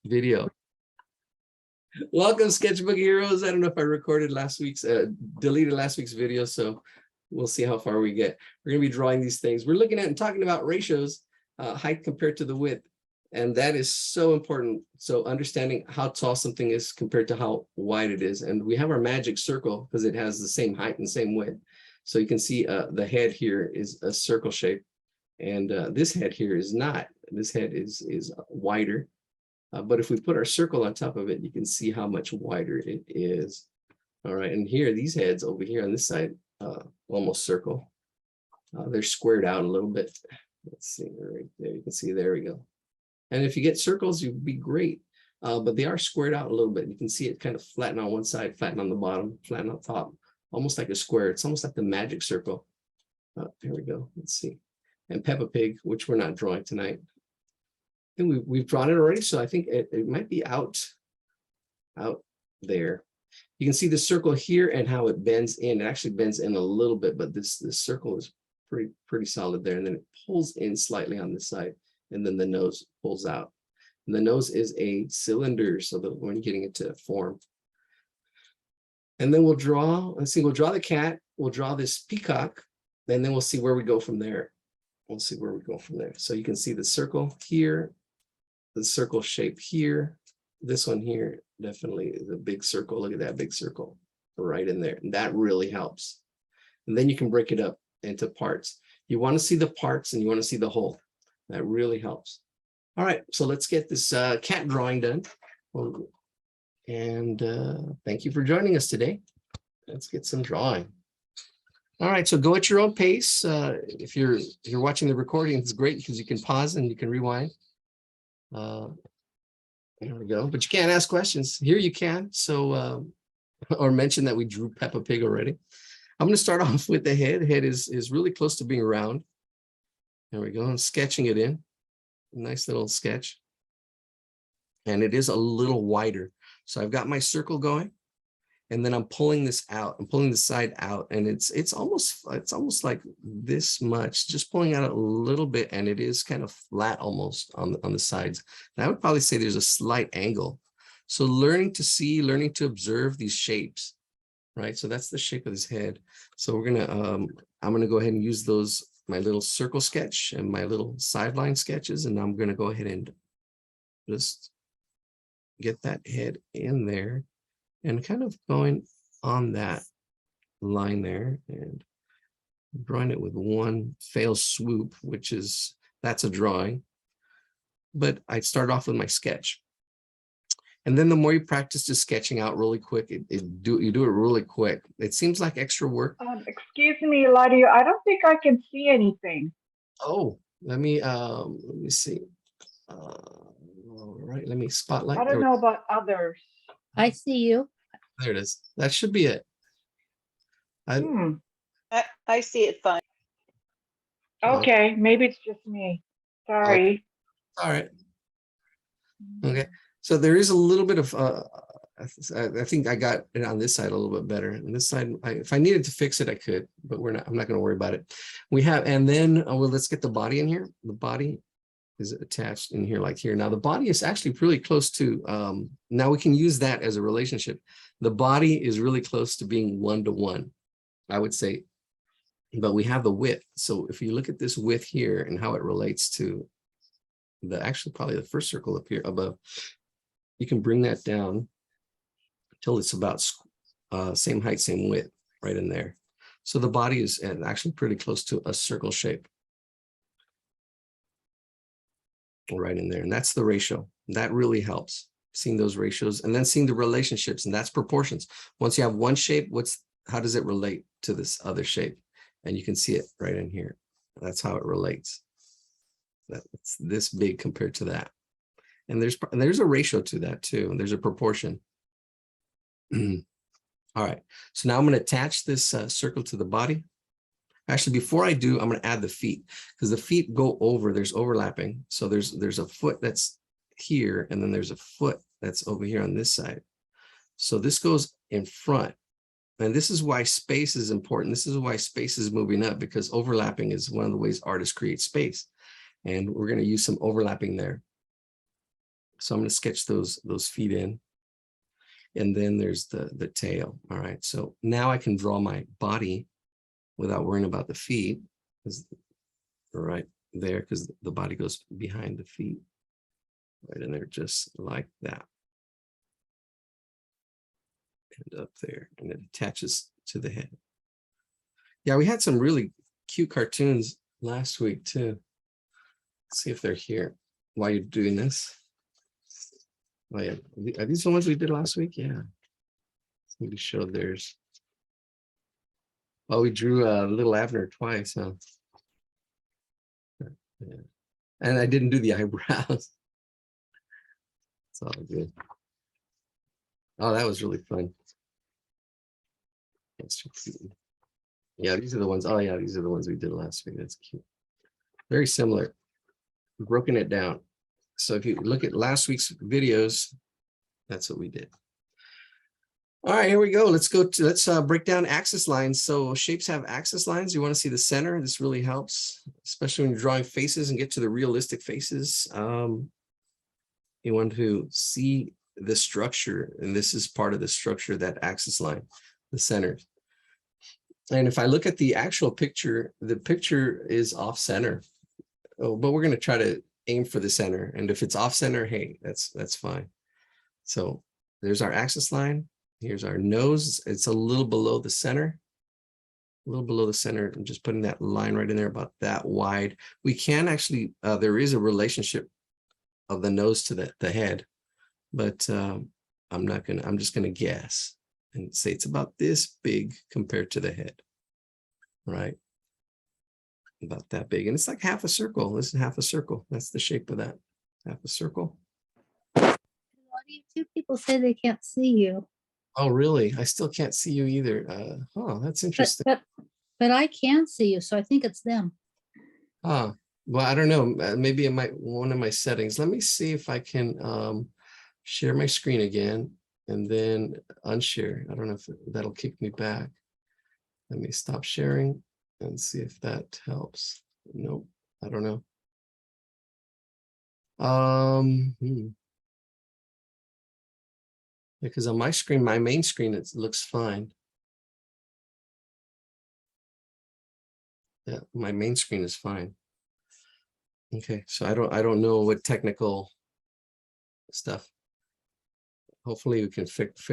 video. Welcome, sketchbook heroes. I don't know if I recorded last week's, deleted last week's video, so we'll see how far we get. We're going to be drawing these things. We're looking at and talking about ratios, height compared to the width, and that is so important. So understanding how tall something is compared to how wide it is. And we have our magic circle because it has the same height and same width. So you can see the head here is a circle shape, and this head here is not. This head is wider. But if we put our circle on top of it, you can see how much wider it is. All right, and here, these heads over here on this side, almost circle. They're squared out a little bit. Let's see, right there, you can see, there we go. And if you get circles, you'd be great. But they are squared out a little bit. You can see it kind of flatten on one side, flatten on the bottom, flatten on top, almost like a square. It's almost like the magic circle. Here we go, let's see. And Peppa Pig, which we're not drawing tonight. And we've drawn it already, so I think it might be out there. You can see the circle here and how it bends in. It actually bends in a little bit, but this circle is pretty solid there. And then it pulls in slightly on this side, and then the nose pulls out. And the nose is a cylinder, so that when you're getting it to form. And then we'll draw, let's see, we'll draw the cat, we'll draw this peacock, and then we'll see where we go from there. We'll see where we go from there. So you can see the circle here, the circle shape here, this one here, definitely is a big circle. Look at that big circle right in there. And that really helps. And then you can break it up into parts. You want to see the parts and you want to see the whole. That really helps. All right, so let's get this cat drawing done. And thank you for joining us today. Let's get some drawing. All right, so go at your own pace. If you're watching the recording, it's great because you can pause and you can rewind. There we go. But you can't ask questions. Here you can. So, or mention that we drew Peppa Pig already. I'm going to start off with the head. The head is really close to being round. There we go. I'm sketching it in. Nice little sketch. And it is a little wider. So I've got my circle going. And then I'm pulling this out. I'm pulling the side out, and it's almost like this much, just pulling out a little bit, and it is kind of flat almost on the sides. And I would probably say there's a slight angle. So learning to see, learning to observe these shapes, right? So that's the shape of his head. So we're gonna I'm gonna go ahead and use my little circle sketch and my little sideline sketches, and I'm gonna go ahead and just get that head in there. And kind of going on that line there and drawing it with one fell swoop, that's a drawing. But I start off with my sketch. And then the more you practice just sketching out really quick, you do it really quick. It seems like extra work. Excuse me, Eladio, I don't think I can see anything. Oh, let me see. All right, let me spotlight. I don't know about others. I see you. There it is. That should be it. I see it fine. Okay, maybe it's just me. Sorry. All right. Okay. So there is a little bit of, I think I got it on this side a little bit better. And this side, if I needed to fix it, I could, but I'm not going to worry about it. And then, well, let's get the body in here. The body is attached in here, like here. Now the body is actually really close to, now we can use that as a relationship. The body is really close to being 1-to-1, I would say, but we have the width. So if you look at this width here and how it relates to probably the first circle up here above, you can bring that down until it's about same height, same width right in there. So the body is actually pretty close to a circle shape. Right in there, and that's the ratio. That really helps, seeing those ratios and then seeing the relationships, and that's proportions. Once you have one shape, how does it relate to this other shape? And you can see it right in here. That's how it relates. It's this big compared to that, and there's a ratio to that too, and there's a proportion. All right, so now I'm going to attach this circle to the body. Actually, before I do, I'm going to add the feet, because the feet go over, there's overlapping. So there's a foot that's here, and then there's a foot that's over here on this side. So this goes in front. And this is why space is important. This is why space is moving up, because overlapping is one of the ways artists create space. And we're going to use some overlapping there. So I'm going to sketch those feet in. And then there's the tail. All right. So now I can draw my body without worrying about the feet. Right there, because the body goes behind the feet. Right in there, just like that. And up there, and it attaches to the head. Yeah, we had some really cute cartoons last week too. Let's see if they're here while you're doing this. Oh yeah, are these the ones we did last week? Yeah. Somebody showed theirs. Oh, we drew little Abner twice, huh? Yeah. And I didn't do the eyebrows. It's all good. Oh, that was really fun. Yeah, these are the ones. Oh yeah, these are the ones we did last week. That's cute. Very similar. Broken it down. So if you look at last week's videos, that's what we did. All right, here we go. Let's break down axis lines. So shapes have axis lines. You want to see the center. This really helps, especially when you're drawing faces and get to the realistic faces. You want to see the structure, and this is part of the structure, that axis line, the center. And if I look at the actual picture, the picture is off center. Oh, but we're going to try to aim for the center. And if it's off center, hey, that's fine. So there's our axis line. Here's our nose. It's a little below the center. A little below the center. I'm just putting that line right in there, about that wide. We can actually, there is a relationship of the nose to the head, but I'm just gonna guess and say it's about this big compared to the head, right? About that big. And it's like half a circle. This is half a circle. That's the shape of that, half a circle. Two people say they can't see you. Oh, really? I still can't see you either. Oh, that's interesting. But I can see you, so I think it's them. Ah, well, I don't know. Maybe it might one of my settings. Let me see if I can share my screen again and then unshare. I don't know if that'll kick me back. Let me stop sharing and see if that helps. Nope, I don't know. Because on my screen, my main screen, it looks fine. Yeah, my main screen is fine. Okay, so I don't know what technical stuff. Hopefully you can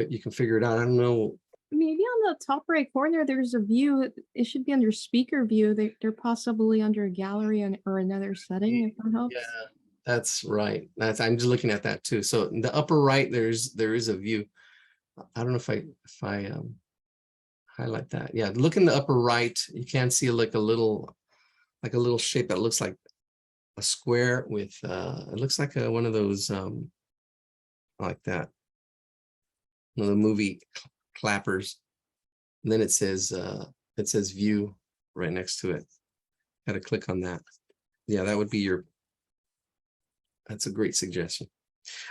you can figure it out. I don't know. Maybe on the top right corner, there's a view. It should be under speaker view. They're possibly under a gallery or another setting, if that helps. Yeah, that's right. I'm just looking at that too. So in the upper right, there is a view. I don't know if I highlight that. Yeah, look in the upper right. You can see like a little shape that looks like a square with it looks like one of those like that. One of the movie clappers. And then it says view right next to it. Got to click on that. Yeah, that would be that's a great suggestion.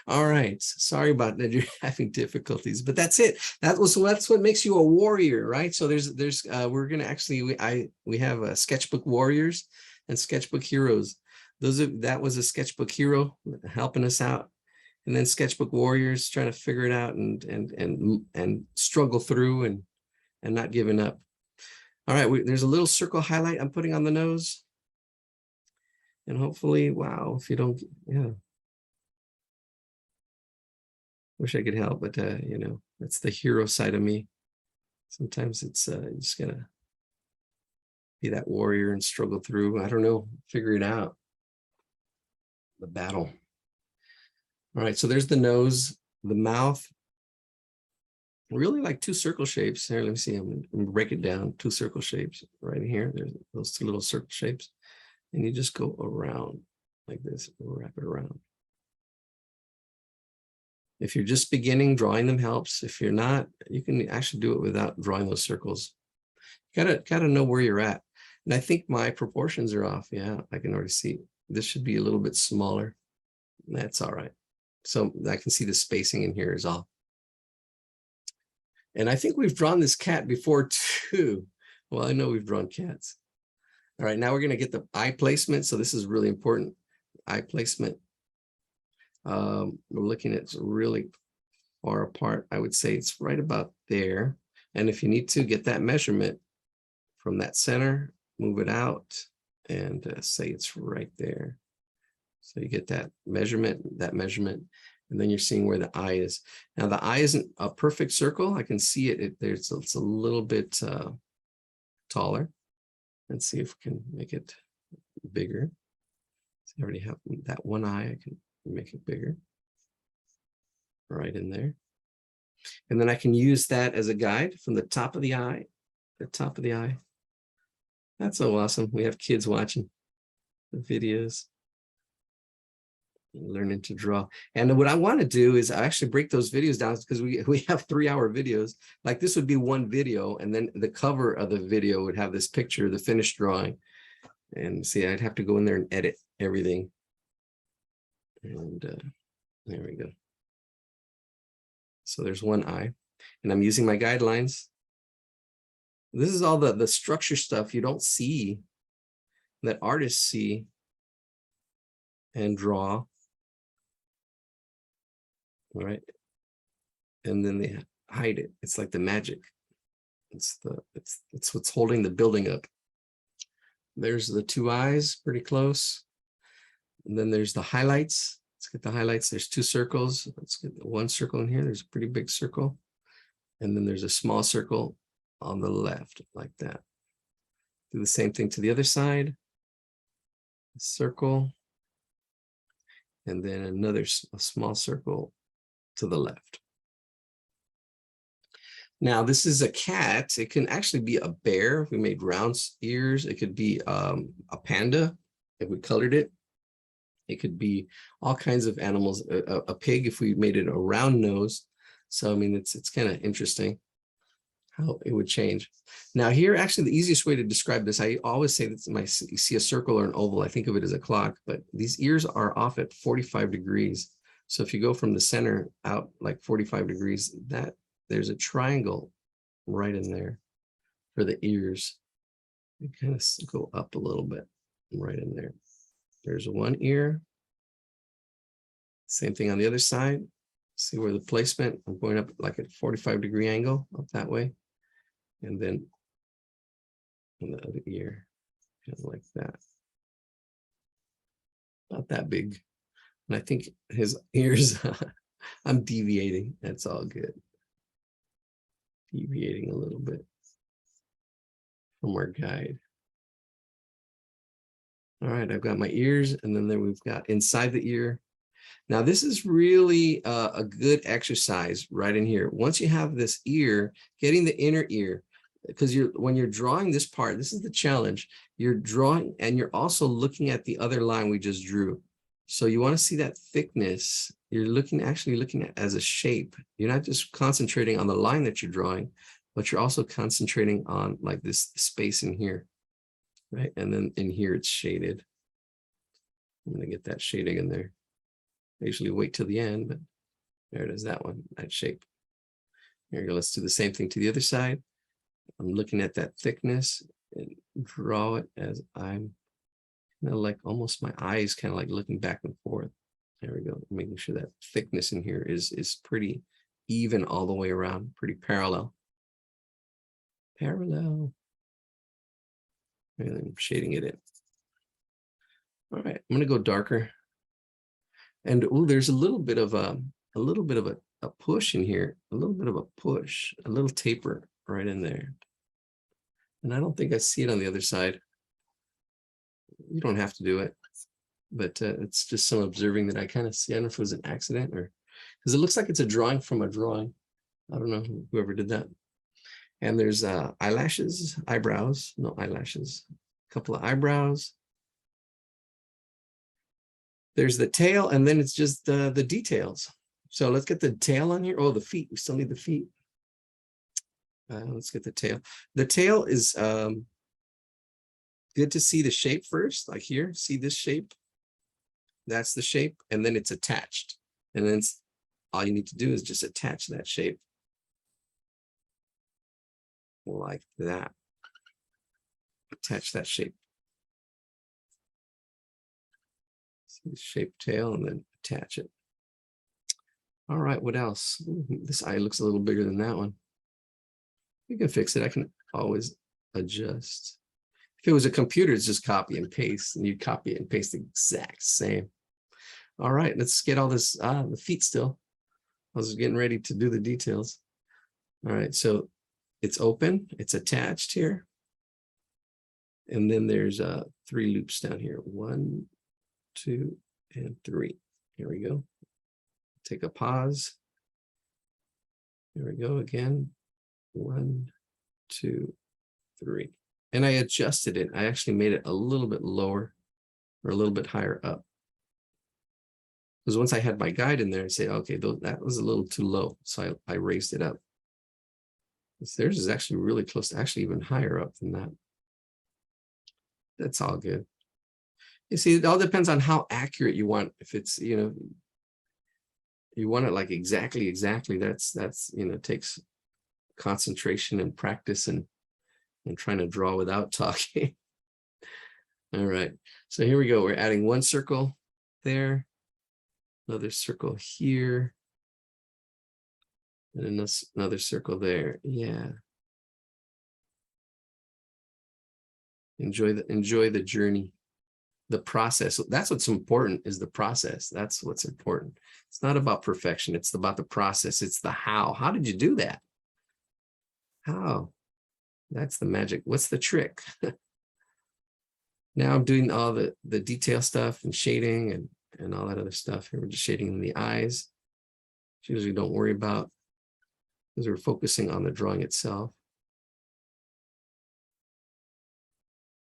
All right, sorry about that. You're having difficulties, but that's it. That's what makes you a warrior, right? So we're gonna actually we have sketchbook warriors and sketchbook heroes. That was a sketchbook hero helping us out, and then sketchbook warriors trying to figure it out and struggle through and not giving up. All right, there's a little circle highlight I'm putting on the nose, and hopefully, wow, if you don't, yeah. Wish I could help, but you know, that's the hero side of me. Sometimes it's just gonna be that warrior and struggle through. I don't know, figure it out. The battle. All right, so there's the nose, the mouth. Really like two circle shapes. Here, let me see. I'm gonna break it down. Two circle shapes right here. There's those two little circle shapes, and you just go around like this, wrap it around. If you're just beginning, drawing them helps. If you're not, you can actually do it without drawing those circles. Gotta know where you're at. And I think my proportions are off. Yeah, I can already see. This should be a little bit smaller. That's all right. So I can see the spacing in here is off. And I think we've drawn this cat before too. Well, I know we've drawn cats. All right, now we're gonna get the eye placement. So this is really important. Eye placement. We're looking at really far apart. I would say it's right about there. And if you need to get that measurement from that center, move it out and say it's right there. So you get that measurement, and then you're seeing where the eye is. Now the eye isn't a perfect circle. I can see it. It's a little bit taller. Let's see if we can make it bigger. So I already have that one eye. I can make it bigger. Right in there. And then I can use that as a guide from the top of the eye, That's so awesome. We have kids watching the videos, learning to draw. And what I want to do is I actually break those videos down because we have 3-hour videos. Like this would be one video, and then the cover of the video would have this picture, the finished drawing. And see, I'd have to go in there and edit everything. And there we go. So there's one eye, and I'm using my guidelines. This is all the structure stuff you don't see, that artists see and draw. All right. And then they hide it. It's like the magic. It's what's holding the building up. There's the two eyes pretty close. And then there's the highlights. Let's get the highlights. There's two circles. Let's get one circle in here. There's a pretty big circle. And then there's a small circle on the left, like that. Do the same thing to the other side. Circle. And then another small circle to the left. Now, this is a cat. It can actually be a bear if we made round ears. It could be a panda if we colored it. It could be all kinds of animals. A pig if we made it a round nose. So, I mean, it's kind of interesting how it would change. Now here, actually, the easiest way to describe this, I always say that you see a circle or an oval, I think of it as a clock, but these ears are off at 45 degrees. So if you go from the center out like 45 degrees, there's a triangle right in there for the ears. You kind of go up a little bit right in there. There's one ear. Same thing on the other side. See where the placement, I'm going up like at 45-degree angle up that way. And then on the other ear, kind of like that. Not that big. And I think his ears, I'm deviating. That's all good. Deviating a little bit from our guide. All right, I've got my ears, and then we've got inside the ear. Now, this is really a good exercise right in here. Once you have this ear, getting the inner ear, because when you're drawing this part, this is the challenge. You're drawing, and you're also looking at the other line we just drew. So you want to see that thickness. You're actually looking at as a shape. You're not just concentrating on the line that you're drawing, but you're also concentrating on like this space in here, right? And then in here it's shaded. I'm going to get that shading in there. I usually wait till the end, but there it is, that one, that shape. Here we go. Let's do the same thing to the other side. I'm looking at that thickness and draw it as I'm kind of like almost my eyes kind of like looking back and forth. There we go. Making sure that thickness in here is pretty even all the way around, pretty parallel. Parallel. And then shading it in. All right, I'm gonna go darker. And oh, there's a little bit of a push in here, a little bit of a push, a little taper right in there. And I don't think I see it on the other side. You don't have to do it, but it's just some observing that I kind of see. I don't know if it was an accident or because it looks like it's a drawing from a drawing. I don't know whoever did that. And there's eyelashes, eyebrows, no eyelashes, a couple of eyebrows. There's the tail, and then it's just the details. So let's get the tail on here. Oh, the feet. We still need the feet. Let's get the tail. The tail is good to see the shape first, like here. See this shape? That's the shape, and then it's attached. And then all you need to do is just attach that shape. Like that. Attach that shape. See the shape tail and then attach it. All right, what else? This eye looks a little bigger than that one. We can fix it. I can always adjust. If it was a computer, it's just copy and paste, and you copy and paste the exact same. All right, let's get all this, the feet still. I was getting ready to do the details. All right, so it's open, it's attached here. And then there's 3 loops down here. 1, 2, and 3. Here we go. Take a pause. Here we go again. 1, 2, 3. And I adjusted it. I actually made it a little bit lower or a little bit higher up. Because once I had my guide in there, I say, okay, that was a little too low. So I raised it up. Theirs is actually really close to actually even higher up than that. That's all good. You see, it all depends on how accurate you want. If it's, you know, you want it like exactly, that's, you know, takes concentration and practice and trying to draw without talking. All right, so here we go. We're adding 1 circle there, another circle here, and another circle there. Yeah. Enjoy the journey, the process. That's what's important, is the process. That's what's important. It's not about perfection. It's about the process. It's the how. How did you do that? How? That's the magic. What's the trick? Now I'm doing all the detail stuff and shading and all that other stuff. Here we're just shading in the eyes, which usually don't worry about because we're focusing on the drawing itself.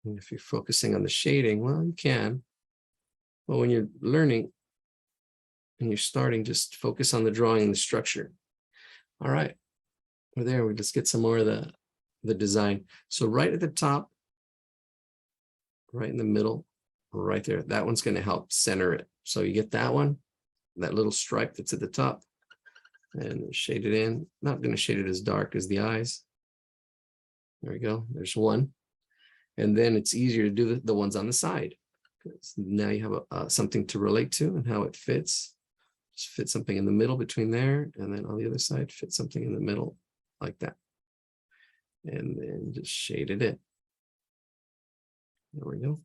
And if you're focusing on the shading, well, you can. But when you're learning and you're starting, just focus on the drawing and the structure. All right, we're there. We just get some more of the design. So right at the top, right in the middle, right there, that one's going to help center it. So you get that one, that little stripe that's at the top, and shade it in. Not going to shade it as dark as the eyes. There we go. There's one. And then it's easier to do the ones on the side. Now you have something to relate to and how it fits. Just fit something in the middle between there, and then on the other side, fit something in the middle like that. And then just shade it in. There we go.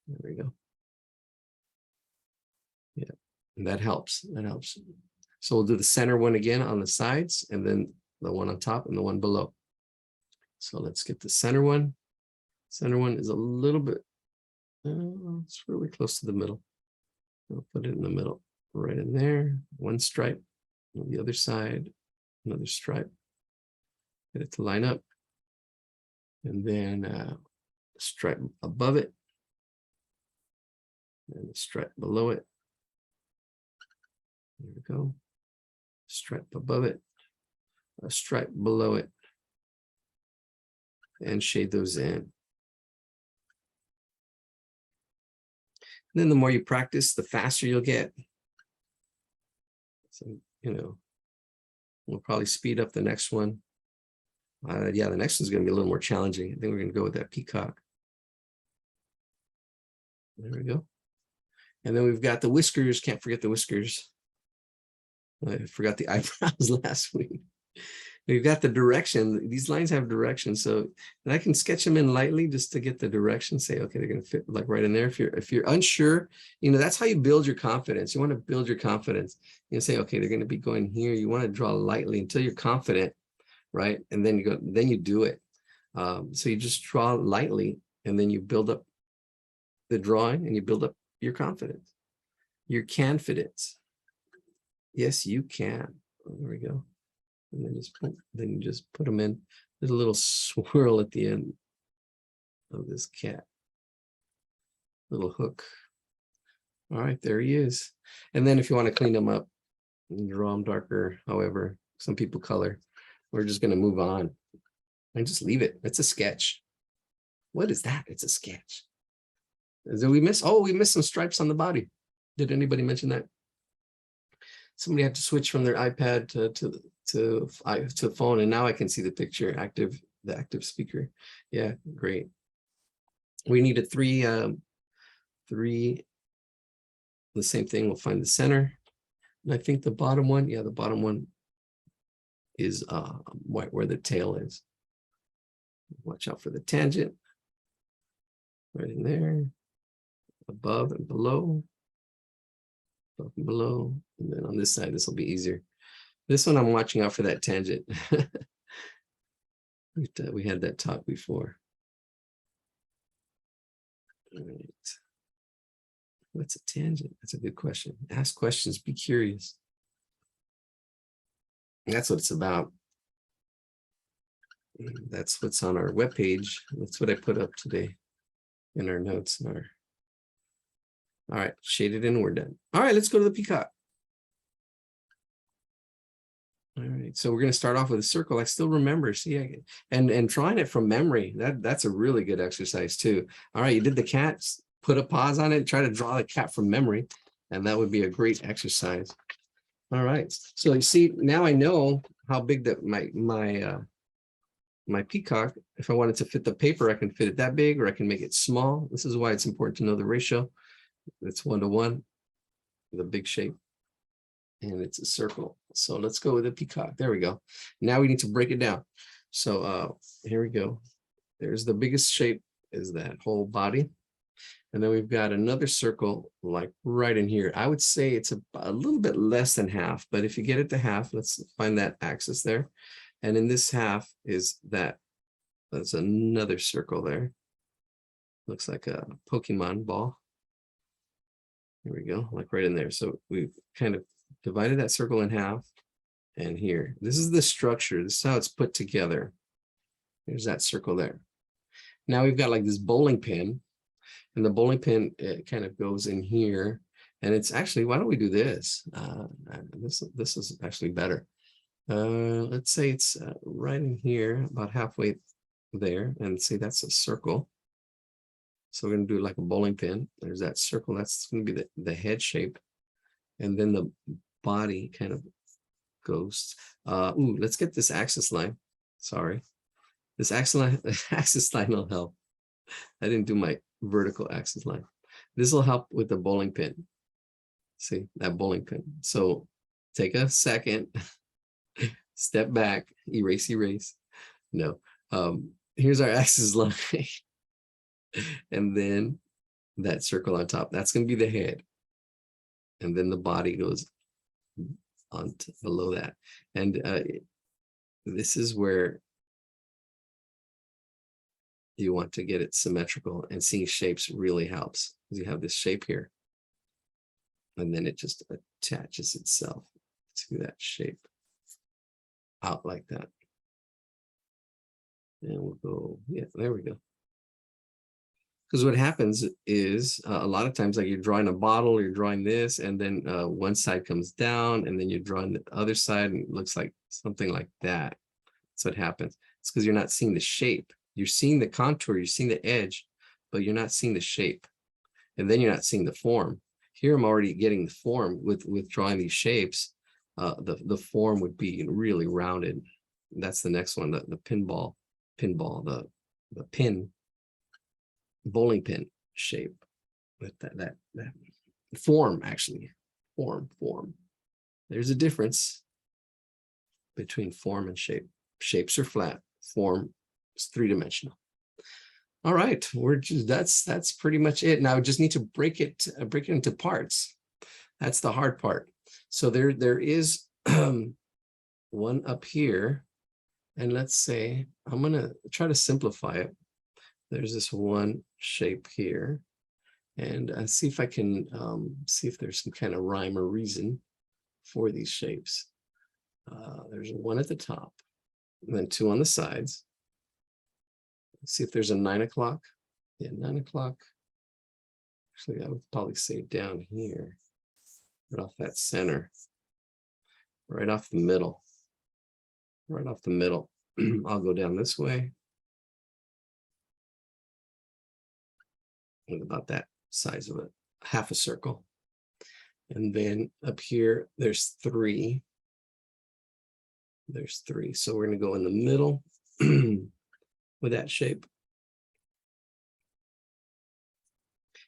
There we go. Yeah, and that helps. That helps. So we'll do the center one again on the sides, and then the one on top and the one below. So let's get the center one. Center one is a little bit, it's really close to the middle. I'll put it in the middle, right in there. One stripe on the other side, another stripe. Get it to line up. And then stripe above it. And a stripe below it. There we go. Stripe above it. A stripe below it. And shade those in. And then the more you practice, the faster you'll get. So, you know, we'll probably speed up the next one. Yeah, the next one's going to be a little more challenging. I think we're going to go with that peacock. There we go. And then we've got the whiskers. Can't forget the whiskers. I forgot the eyebrows last week. We've got the direction. These lines have direction, so and I can sketch them in lightly just to get the direction. Say, okay, they're going to fit like right in there. If you're unsure, you know, that's how you build your confidence. You want to build your confidence. You say, okay, they're going to be going here. You want to draw lightly until you're confident, right? And then you go, then you do it. So you just draw lightly, and then you build up the drawing, and you build up your confidence, your confidence. Yes, you can. Oh, there we go. And then you just put them in. There's a little swirl at the end of this cat. Little hook. All right, there he is. And then if you want to clean them up and draw them darker, however, some people color, we're just going to move on and just leave it. It's a sketch. What is that? It's a sketch. Did we miss? Oh, we missed some stripes on the body. Did anybody mention that? Somebody had to switch from their iPad to phone, and now I can see the picture, the active speaker. Yeah, great. We needed three, the same thing. We'll find the center, And I think the bottom one, yeah, the bottom one is where the tail is. Watch out for the tangent. Right in there. Above and below. Above and below. And then on this side, this will be easier. This one, I'm watching out for that tangent. We had that talk before. All right. What's a tangent? That's a good question. Ask questions, be curious. That's what it's about. That's what's on our webpage. That's what I put up today in our notes. All right, shaded in, we're done. All right, let's go to the peacock. All right, so we're going to start off with a circle. I still remember, see, and trying it from memory. That's a really good exercise too. All right, you did the cat. Put a pause on it. Try to draw the cat from memory, and that would be a great exercise. All right, so you see now I know how big that my peacock. If I wanted to fit the paper, I can fit it that big, or I can make it small. This is why it's important to know the ratio. It's 1:1, the big shape. And it's a circle. So let's go with a peacock. There we go. Now we need to break it down. So here we go. There's the biggest shape is that whole body. And then we've got another circle like right in here. I would say it's a little bit less than half, but if you get it to half, let's find that axis there. And in this half is that. That's another circle there. Looks like a Pokemon ball. Here we go, like right in there. So we've kind of divided that circle in half, and here, this is the structure. This is how it's put together. There's that circle there. Now we've got like this bowling pin, and the bowling pin, it kind of goes in here, and it's actually, why don't we do this? This is actually better. Let's say it's right in here, about halfway there, and say that's a circle. So we're going to do like a bowling pin. There's that circle. That's going to be the head shape. And then the body kind of goes. Let's get this axis line. Sorry. This axis line will help. I didn't do my vertical axis line. This will help with the bowling pin. See, that bowling pin. So take a second, step back, erase. No. Here's our axis line. And then that circle on top, that's going to be the head. And then the body goes on below that. And this is where you want to get it symmetrical, and seeing shapes really helps. You have this shape here, and then it just attaches itself to that shape out like that. And we'll go, yeah, there we go. Because what happens is a lot of times, like you're drawing a bottle, you're drawing this, and then one side comes down, and then you're drawing the other side, and it looks like something like that. That's what happens. It's because you're not seeing the shape. You're seeing the contour, you're seeing the edge, but you're not seeing the shape. And then you're not seeing the form. Here I'm already getting the form with drawing these shapes. The form would be really rounded. That's the next one, the pinball, the pin. Bowling pin shape with that form, actually form. There's a difference between form and shape. Shapes are flat, form is three-dimensional. All right, that's pretty much it. Now I just need to break it into parts. That's the hard part. So there is one up here, and let's say I'm gonna try to simplify it. There's this one shape here, and see if I can see if there's some kind of rhyme or reason for these shapes. There's one at the top, and then two on the sides. Let's see if there's a 9 o'clock. Yeah, 9 o'clock. Actually, I would probably say down here, right off that center, right off the middle. I'll go down this way. And about that size of it, half a circle. And then up here, there's three. So we're going to go in the middle with that shape.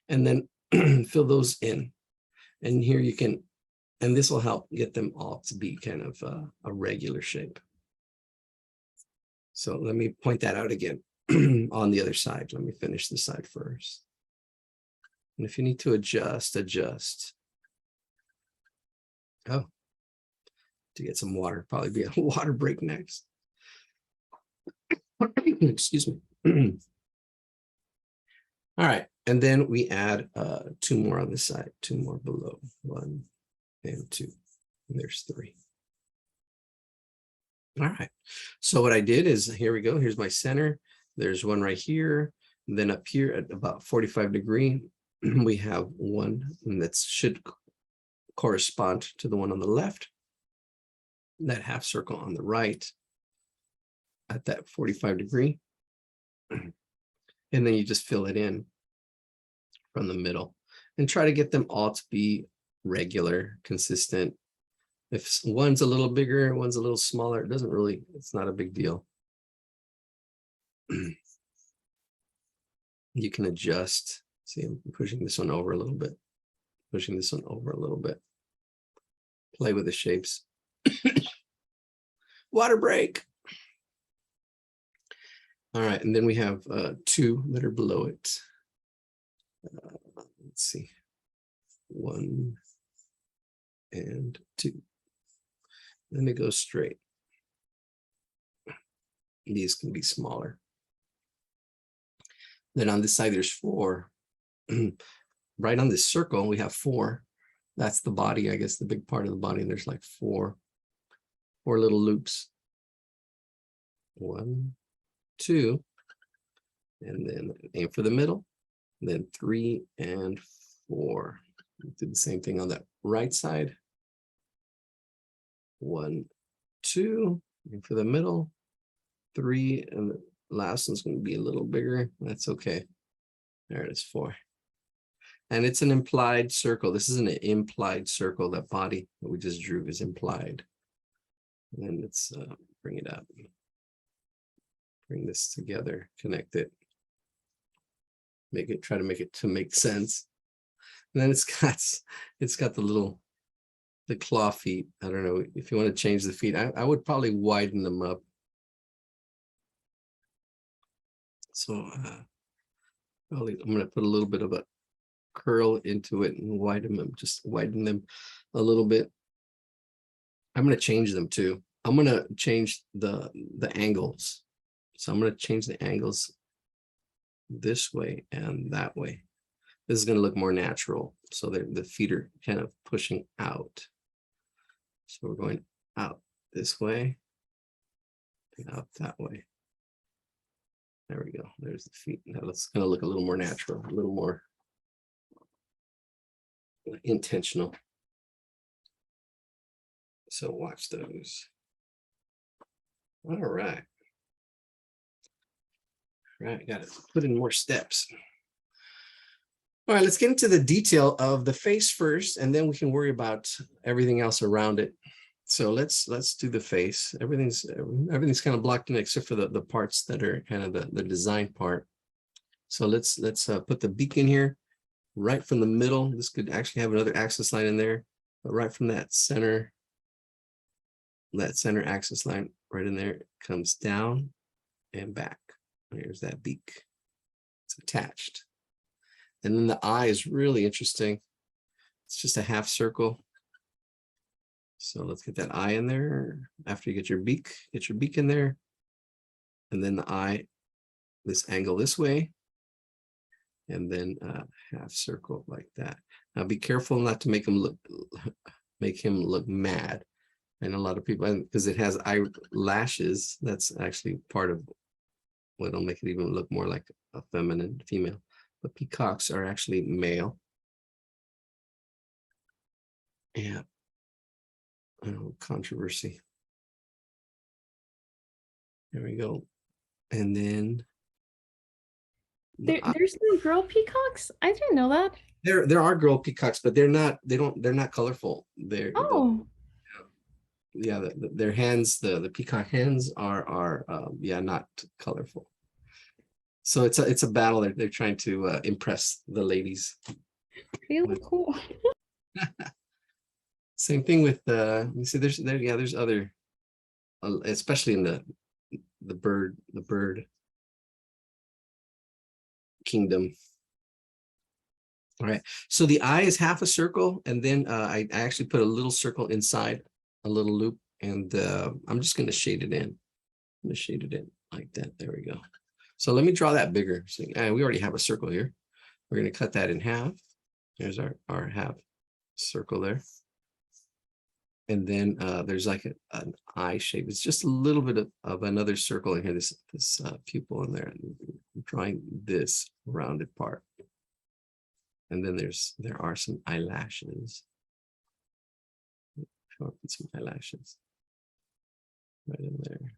And then fill those in. And here you can And this will help get them all to be kind of a regular shape. So let me point that out again on the other side. Let me finish this side first. And if you need to adjust. Oh, to get some water, probably be a water break next. Excuse me. All right, and then we add 2 more on this side, 2 more below, 1 and 2, and there's 3. All right, so what I did is, here we go, here's my center, there's one right here, and then up here at about 45 degree, we have one that should correspond to the one on the left, that half circle on the right at that 45 degree, and then you just fill it in from the middle and try to get them all to be regular, consistent. If one's a little bigger, one's a little smaller, it doesn't really, it's not a big deal. You can adjust. See, I'm pushing this one over a little bit, pushing this one over a little bit. Play with the shapes. Water break. All right, and then we have 2 that are below it. Let's see, 1 and 2. Then it goes straight. These can be smaller. Then on this side, there's 4. Right on this circle, we have 4. That's the body, I guess, the big part of the body. There's like 4 little loops. 1, 2, and then aim for the middle. Then 3 and 4. Do the same thing on that right side. 1, 2, aim for the middle. 3, and the last one's going to be a little bigger. That's okay. There it is, 4. And it's an implied circle. This is an implied circle. That body that we just drew is implied. And then let's bring it up. Bring this together, connect it. Try to make it to make sense. And then it's got the claw feet. I don't know if you want to change the feet. I would probably widen them up. So probably I'm going to put a little bit of a curl into it and widen them a little bit. I'm going to change them too. I'm going to change the angles. So I'm going to change the angles this way and that way. This is going to look more natural. So the feet are kind of pushing out. So we're going out this way and out that way. There we go. There's the feet. Now it's going to look a little more natural, a little more intentional. So watch those. All right. Right, got to put in more steps. All right, let's get into the detail of the face first, and then we can worry about everything else around it. So let's do the face. Everything's kind of blocked in except for the parts that are kind of the design part. So let's put the beak in here, right from the middle. This could actually have another axis line in there, but right from that center axis line right in there, it comes down and back. Here's that beak. It's attached. And then the eye is really interesting. It's just a half circle. So let's get that eye in there. After you get your beak in there. And then the eye, this angle this way. And then half circle like that. Now be careful not to make him look mad. I know a lot of people, because it has eyelashes, that's actually part of what will make it even look more like a female. But peacocks are actually male. Yeah. Oh, controversy. There we go. And then There's no girl peacocks? I didn't know that. there are girl peacocks, but they're not colorful. Their hands, the peacock hens are not colorful. So it's a battle. They're trying to impress the ladies. Really cool. Same thing with you see there's other especially in the bird kingdom. All right, so the eye is half a circle, and then I actually put a little circle inside a little loop, and I'm just going to shade it in. I'm going to shade it in like that. There we go. So let me draw that bigger. So we already have a circle here. We're going to cut that in half. There's our half circle there. And then there's like an eye shape. It's just a little bit of another circle in here, this pupil in there. I'm drawing this rounded part. And then there are some eyelashes. Put some eyelashes right in there.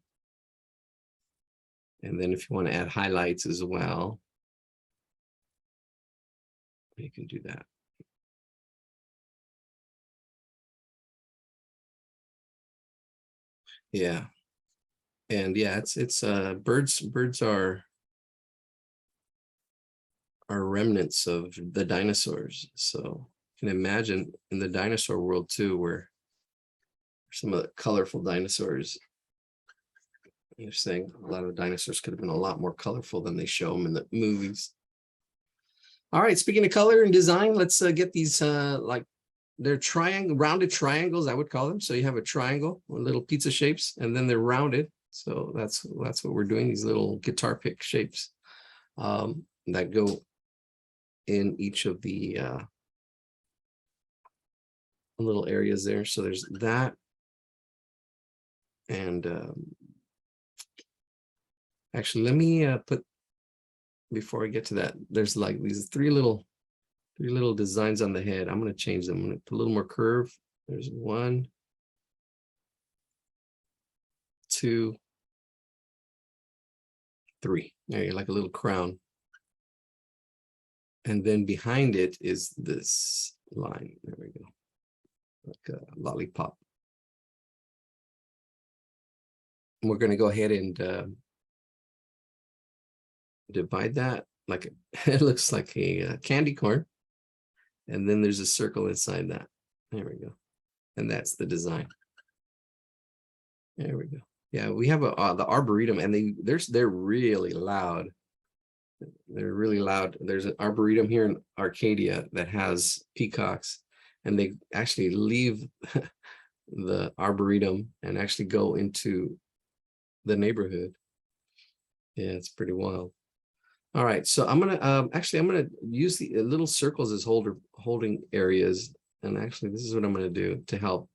And then if you want to add highlights as well, you can do that. Yeah. And yeah, it's birds are remnants of the dinosaurs. So you can imagine in the dinosaur world too, where some of the colorful dinosaurs, you're saying a lot of dinosaurs could have been a lot more colorful than they show them in the movies. All right, speaking of color and design, let's get these like they're rounded triangles, I would call them. So you have a triangle with little pizza shapes, and then they're rounded. So that's what we're doing, these little guitar pick shapes that go in each of the little areas there. So there's that. And actually, let me put, before I get to that, there's like these three little designs on the head. I'm going to change them. I'm going to put a little more curve. There's 1, 2, 3. There you like a little crown. And then behind it is this line. There we go. Like a lollipop. And we're going to go ahead and divide that like it looks like a candy corn. And then there's a circle inside that. There we go. And that's the design. There we go. Yeah, we have the arboretum, and they're really loud. They're really loud. There's an arboretum here in Arcadia that has peacocks, and they actually leave the arboretum and actually go into the neighborhood. Yeah, it's pretty wild. All right, so I'm gonna use the little circles as holding areas, and actually this is what I'm gonna do to help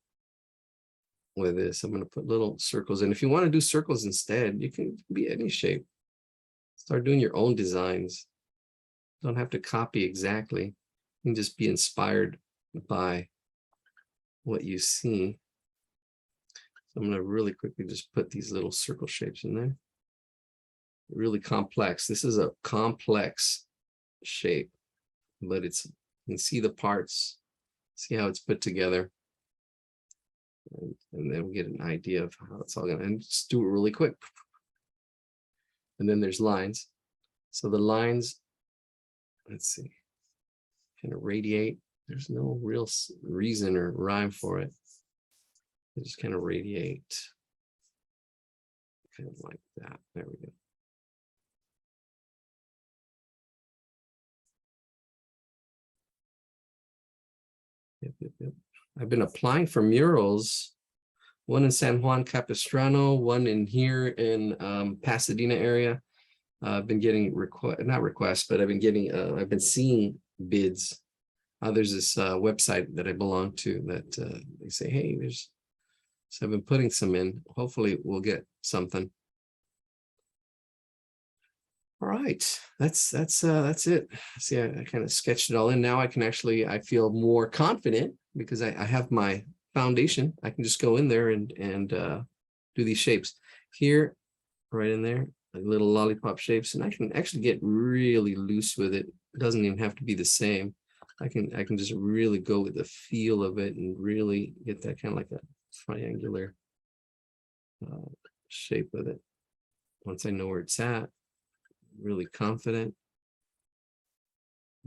with this. I'm gonna put little circles, and if you want to do circles instead, you can be any shape. Start doing your own designs. Don't have to copy exactly. You can just be inspired by what you see. So I'm gonna really quickly just put these little circle shapes in there. Really complex. This is a complex shape, but you can see the parts, see how it's put together, and then we get an idea of how it's all gonna. And just do it really quick. And then there's lines. So the lines, let's see, kind of radiate. There's no real reason or rhyme for it. They just kind of radiate, kind of like that. There we go. Yep. I've been applying for murals, one in San Juan Capistrano, one in here in Pasadena area. I've been getting not requests, but I've been seeing bids. There's this website that I belong to that they say, hey, so I've been putting some in. Hopefully we'll get something. All right, that's it. See, I kind of sketched it all in. Now I feel more confident because I have my foundation. I can just go in there and do these shapes here, right in there, like little lollipop shapes, and I can actually get really loose with it. It doesn't even have to be the same. I can just really go with the feel of it and really get that kind of like a triangular shape with it. Once I know where it's at, really confident.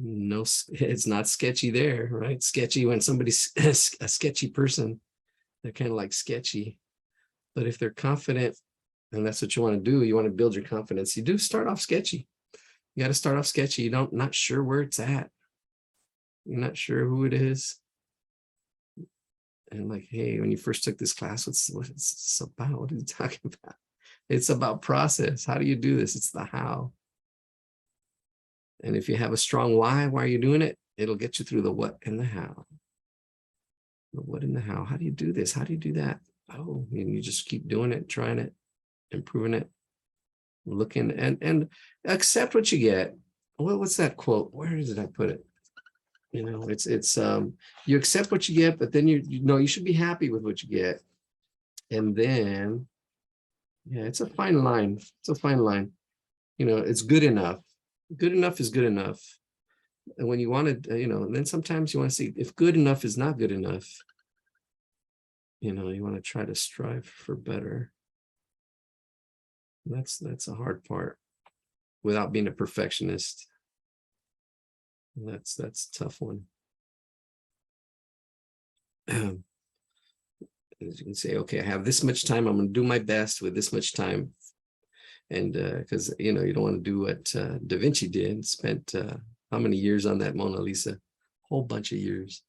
No, it's not sketchy there, right? Sketchy when somebody's a sketchy person, they're kind of like sketchy. But if they're confident, and that's what you want to do, you want to build your confidence, you do start off sketchy. You got to start off sketchy. You don't, not sure where it's at. You're not sure who it is. And like, hey, when you first took this class, what it's this about? What are you talking about? It's about process. How do you do this? It's the how. And if you have a strong why are you doing it? It'll get you through the what and the how. The what and the how. How do you do this? How do you do that? Oh, and you just keep doing it, trying it, improving it, looking and accept what you get. What's that quote? Where did I put it? You know, it's you accept what you get, but then you know you should be happy with what you get. And then, yeah, it's a fine line. It's a fine line. You know, it's good enough. Good enough is good enough. And when you want to, you know, and then sometimes you want to see if good enough is not good enough. You know, you want to try to strive for better. That's a hard part without being a perfectionist. That's a tough one. As you can say, okay, I have this much time. I'm going to do my best with this much time. And because, you know, you don't want to do what Da Vinci did, spent how many years on that Mona Lisa? Whole bunch of years.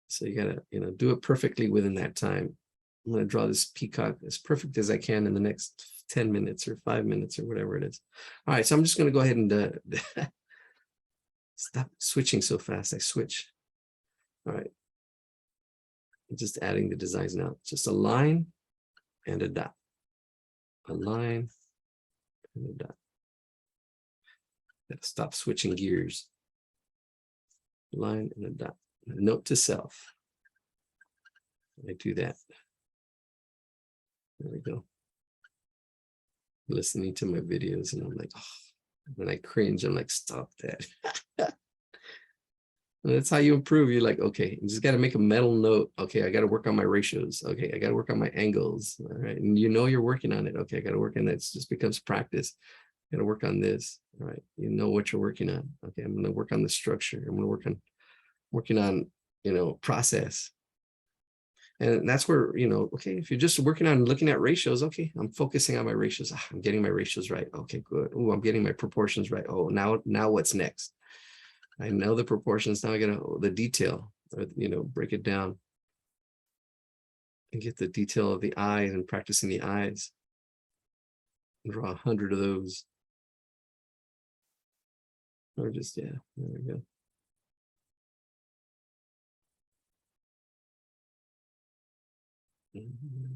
So you got to, you know, do it perfectly within that time. I'm going to draw this peacock as perfect as I can in the next 10 minutes or 5 minutes or whatever it is. All right, so I'm just going to go ahead and stop switching so fast. I switch. All right. I'm just adding the designs now. Just a line and a dot. A line and a dot. Stop switching gears. Line and a dot. A note to self. I do that. There we go. Listening to my videos and I'm like, oh, when I cringe, I'm like, stop that. And that's how you improve. You're like, okay, you just got to make a mental note. Okay, I got to work on my ratios. Okay, I got to work on my angles. All right, and you know you're working on it. Okay, I got to work on that. It just becomes practice. Got to work on this. All right, you know what you're working on. Okay, I'm going to work on the structure. I'm going to work on working on, you know, process. And that's where, you know, okay, if you're just working on looking at ratios, okay, I'm focusing on my ratios. I'm getting my ratios right. Okay, good. Oh, I'm getting my proportions right. Oh, now what's next? I know the proportions. Now I got the detail, or, you know, break it down and get the detail of the eye and practicing the eyes. Draw 100 of those. Or just, yeah, there we go. Mm-hmm.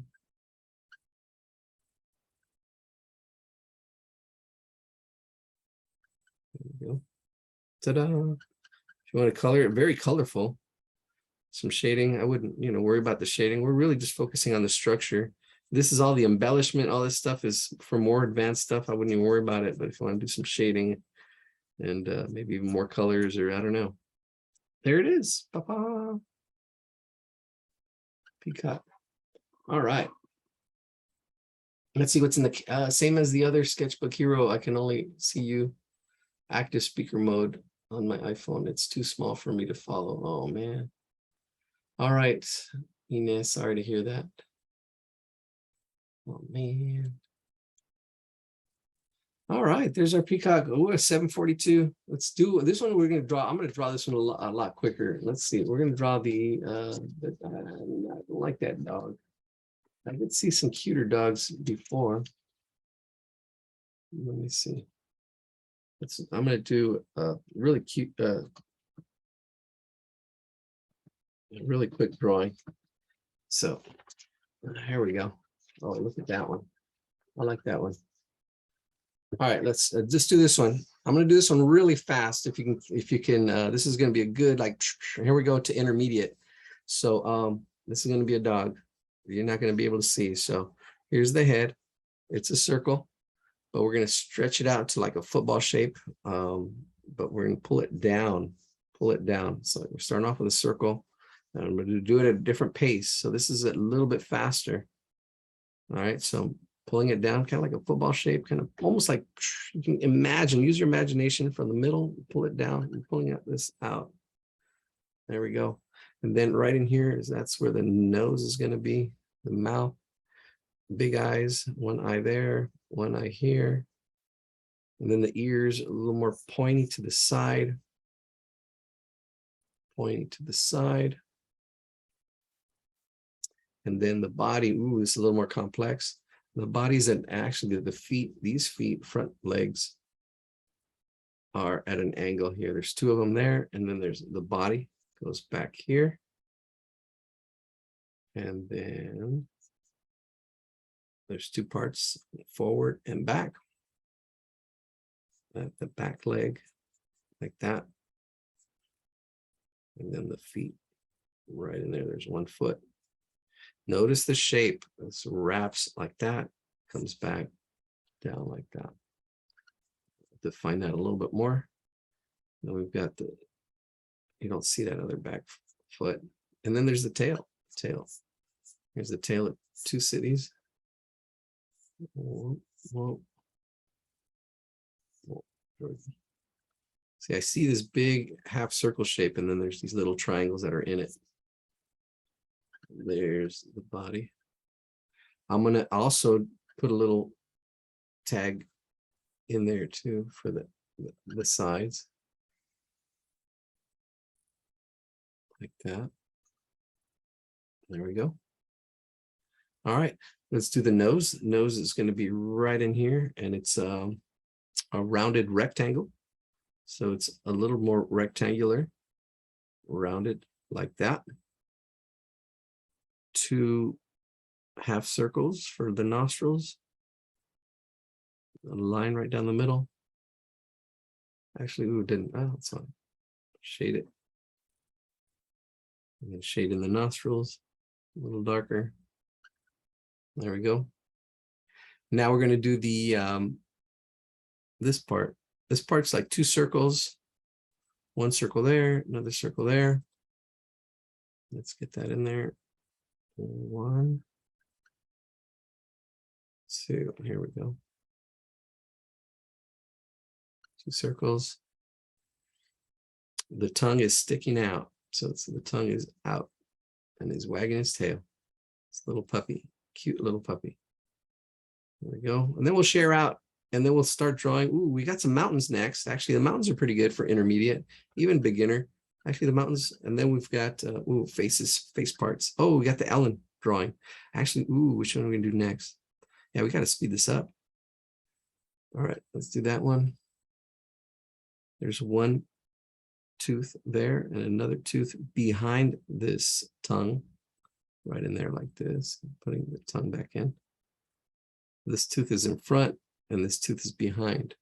There we go. Ta-da. If you want to color it, very colorful. Some shading. I wouldn't, you know, worry about the shading. We're really just focusing on the structure. This is all the embellishment. All this stuff is for more advanced stuff. I wouldn't even worry about it. But if you want to do some shading and maybe even more colors, or I don't know. There it is. Pa-pa. Peacock. All right. Let's see what's in the same as the other sketchbook hero. I can only see you active speaker mode on my iPhone. It's too small for me to follow. Oh man. All right, Ines, sorry to hear that. Oh man. All right, there's our peacock. Oh, a 742. Let's do this one. We're going to draw. I'm going to draw this one a lot quicker. Let's see. We're going to draw the I don't like that dog. I did see some cuter dogs before. Let me see. I'm going to do a really cute, really quick drawing. So here we go. Oh, look at that one. I like that one. All right, let's just do this one. I'm going to do this one really fast. If you can, this is going to be a good, like, here we go to intermediate. So this is going to be a dog. You're not going to be able to see. So here's the head. It's a circle, but we're going to stretch it out to like a football shape. But we're going to pull it down. So we're starting off with a circle. And I'm going to do it at a different pace. So this is a little bit faster. All right, so pulling it down, kind of like a football shape, kind of almost like you can imagine, use your imagination from the middle, pull it down and pulling this out. There we go. And then right in here is that's where the nose is going to be, the mouth, big eyes, one eye there, one eye here. And then the ears a little more pointy to the side. Pointing to the side. And then the body, ooh, this is a little more complex. The body's at actually the feet, these feet, front legs are at an angle here. There's two of them there. And then there's the body goes back here. And then there's two parts, forward and back. At the back leg, like that. And then the feet right in there. There's one foot. Notice the shape. This wraps like that, comes back down like that. Define that a little bit more. Then we've got the, you don't see that other back foot. And then there's the tail. Tail. Here's the tail of two cities. Whoa, whoa. Whoa. See, I see this big half circle shape, and then there's these little triangles that are in it. There's the body. I'm going to also put a little tag in there too for the sides. Like that. There we go. All right, let's do the nose. Nose is going to be right in here, and it's a rounded rectangle. So it's a little more rectangular, rounded like that. Two half circles for the nostrils. A line right down the middle. Actually, ooh, didn't, oh, it's fine. Shade it. And then shade in the nostrils, a little darker. There we go. Now we're going to do the this part. This part's like two circles. One circle there, another circle there. Let's get that in there. One, two, here we go. Two circles. The tongue is sticking out. So the tongue is out and he's wagging his tail. This little puppy, cute little puppy. There we go. And then we'll share out and then we'll start drawing. Ooh, we got some mountains next. Actually, the mountains are pretty good for intermediate, even beginner. Actually, the mountains, and then we've got ooh, faces, face parts. Oh, we got the Ellen drawing. Actually, ooh, which one are we gonna do next? Yeah, we got to speed this up. All right, let's do that one. There's one tooth there and another tooth behind this tongue, right in there like this, putting the tongue back in. This tooth is in front and this tooth is behind.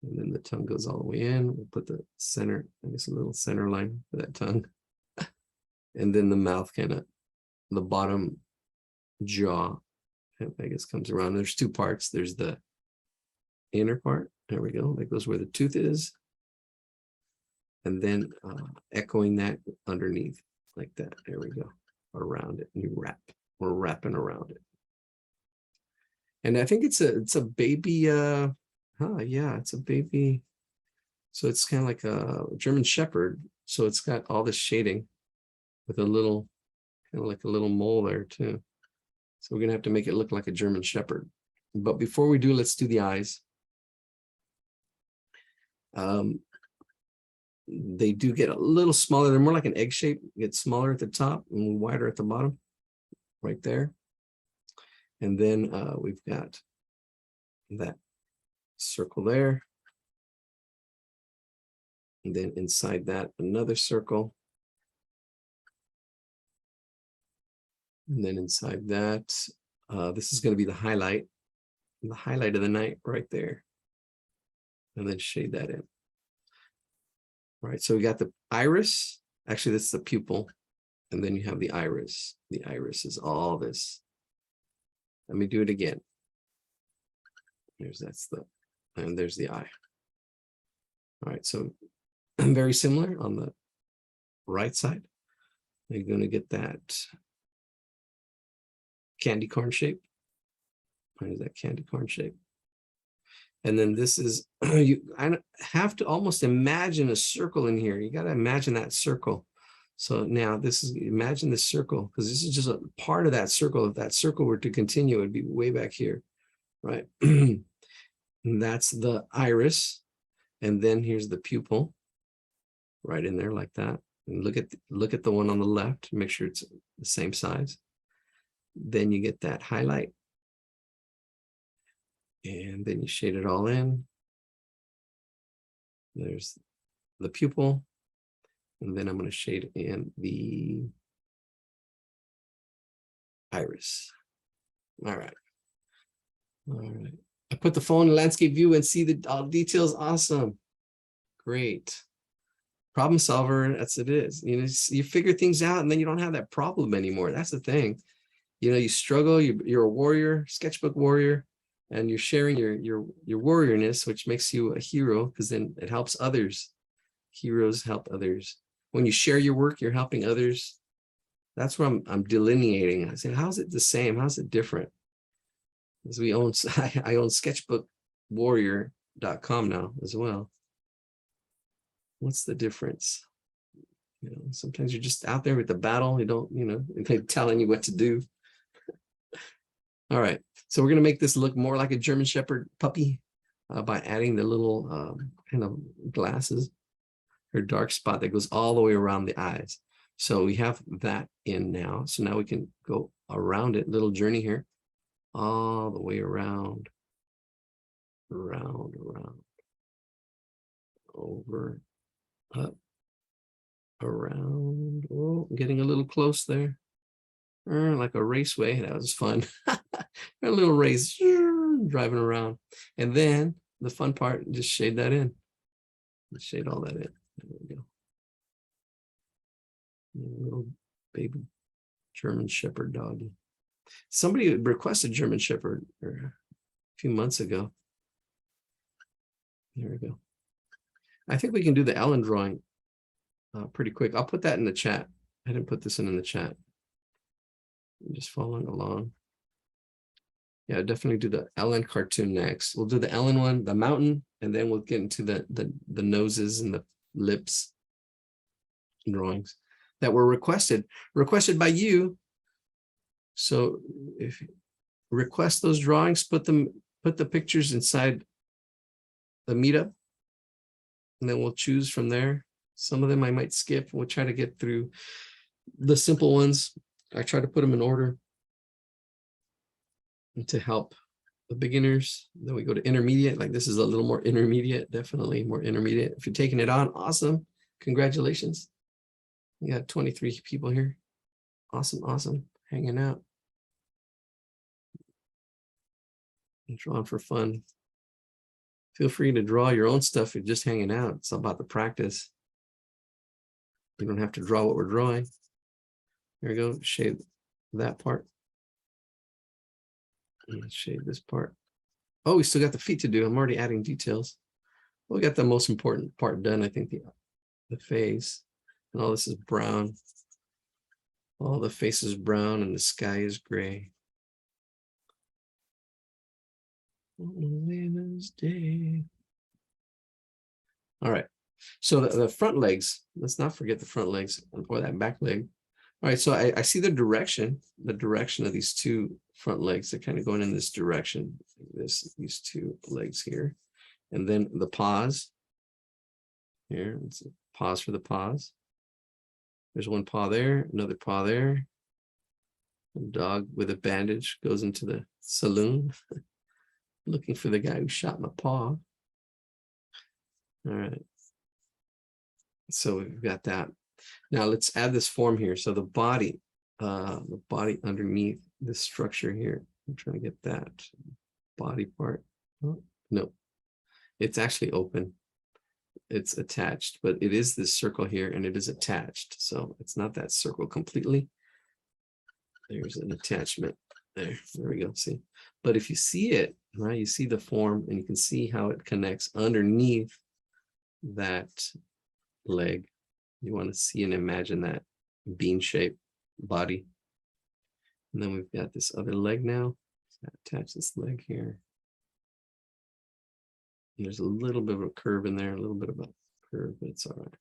And then the tongue goes all the way in. We'll put the center, I guess a little center line for that tongue. And then the mouth kind of, the bottom jaw, I guess comes around. There's two parts. There's the inner part. There we go. That goes where the tooth is. And then echoing that underneath like that. There we go. Around it. And you wrap. We're wrapping around it. And I think it's a baby, yeah, it's a baby. So it's kind of like a German Shepherd. So it's got all this shading with a little, kind of like a little mole there too. So we're going to have to make it look like a German Shepherd. But before we do, let's do the eyes. They do get a little smaller. They're more like an egg shape. Get smaller at the top and wider at the bottom, right there. And then we've got that circle there. And then inside that, another circle. And then inside that, this is going to be the highlight of the night right there. And then shade that in. All right, so we got the iris. Actually, that's the pupil. And then you have the iris. The iris is all this. Let me do it again. And there's the eye. All right, so very similar on the right side. You're going to get that candy corn shape. There's that candy corn shape. And then this is, I have to almost imagine a circle in here. You got to imagine that circle. So now this is, imagine this circle, because this is just a part of that circle. If that circle were to continue, it'd be way back here, right? And that's the iris. And then here's the pupil right in there like that. And look at the one on the left, make sure it's the same size. Then you get that highlight. And then you shade it all in. There's the pupil. And then I'm going to shade in the iris. All right. All right. I put the phone in landscape view and see the all details. Awesome. Great. Problem solver, that's it is. You know, you figure things out and then you don't have that problem anymore. That's the thing. You know, you struggle, you're a warrior, sketchbook warrior, and you're sharing your warriorness, which makes you a hero because then it helps others. Heroes help others. When you share your work, you're helping others. That's what I'm delineating. I say, how's it the same? How's it different? As we own, I own sketchbookwarrior.com now as well. What's the difference? You know, sometimes you're just out there with the battle. You don't, you know, they're telling you what to do. All right, so we're going to make this look more like a German Shepherd puppy by adding the little kind of glasses or dark spot that goes all the way around the eyes. So we have that in now. So now we can go around it, little journey here, all the way around, around, over, up, around. Oh, getting a little close there. Like a raceway. That was fun. A little race, driving around. And then the fun part, just shade that in. Just shade all that in. There we go. Little baby German Shepherd doggy. Somebody requested German Shepherd a few months ago. There we go. I think we can do the Ellen drawing pretty quick. I'll put that in the chat. I didn't put this in the chat. I'm just following along. Yeah, definitely do the Ellen cartoon next. We'll do the Ellen one, the mountain, and then we'll get into the noses and the lips drawings that were requested by you. So if you request those drawings, put the pictures inside the meetup, and then we'll choose from there. Some of them I might skip. We'll try to get through the simple ones. I try to put them in order to help the beginners. Then we go to intermediate. Like this is a little more intermediate, definitely more intermediate. If you're taking it on, awesome. Congratulations. We got 23 people here. Awesome, awesome. Hanging out. And drawing for fun. Feel free to draw your own stuff. You're just hanging out. It's about the practice. You don't have to draw what we're drawing. There we go. Shade that part. And let's shade this part. Oh, we still got the feet to do. I'm already adding details. We got the most important part done. I think the face. And all this is brown. All the face is brown and the sky is gray. Wednesday. All right. So the front legs, let's not forget the front legs or that back leg. All right, so I see the direction of these two front legs. They're kind of going in this direction, these two legs here. And then the paws. Here, it's a pause for the paws. There's one paw there, another paw there. A dog with a bandage goes into the saloon looking for the guy who shot my paw. All right. So we've got that. Now let's add this form here. So the body underneath this structure here. I'm trying to get that body part. Oh, no, it's actually open. It's attached, but it is this circle here and it is attached. So it's not that circle completely. There's an attachment there. There we go. See, but if you see it, right, you see the form and you can see how it connects underneath that leg. You want to see and imagine that bean-shaped body. And then we've got this other leg now. Attach this leg here. And there's a little bit of a curve in there, a little bit of a curve, but it's all right.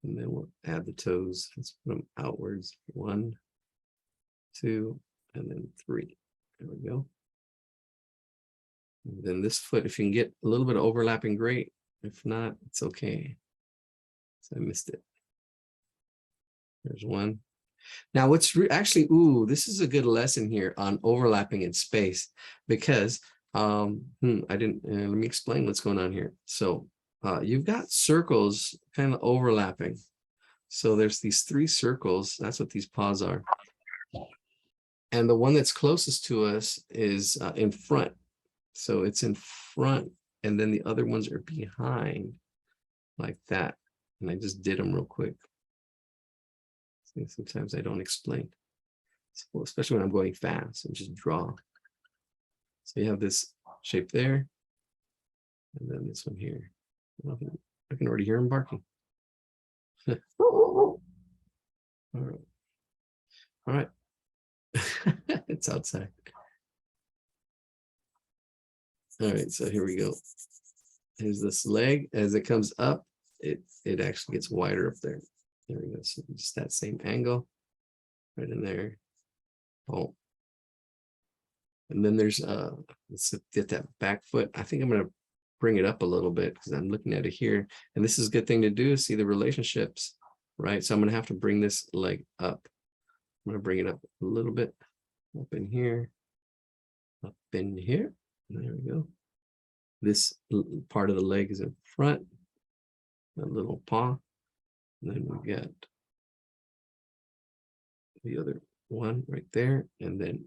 And then we'll add the toes. Let's put them outwards. 1, 2, and then 3. There we go. And then this foot, if you can get a little bit of overlapping, great. If not, it's okay. So I missed it. There's 1. Now what's actually, ooh, this is a good lesson here on overlapping in space, because I didn't, let me explain what's going on here. So you've got circles kind of overlapping. So there's these 3 circles. That's what these paws are. And the one that's closest to us is in front. So it's in front, and then the other ones are behind like that. And I just did them real quick. See, sometimes I don't explain, so, especially when I'm going fast, and just draw. So you have this shape there, and then this one here. I can already hear him barking. All right. All right. It's outside. All right, so here we go. Here's this leg. As it comes up, it actually gets wider up there. There we go. So just that same angle right in there. Oh. And then there's let's get that back foot. I think I'm gonna bring it up a little bit because I'm looking at it here. And this is a good thing to do, see the relationships, right? So I'm gonna have to bring this leg up. I'm gonna bring it up a little bit, up in here, up in here. There we go. This part of the leg is in front, that little paw. And then we got the other one right there, and then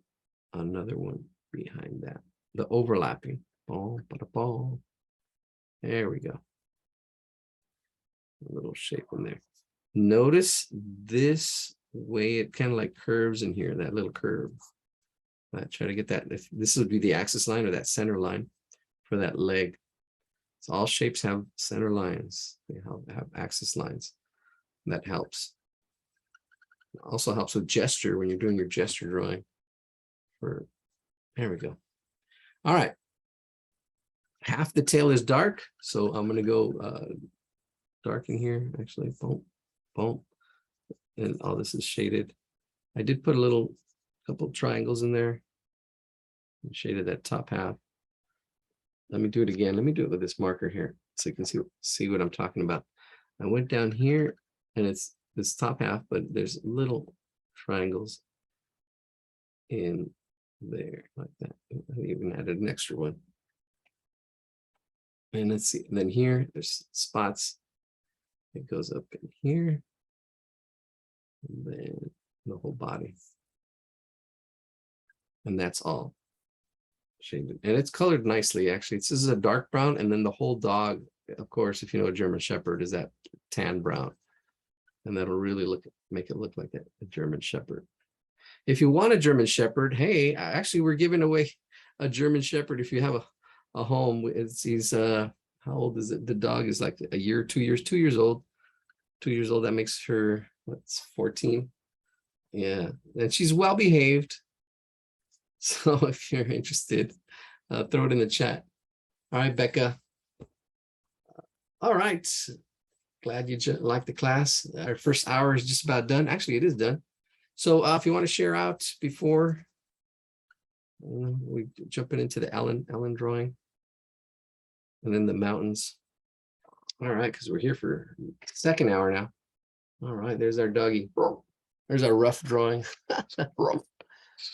another one behind that. The overlapping. Ball, bada ball. There we go. A little shape in there. Notice this way it kind of like curves in here, that little curve. I try to get that. If this would be the axis line or that center line for that leg. So all shapes have center lines. They have axis lines. That helps. It also helps with gesture when you're doing your gesture drawing. There we go. All right. Half the tail is dark, so I'm going to go dark in here. Actually, boom, boom, and all this is shaded. I did put a couple triangles in there and shaded that top half. Let me do it again. Let me do it with this marker here so you can see what I'm talking about. I went down here, and it's this top half, but there's little triangles in there like that. I even added an extra one. And let's see, and then here, there's spots. It goes up in here. And then the whole body. And that's all shaded. And it's colored nicely, actually. This is a dark brown, and then the whole dog, of course, if you know a German Shepherd, is that tan brown. And that'll really make it look like a German Shepherd. If you want a German Shepherd, hey, actually, we're giving away a German Shepherd if you have a home. He's how old is it? The dog is like a year, 2 years, 2 years old. 2 years old. That makes her, what's 14? Yeah, and she's well behaved. So if you're interested, throw it in the chat. All right, Becca. All right. Glad you liked the class. Our first hour is just about done. Actually, it is done. So if you want to share out before we jumping into the Ellen drawing, and then the mountains. All right, because we're here for second hour now. All right, there's our doggy. There's our rough drawing. Rough.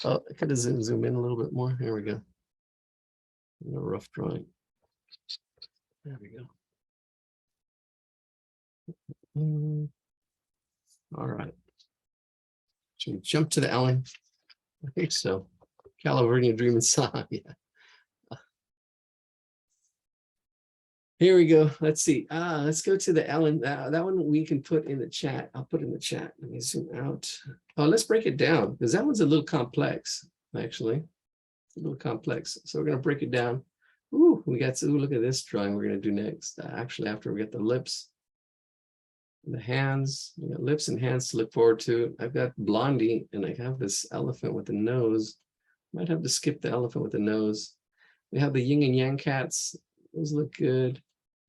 Oh, I could have zoom in a little bit more. Here we go. A rough drawing. There we go. All right. Should we jump to the Ellen? I think so. California Dream and Song. Yeah. Here we go. Let's see. Let's go to the Ellen. That one we can put in the chat. I'll put in the chat. Let me zoom out. Oh, let's break it down because that one's a little complex, actually. It's a little complex. So we're going to break it down. Ooh, we got to look at this drawing we're going to do next. Actually, after we get the lips, the hands, we got lips and hands to look forward to. I've got Blondie, and I have this elephant with a nose. Might have to skip the elephant with the nose. We have the yin and yang cats. Those look good.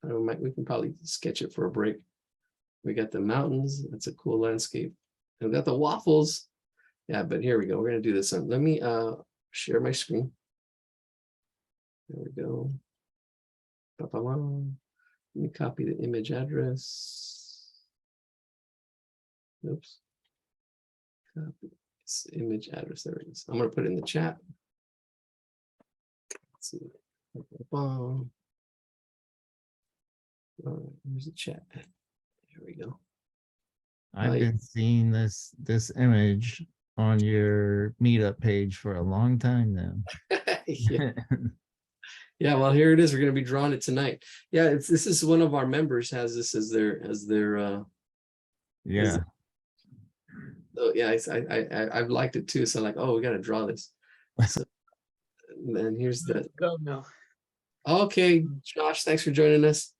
We can probably sketch it for a break. We got the mountains. That's a cool landscape. And we got the waffles. Yeah, but here we go. We're gonna do this one. Let me share my screen. There we go. Let me copy the image address. Oops. Copy this image address. There it is. I'm gonna put it in the chat. Let's see. All right, where's the chat? Here we go. I've been seeing this image on your meetup page for a long time now. Yeah. Yeah, well, here it is. We're going to be drawing it tonight. Yeah, this is one of our members has this as their yeah. Oh yeah, I've liked it too. So I'm like, oh, we got to draw this. So, and here's the. Go now. Okay, Josh, thanks for joining us.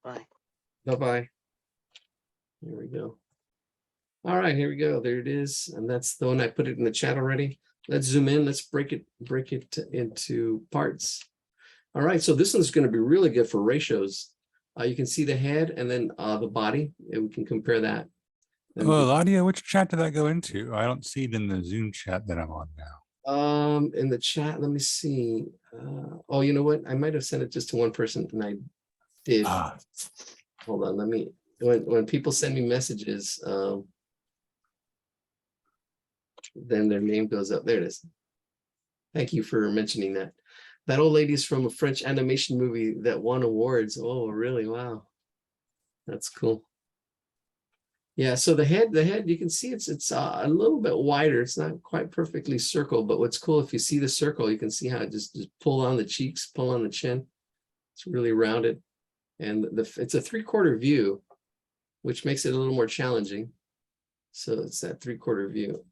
Bye. Bye-bye. Here we go. All right, here we go. There it is. And that's the one I put it in the chat already. Let's zoom in. Let's break it into parts. All right, so this one's going to be really good for ratios. You can see the head and then the body, and we can compare that. And Ladia, which chat did that go into? I don't see it in the Zoom chat that I'm on now. in the chat, let me see. Oh, you know what? I might have sent it just to one person, and I did. Hold on, let me. When people send me messages, then their name goes up. There it is. Thank you for mentioning that. That old lady is from a French animation movie that won awards. Oh, really? Wow. That's cool. Yeah, so the head, you can see it's a little bit wider. It's not quite perfectly circled, but what's cool, if you see the circle, you can see how it just pull on the cheeks, pull on the chin. It's really rounded. And it's a 3/4 view, which makes it a little more challenging. So it's that 3/4 view.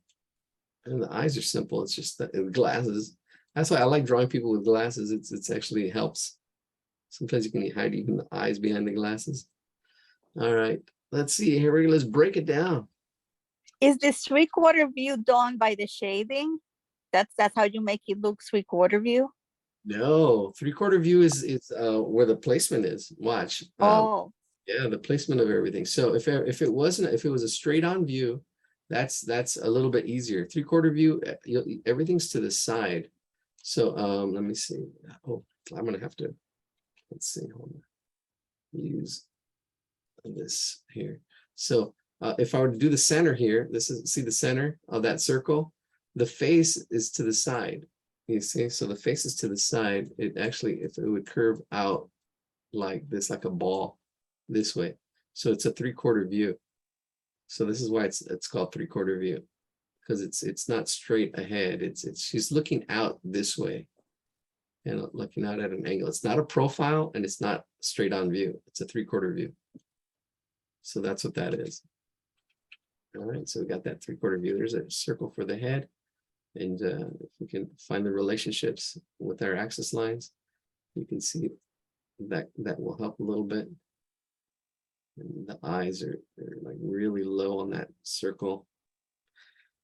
And the eyes are simple. It's just the glasses. That's why I like drawing people with glasses. It's actually helps. Sometimes you can hide even the eyes behind the glasses. All right, let's see here. Let's break it down. Is this 3/4 view done by the shading? That's how you make it look 3/4 view? No, 3/4 view is where the placement is. Watch. Oh, Yeah, the placement of everything. So if it was a straight on view, that's a little bit easier. 3/4 view, everything's to the side. So let me see. Oh, I'm gonna have to. Let's see. Hold on. Use this here. So if I were to do the center here, see the center of that circle. The face is to the side. You see, so the face is to the side. It actually, if it would curve out like this, like a ball, this way. So it's a 3/4 view. So this is why it's called 3/4 view, because it's not straight ahead. She's looking out this way and looking out at an angle. It's not a profile and it's not straight on view. It's a 3/4 view. So that's what that is. All right, so we got that 3/4 view. There's a circle for the head. And if we can find the relationships with our axis lines, you can see that will help a little bit. And the eyes are like really low on that circle.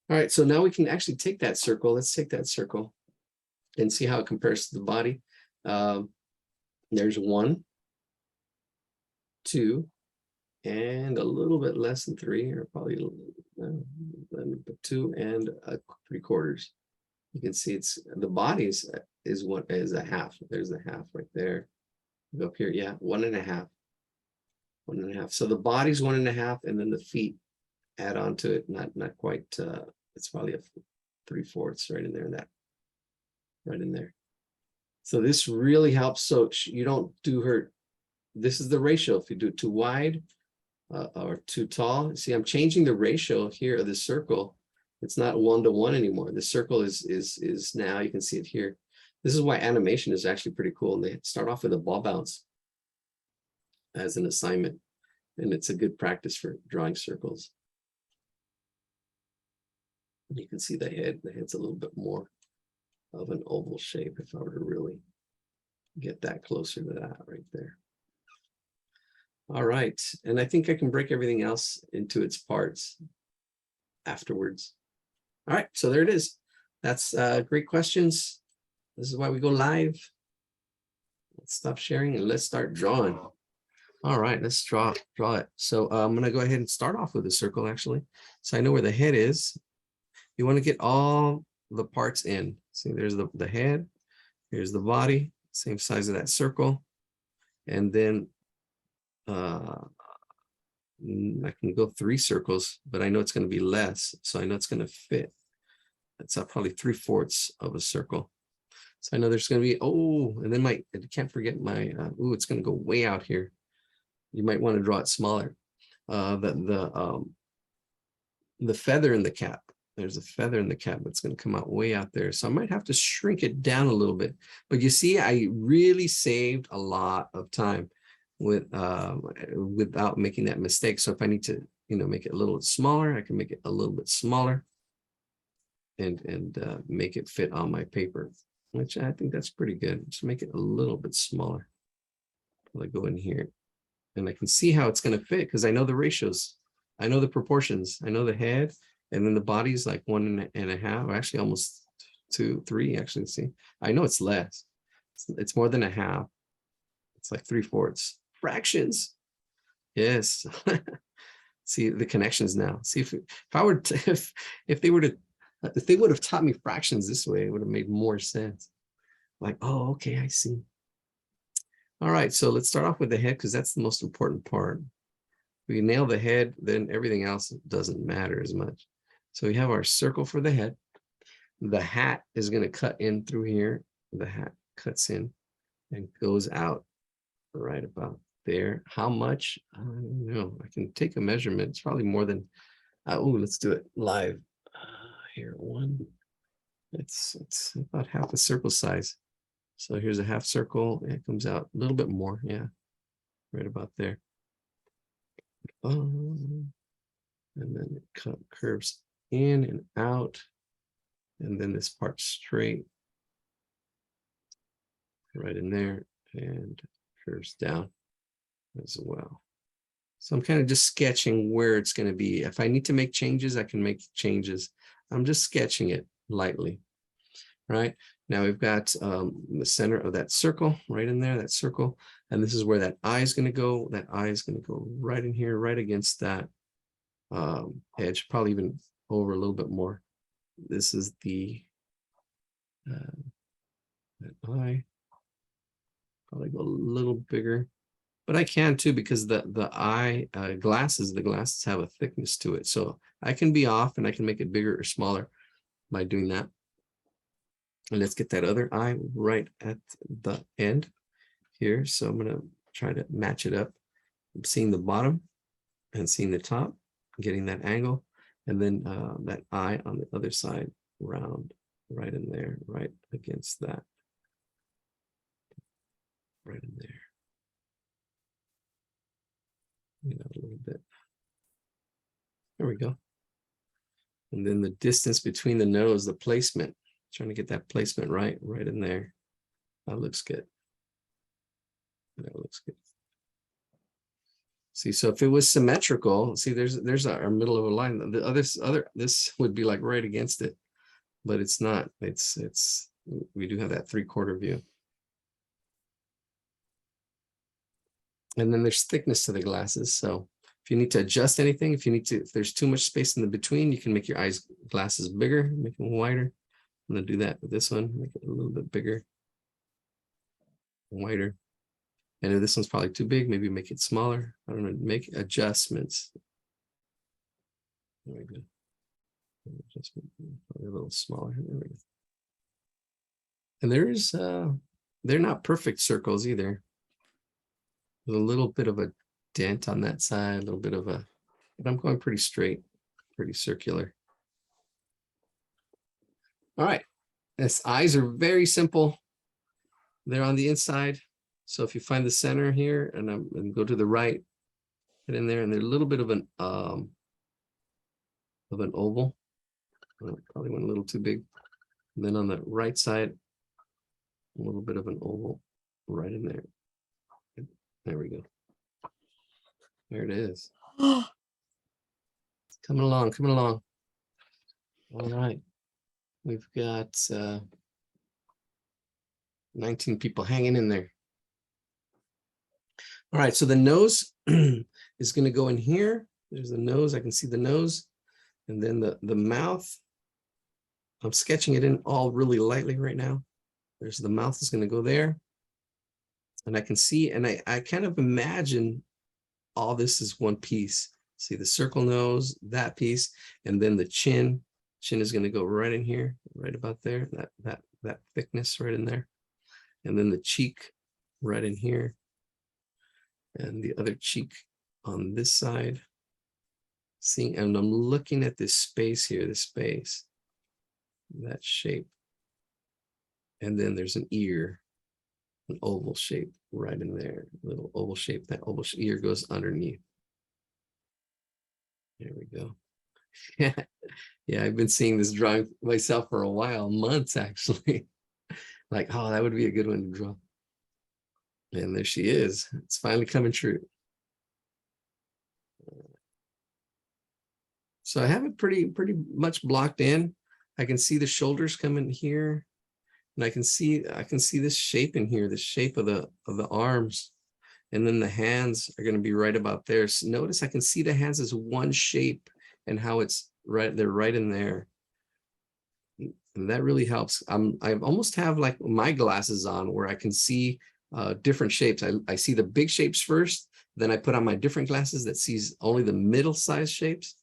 All right, so now we can actually take that circle. Let's take that circle and see how it compares to the body. There's 1, 2, and a little bit less than 3, or probably 2 and 3/4. You can see it's the bodies is a half. There's a half right there. Go up here, yeah, 1.5. 1.5. So the body's 1.5, and then the feet add on to it. Not quite. It's probably a 3/4 right in there. Right in there. So this really helps. So you don't do her. This is the ratio. If you do it too wide or too tall, see, I'm changing the ratio here of the circle. It's not 1:1 anymore. The circle is now. You can see it here. This is why animation is actually pretty cool. And they start off with a ball bounce as an assignment, and it's a good practice for drawing circles. You can see the head. The head's a little bit more of an oval shape if I were to really get that closer to that right there. All right, and I think I can break everything else into its parts afterwards. All right, so there it is. That's great questions. This is why we go live. Let's stop sharing and let's start drawing. All right, let's draw it. So I'm gonna go ahead and start off with a circle actually. So I know where the head is. You want to get all the parts in. See, there's the head, here's the body, same size of that circle. And then I can go 3 circles, but I know it's going to be less. So I know it's going to fit. That's probably 3/4 of a circle. So I know there's going to be, oh, and then I can't forget my, it's going to go way out here. You might want to draw it smaller. The feather in the cap. There's a feather in the cap that's going to come out way out there. So I might have to shrink it down a little bit. But you see, I really saved a lot of time without making that mistake. So if I need to, make it a little smaller, I can make it a little bit smaller and make it fit on my paper, which I think that's pretty good. Just make it a little bit smaller. I'll go in here and I can see how it's going to fit because I know the ratios. I know the proportions. I know the head. And then the body's like 1.5, or actually almost 2, 3, actually. See, I know it's less. It's more than a half. It's like 3/4. Fractions. Yes. See the connections now. See if I were to, if they would have taught me fractions this way, it would have made more sense. Like, oh, okay, I see. All right, so let's start off with the head because that's the most important part. If we nail the head, then everything else doesn't matter as much. So we have our circle for the head. The hat is going to cut in through here. The hat cuts in and goes out right about there. How much? I don't know. I can take a measurement. It's probably more than, let's do it live. Here, one. It's about half a circle size. So here's a half circle. And it comes out a little bit more. Yeah, right about there. And then it curves in and out, and then this part straight right in there and curves down as well. So I'm kind of just sketching where it's going to be. If I need to make changes, I can make changes. I'm just sketching it lightly. Right now we've got the center of that circle right in there, that circle, and this is where that eye is going to go. That eye is going to go right in here, right against that edge, probably even over a little bit more. This is the that eye. Probably go a little bigger, but I can too because the eye glasses have a thickness to it, so I can be off and I can make it bigger or smaller by doing that. And let's get that other eye right at the end here. So I'm gonna try to match it up. I'm seeing the bottom and seeing the top, getting that angle, and then that eye on the other side round right in there, right against that, right in there. A little bit. There we go. And then the distance between the nose, the placement, trying to get that placement right in there. That looks good. That looks good. See, so if it was symmetrical, see, there's our middle of a line. The this would be like right against it, but it's not. We do have that 3/4 view. And then there's thickness to the glasses. So if you need to adjust anything, if there's too much space in the between, you can make your glasses bigger, make them wider. I'm gonna do that with this one, make it a little bit bigger, wider. And if this one's probably too big, maybe make it smaller. I don't know, make adjustments. There we go. Adjustment, probably a little smaller. There we go. And they're not perfect circles either. There's a little bit of a dent on that side, a little bit of but I'm going pretty straight, pretty circular. All right, its eyes are very simple. They're on the inside. So if you find the center here and go to the right, get in there, and they're a little bit of an oval. Probably went a little too big. And then on the right side, a little bit of an oval right in there. There we go. There it is. It's coming along, coming along. All right. We've got 19 people hanging in there. All right, so the nose is going to go in here. There's the nose. I can see the nose. And then the mouth. I'm sketching it in all really lightly right now. There's the mouth is going to go there. And I can see, and I kind of imagine all this is one piece. See the circle nose, that piece, and then the chin. Chin is going to go right in here, right about there, that thickness right in there. And then the cheek right in here. And the other cheek on this side. See, and I'm looking at this space here, this space, that shape. And then there's an ear, an oval shape right in there, little oval shape. That oval ear goes underneath. There we go. Yeah, I've been seeing this drawing myself for a while, months actually. Like, oh, that would be a good one to draw. And there she is. It's finally coming true. So I have it pretty much blocked in. I can see the shoulders coming here. And I can see this shape in here, the shape of the arms. And then the hands are going to be right about there. So notice I can see the hands as one shape and how it's right, they're right in there. And that really helps. I almost have like my glasses on where I can see different shapes. I see the big shapes first, then I put on my different glasses that sees only the middle-sized shapes.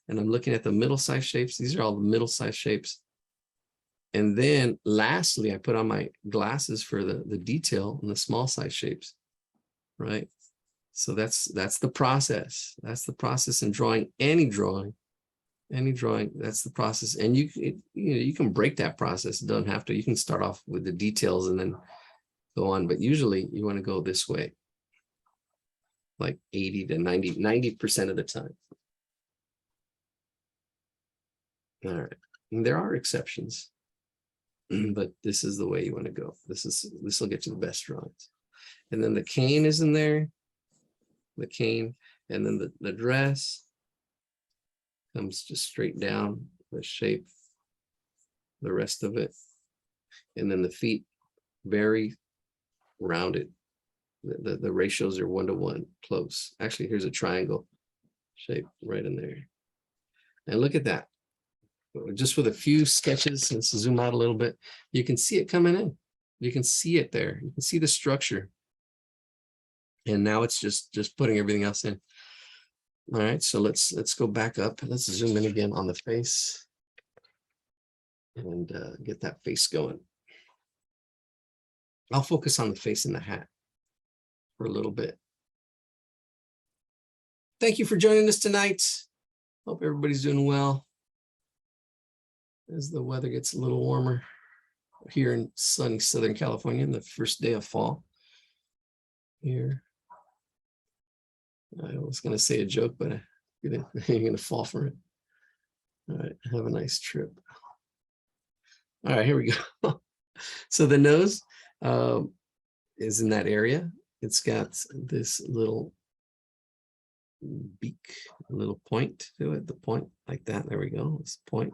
And I'm looking at the middle-sized shapes. These are all the middle-sized shapes. And then lastly, I put on my glasses for the detail and the small size shapes, right? So that's the process. That's the process in drawing any drawing. That's the process. And you can break that process. You don't have to. You can start off with the details and then go on. But usually you want to go this way, like 80 to 90% of the time. All right. And there are exceptions. But this is the way you want to go. This will get you the best drawings. And then the cane is in there, the cane, and then the dress comes just straight down, the shape, the rest of it. And then the feet, very rounded. The ratios are 1-to-1, close. Actually, here's a triangle shape right in there. And look at that. Just with a few sketches, let's zoom out a little bit, you can see it coming in. You can see it there. You can see the structure. And now it's just putting everything else in. All right, so let's go back up. Let's zoom in again on the face and get that face going. I'll focus on the face and the hat for a little bit. Thank you for joining us tonight. Hope everybody's doing well. As the weather gets a little warmer here in sunny Southern California, in the first day of fall here. I was going to say a joke, but you're going to fall for it. All right, have a nice trip. All right, here we go. So the nose is in that area. It's got this little beak, a little point to it, the point like that. There we go. This point.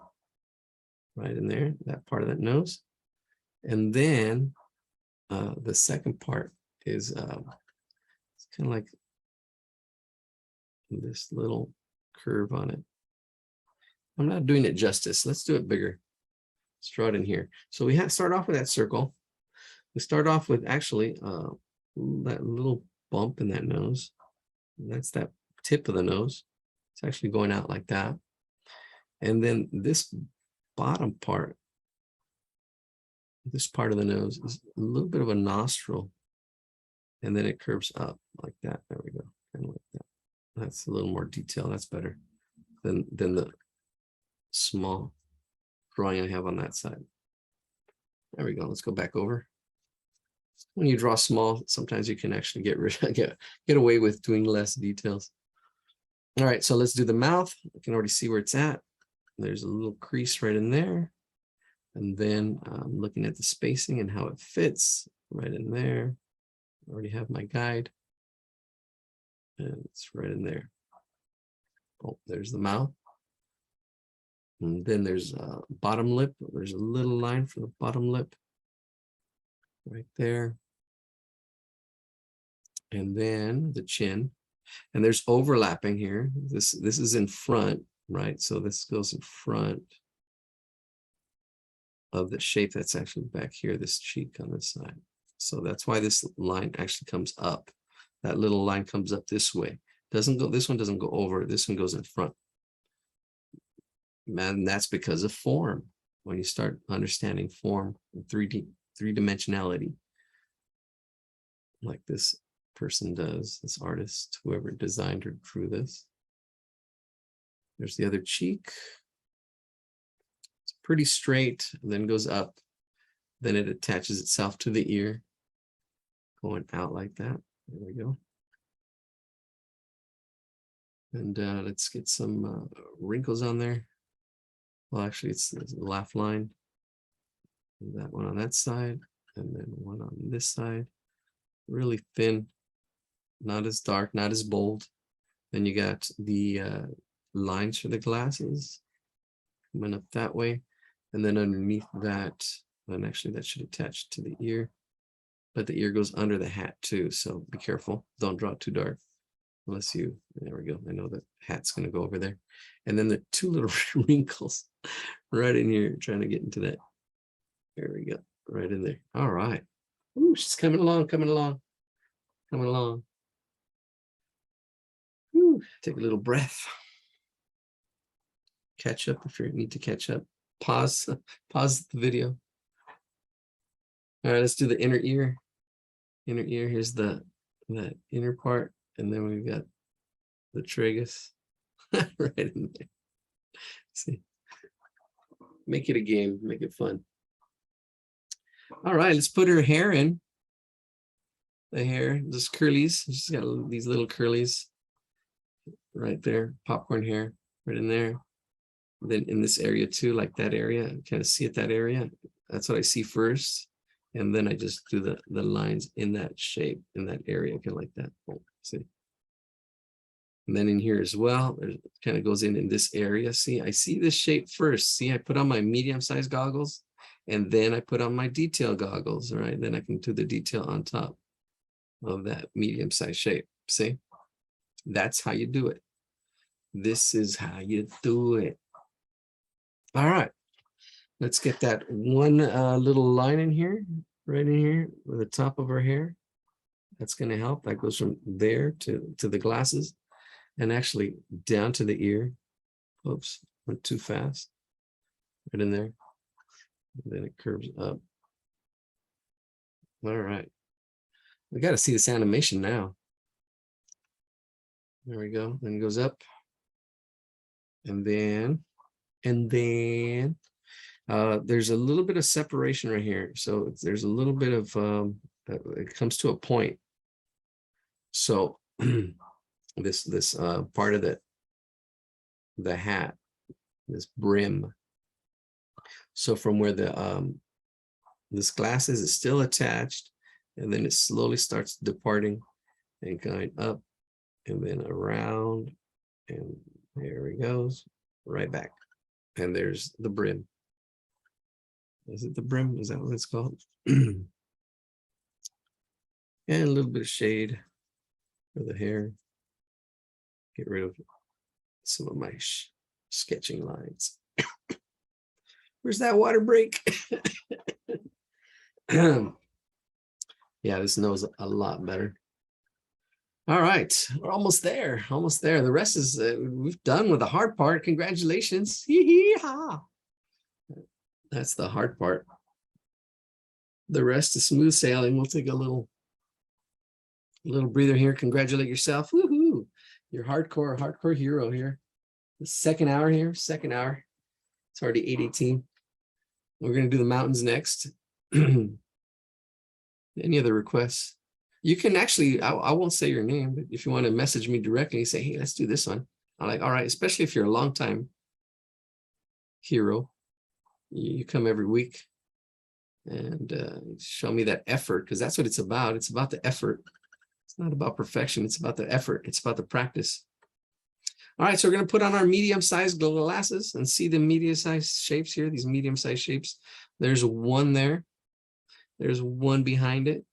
Right in there, that part of that nose. And then the second part is it's kind of like this little curve on it. I'm not doing it justice. Let's do it bigger. Let's draw it in here. So we start off with that circle. We start off with actually that little bump in that nose. And that's that tip of the nose. It's actually going out like that. And then this bottom part, this part of the nose is a little bit of a nostril, and then it curves up like that. There we go, kind of like that. That's a little more detail. That's better than the small drawing I have on that side. There we go. Let's go back over. When you draw small, sometimes you can actually get away with doing less details. All right, so let's do the mouth. You can already see where it's at. There's a little crease right in there. And then I'm looking at the spacing and how it fits right in there. I already have my guide. And it's right in there. Oh, there's the mouth. And then there's a bottom lip. There's a little line for the bottom lip right there. And then the chin. And there's overlapping here. This is in front, right? So this goes in front of the shape that's actually back here, this cheek on this side. So that's why this line actually comes up. That little line comes up this way. Doesn't go, this one doesn't go over, this one goes in front. Man, that's because of form. When you start understanding form, 3D-dimensionality, like this person does, this artist, whoever designed or drew this. There's the other cheek. It's pretty straight, and then goes up. Then it attaches itself to the ear, going out like that. There we go. And let's get some wrinkles on there. Well, actually, it's the laugh line. That one on that side, and then one on this side. Really thin, not as dark, not as bold. Then you got the lines for the glasses coming up that way. And then underneath that, and actually that should attach to the ear. But the ear goes under the hat too, so be careful. Don't draw it too dark. Unless you, there we go. I know the hat's going to go over there. And then the two little wrinkles right in here, trying to get into that. There we go, right in there. All right. Ooh, she's coming along, coming along, coming along. Ooh, take a little breath. Catch up if you need to catch up. Pause the video. All right, let's do the inner ear. Inner ear, here's that inner part. And then we've got the tragus right in there. See, make it a game, make it fun. All right, let's put her hair in. The hair, just curlies. She's got these little curlies right there, popcorn hair right in there. And then in this area too, like that area, kind of see it, that area. That's what I see first. And then I just do the lines in that shape, in that area, kind of like that. Oh, see. And then in here as well, it kind of goes in this area. See, I see this shape first. See, I put on my medium-sized goggles, and then I put on my detail goggles, right? Then I can do the detail on top of that medium-sized shape. See, that's how you do it. This is how you do it. All right, let's get that one little line in here, right in here, with the top of her hair. That's going to help. That goes from there to the glasses, and actually down to the ear. Oops, went too fast. Right in there. And then it curves up. All right. We got to see this animation now. There we go. Then it goes up. And then there's a little bit of separation right here. So there's a little bit of, it comes to a point. So this part of the hat, this brim. So from where this glasses is still attached, and then it slowly starts departing and going up and then around, and there it goes, right back. And there's the brim. Is it the brim? Is that what it's called? And a little bit of shade for the hair. Get rid of some of my sketching lines. Where's that water break? Yeah, this knows a lot better. All right, we're almost there, almost there. The rest is, we've done with the hard part. Congratulations. Hee-hee-ha. That's the hard part. The rest is smooth sailing. We'll take a little breather here. Congratulate yourself. Woohoo. You're hardcore hero here. The second hour here, second hour. It's already 8:18. We're going to do the mountains next. Any other requests? You can actually, I won't say your name, but if you want to message me directly, say, hey, let's do this one. I'm like, all right, especially if you're a long time hero. You come every week and show me that effort, because that's what it's about. It's about the effort. It's not about perfection. It's about the effort. It's about the practice. All right, so we're going to put on our medium-sized glasses and see the medium-sized shapes here, these medium-sized shapes. There's one there. There's one behind it.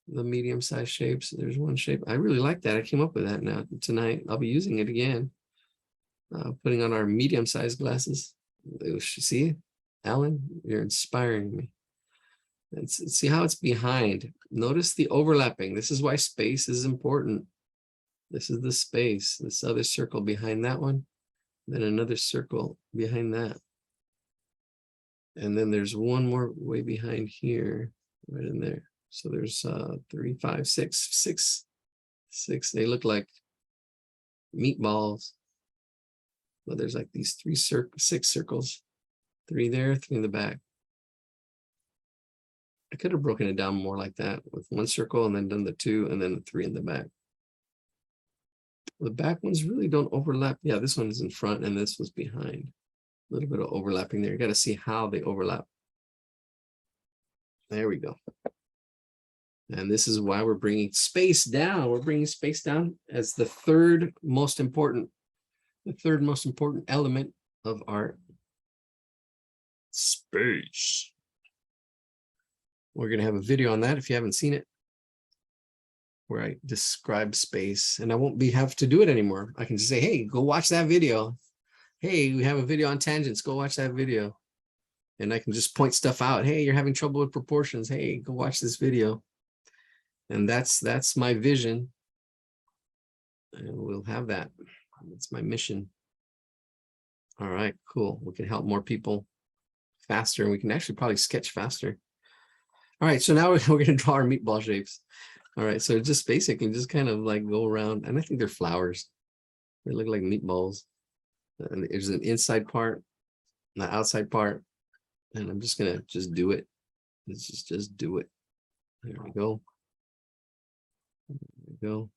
The medium-sized shapes. There's one shape. I really like that. I came up with that now tonight. I'll be using it again. Putting on our medium-sized glasses. See, Alan, you're inspiring me. And see how it's behind. Notice the overlapping. This is why space is important. This is the space. This other circle behind that one. Then another circle behind that. And then there's one more way behind here, right in there. So there's 3, 5, 6. They look like meatballs. But there's like these 6 circles. 3 there, 3 in the back. I could have broken it down more like that with 1 circle and then done the 2 and then the 3 in the back. The back ones really don't overlap. Yeah, this one is in front and this was behind. A little bit of overlapping there. You got to see how they overlap. There we go. And this is why we're bringing space down. We're bringing space down as the third most important element of art. Space. We're going to have a video on that if you haven't seen it, where I describe space, and I won't have to do it anymore. I can just say, hey, go watch that video. Hey, we have a video on tangents. Go watch that video. And I can just point stuff out. Hey, you're having trouble with proportions. Hey, go watch this video. And that's my vision. And we'll have that. That's my mission. All right, cool. We can help more people faster, and we can actually probably sketch faster. All right, so now we're going to draw our meatball shapes. All right, so just basically just kind of like go around, and I think they're flowers. They look like meatballs. And there's an inside part, and the outside part, and I'm just gonna do it. Let's just do it. There we go. There we go.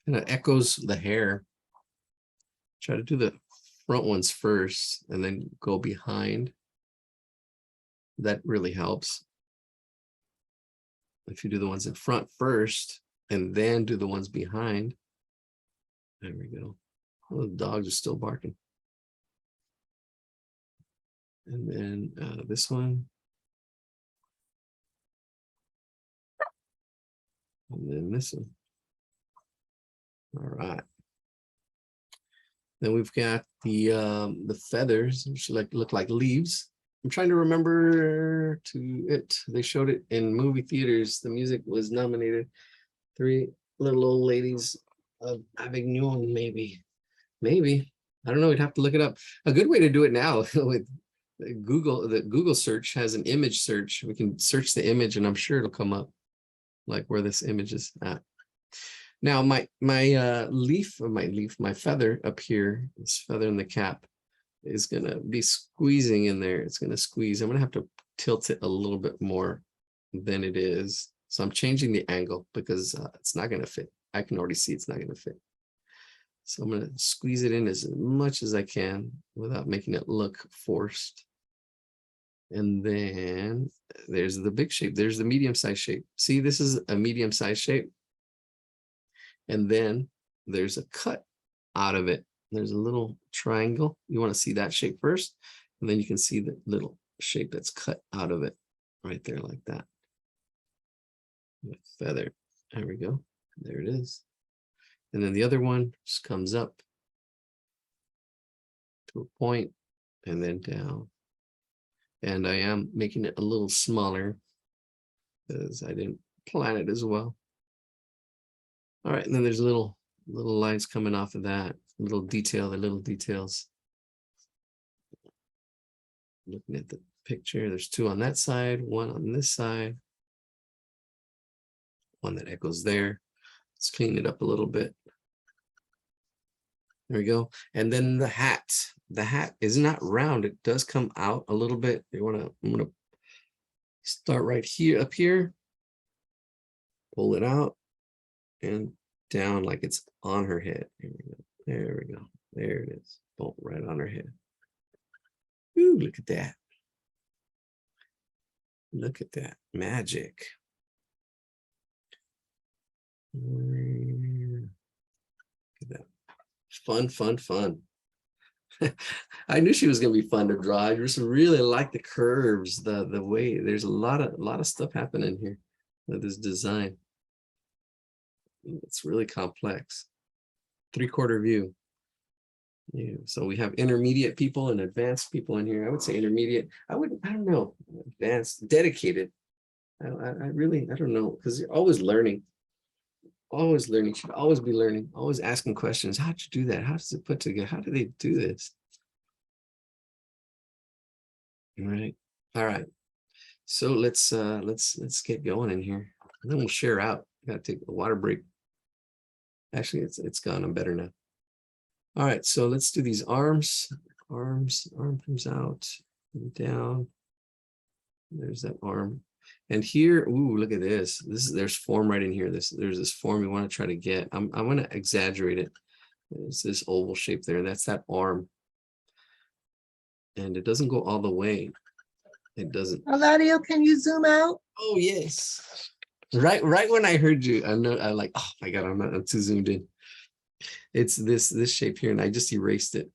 Kind of echoes the hair. Try to do the front ones first, and then go behind. That really helps. If you do the ones in front first, and then do the ones behind. There we go. Oh, the dogs are still barking. And then this one. And then this one. All right. Then we've got the feathers, which look like leaves. I'm trying to remember they showed it in movie theaters. The music was nominated. 3 little old ladies of Avignon, maybe. I don't know. We'd have to look it up. A good way to do it now with Google, the Google search has an image search. We can search the image and I'm sure it'll come up like where this image is at. Now my feather up here, this feather in the cap is going to be squeezing in there. It's going to squeeze. I'm going to have to tilt it a little bit more than it is. So I'm changing the angle because it's not going to fit. I can already see it's not going to fit. So I'm going to squeeze it in as much as I can without making it look forced. And then there's the big shape. There's the medium-sized shape. See, this is a medium-sized shape. And then there's a cut out of it. There's a little triangle. You want to see that shape first, and then you can see the little shape that's cut out of it right there like that. The feather. There we go. There it is. And then the other one just comes up to a point and then down. And I am making it a little smaller because I didn't plan it as well. All right, and then there's little lines coming off of that, little details. Looking at the picture, there's 2 on that side, 1 on this side, 1 that echoes there. Let's clean it up a little bit. There we go. And then the hat. The hat is not round. It does come out a little bit. I'm gonna start right here, up here. Pull it out and down like it's on her head. Here we go. There we go. There it is. Boom, right on her head. Ooh, look at that. Look at that magic. Look at that. Fun, fun, fun. I knew she was gonna be fun to draw. I just really like the curves, the way there's a lot of stuff happening here with this design. It's really complex. 3/4 view. Yeah, so we have intermediate people and advanced people in here. I would say intermediate. I don't know, advanced, dedicated. I don't know, because you're always learning. Always learning, should always be learning, always asking questions. How'd you do that? How does it put together? How do they do this? All right. So let's get going in here. And then we'll share out. Gotta take a water break. Actually, it's gone. I'm better now. All right, so let's do these arms. Arm comes out and down. There's that arm. And here, ooh, look at this. There's form right in here. There's this form we want to try to get. I'm going to exaggerate it. It's this oval shape there. That's that arm. And it doesn't go all the way. It doesn't. Eladio, can you zoom out? Oh, yes. Right when I heard you, I'm like, oh my God, I'm too zoomed in. It's this shape here, and I just erased it.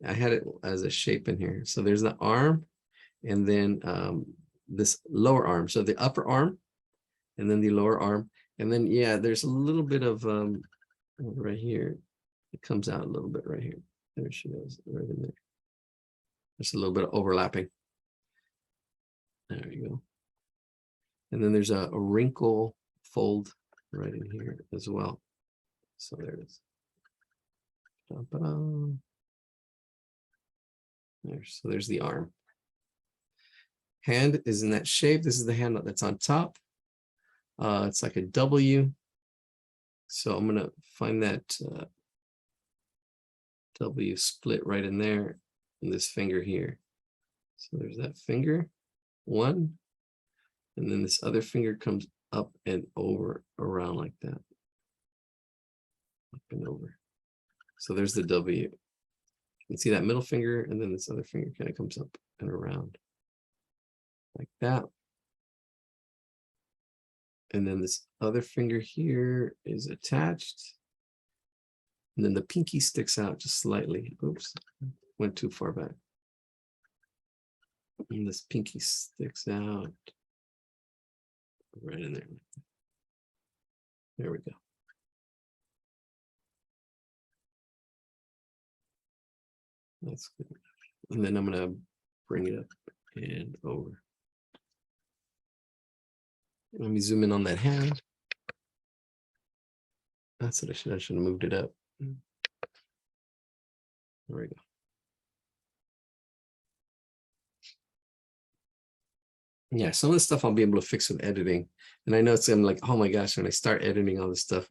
I had it as a shape in here. So there's the arm, and then this lower arm. So the upper arm, and then the lower arm. And then, yeah, there's a little bit of right here. It comes out a little bit right here. There she goes, right in there. There's a little bit of overlapping. There you go. And then there's a wrinkle fold right in here as well. So there it is. There, so there's the arm. Hand is in that shape. This is the hand that's on top. It's like a W. So I'm gonna find that W split right in there, in this finger here. So there's that finger, one, and then this other finger comes up and over, around like that. Up and over. So there's the W. You can see that middle finger, and then this other finger kind of comes up and around like that. And then this other finger here is attached. And then the pinky sticks out just slightly. Oops, went too far back. And this pinky sticks out right in there. There we go. That's good. And then I'm going to bring it up and over. Let me zoom in on that hand. That's what I should have moved it up. There we go. Yeah, some of the stuff I'll be able to fix with editing. And I know I'm like, oh my gosh, when I start editing all this stuff, it's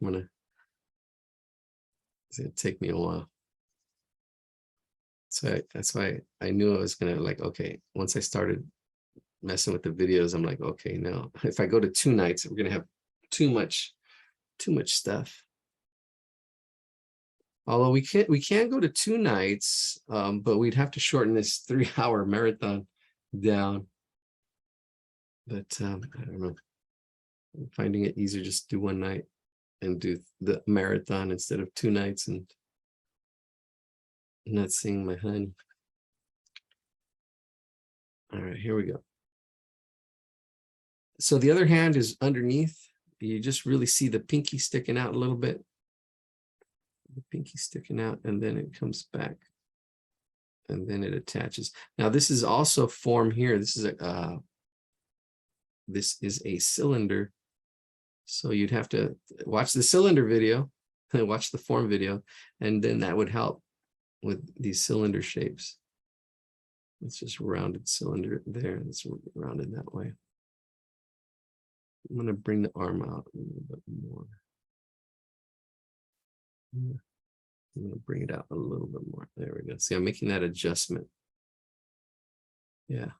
gonna take me a while. So that's why I knew I was gonna like, okay, once I started messing with the videos, I'm like, okay, no, if I go to 2 nights, we're gonna have too much stuff. Although we can go to 2 nights, but we'd have to shorten this 3-hour marathon down. But I don't know. I'm finding it easier just to do 1 night and do the marathon instead of 2 nights and not seeing my honey. All right, here we go. So the other hand is underneath. You just really see the pinky sticking out a little bit. The pinky sticking out, and then it comes back. And then it attaches. Now this is also form here. This is a cylinder. So you'd have to watch the cylinder video and watch the form video, and then that would help with these cylinder shapes. It's just rounded cylinder there. It's rounded that way. I'm going to bring the arm out a little bit more. I'm going to bring it out a little bit more. There we go. See, I'm making that adjustment. Yeah.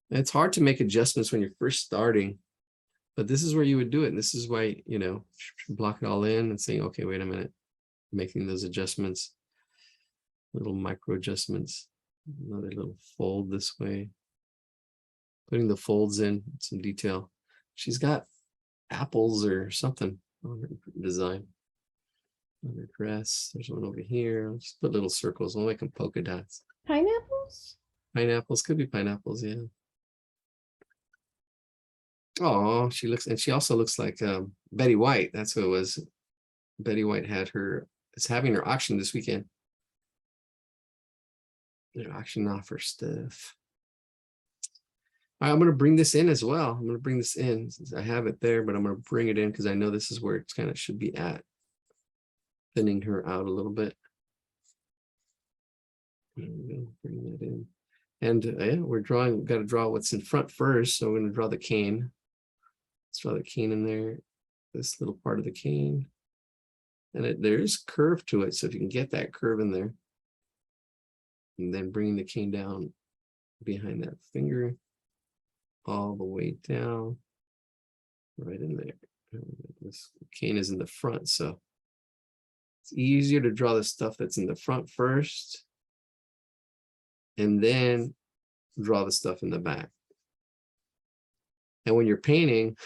It's hard to make adjustments when you're first starting, but this is where you would do it. And this is why, block it all in and saying, okay, wait a minute, making those adjustments, little micro adjustments, another little fold this way, putting the folds in some detail. She's got apples or something on her design. Another dress. There's one over here. Just put little circles. We'll make them polka dots. Pineapples? Pineapples, could be pineapples, yeah. Oh, she looks, and she also looks like Betty White. That's who it was. Betty White is having her auction this weekend. They're auctioning off her stuff. All right, I'm going to bring this in as well. I'm going to bring this in since I have it there, but I'm going to bring it in because I know this is where it's kind of should be at. Thinning her out a little bit. There we go, bring that in. And yeah, we've got to draw what's in front first. So we're going to draw the cane. Let's draw the cane in there. This little part of the cane. And there's curve to it. So if you can get that curve in there. And then bringing the cane down behind that finger. All the way down. Right in there. This cane is in the front. So it's easier to draw the stuff that's in the front first. And then draw the stuff in the back. And when you're painting,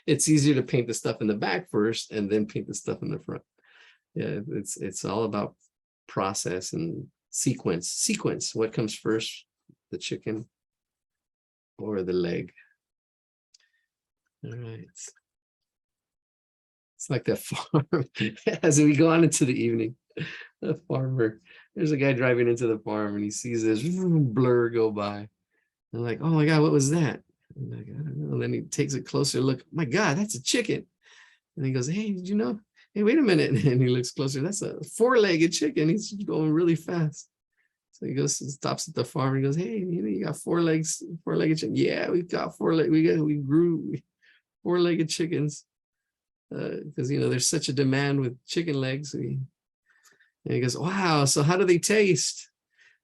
it's easier to paint the stuff in the back first and then paint the stuff in the front. Yeah, it's all about process and sequence. What comes first, the chicken or the leg? All right. It's like that farm. As we go on into the evening, the farmer, there's a guy driving into the farm and he sees this blur go by. I'm like, oh my God, what was that? I'm like, I don't know. And then he takes a closer look. My God, that's a chicken. And he goes, hey, did you know? Hey, wait a minute. And he looks closer. That's a four-legged chicken. He's going really fast. So he goes and stops at the farm. And he goes, hey, you got four-legged chicken. Yeah, we got we grew four-legged chickens. Because there's such a demand with chicken legs. And he goes, wow, so how do they taste?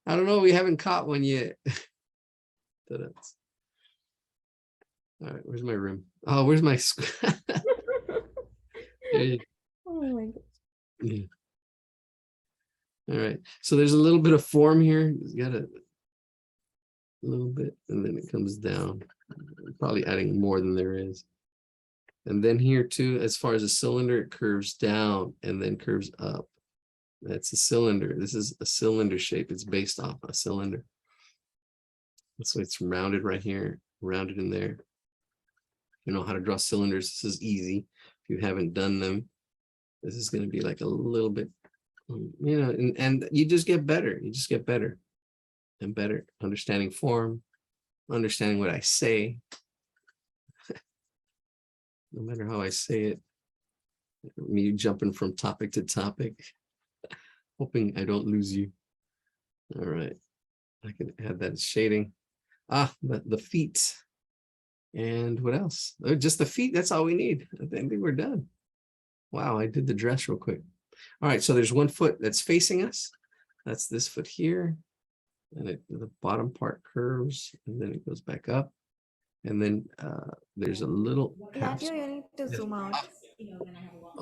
I don't know, we haven't caught one yet. All right, where's my room? Oh, where's my Oh my God. Yeah. All right, so there's a little bit of form here. It's got a little bit, and then it comes down. Probably adding more than there is. And then here too, as far as a cylinder, it curves down and then curves up. That's a cylinder. This is a cylinder shape. It's based off a cylinder. So it's rounded right here, rounded in there. You know how to draw cylinders. This is easy. If you haven't done them, this is going to be like a little bit, and you just get better. You just get better and better. Understanding form, understanding what I say. No matter how I say it, me jumping from topic to topic, hoping I don't lose you. All right, I can add that shading. But the feet. And what else? Oh, just the feet. That's all we need. I think we're done. Wow, I did the dress real quick. All right, so there's one foot that's facing us. That's this foot here. And the bottom part curves and then it goes back up. And then there's a little half. Matthew, you need to zoom out.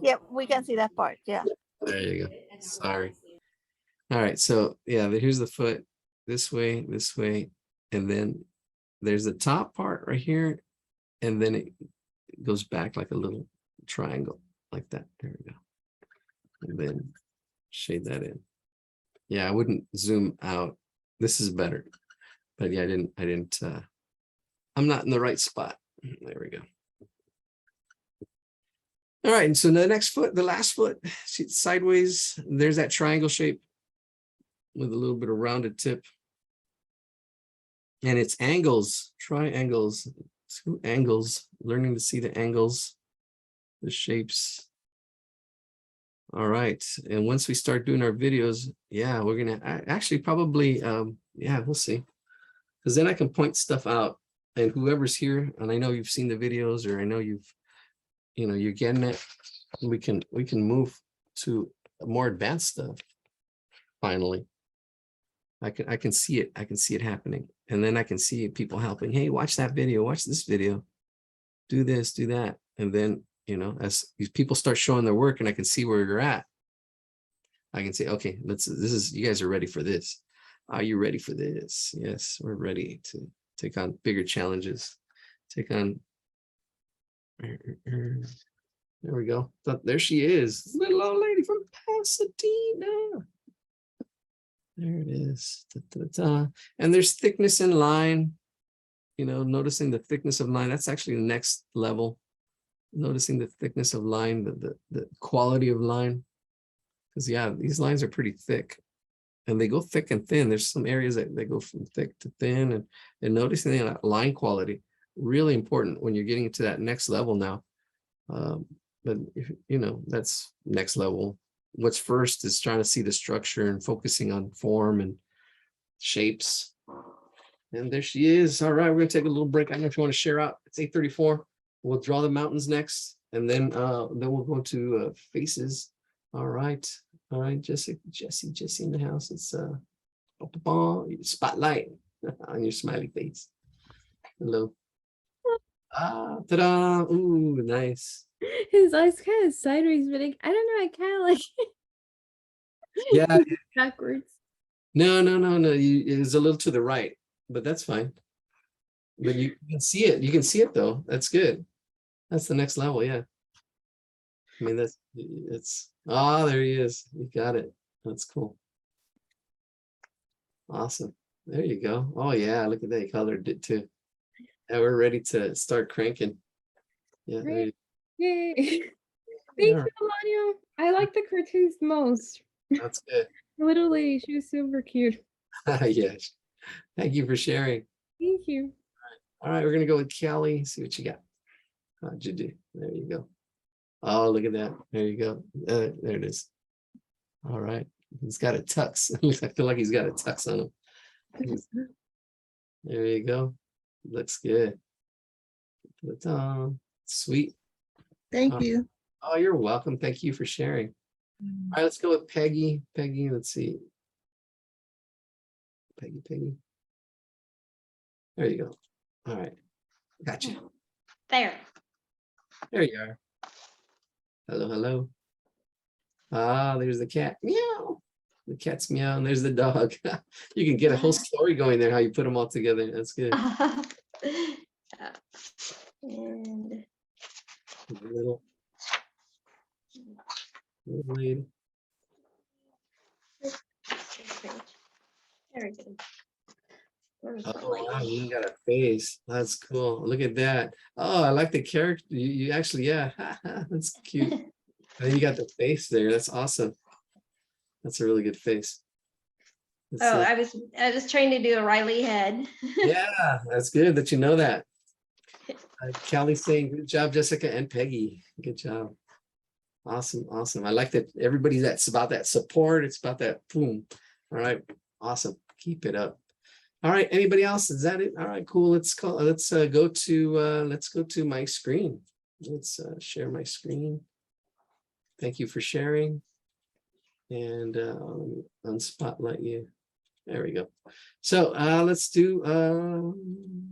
Yep, we can see that part. Yeah. There you go. Sorry. All right, so yeah, here's the foot this way, and then there's the top part right here, and then it goes back like a little triangle like that. There we go. And then shade that in. Yeah, I wouldn't zoom out. This is better, but yeah, I didn't. I'm not in the right spot. There we go. All right, and so the next foot, the last foot, see it's sideways. There's that triangle shape with a little bit of rounded tip. And it's angles, triangles, 2 angles, learning to see the angles, the shapes. All right, and once we start doing our videos, yeah, we're gonna actually probably, yeah, we'll see. Because then I can point stuff out, and whoever's here, and I know you've seen the videos, or I know you're getting it, we can move to more advanced stuff. Finally, I can see it. I can see it happening, and then I can see people helping. Hey, watch that video. Watch this video. Do this. Do that. And then as these people start showing their work, and I can see where you're at, I can say, okay, you guys are ready for this. Are you ready for this? Yes, we're ready to take on bigger challenges. Take on. There we go. There she is, little old lady from Pasadena. There it is. Da, da, da. And there's thickness in line. Noticing the thickness of line. That's actually the next level. Noticing the thickness of line, the quality of line. Because yeah, these lines are pretty thick. And they go thick and thin. There's some areas that they go from thick to thin, and noticing that line quality, really important when you're getting to that next level now. But if, that's next level. What's first is trying to see the structure and focusing on form and shapes. And there she is. All right, we're gonna take a little break. I don't know if you want to share out. It's 8:34. We'll draw the mountains next, and then we'll go to faces. All right, Jesse in the house. It's spotlight on your smiley face. Hello. Ta-da! Ooh, nice. His eyes kind of sideways, but I don't know. I kind of like Yeah. backwards. No. It's a little to the right, but that's fine. But you can see it. You can see it though. That's good. That's the next level. Yeah. I mean, there he is. You got it. That's cool. Awesome. There you go. Oh yeah, look at that. You colored it too. Yeah, we're ready to start cranking. Yeah. Great. Yay. Thank you, Melania. I like the cartoons the most. That's good. The little lady, she was super cute. Yes. Thank you for sharing. Thank you. All right, we're gonna go with Kelly. See what you got. How'd you do? There you go. Oh, look at that. There you go. There it is. All right. He's got a tux. I feel like he's got a tux on him. There you go. Looks good. Sweet. Thank you. Oh, you're welcome. Thank you for sharing. All right, let's go with Peggy. Peggy, let's see. Peggy. There you go. All right. Gotcha. There. There you are. Hello. Ah, there's the cat. Meow. The cat's meow, and there's the dog. You can get a whole story going there, how you put them all together. That's good. And Little lady. very good. Oh, wow, you got a face. That's cool. Look at that. Oh, I like the character. You actually, yeah, that's cute. And then you got the face there. That's awesome. That's a really good face. Oh, I was trying to do a Riley head. Yeah, that's good that you know that. Kelly saying, good job, Jessica and Peggy. Good job. Awesome. I like that it's about that support. It's about that boom. All right. Awesome. Keep it up. All right. Anybody else? Is that it? All right, cool. Let's go to my screen. Let's share my screen. Thank you for sharing. And unspotlight you. There we go. So let's do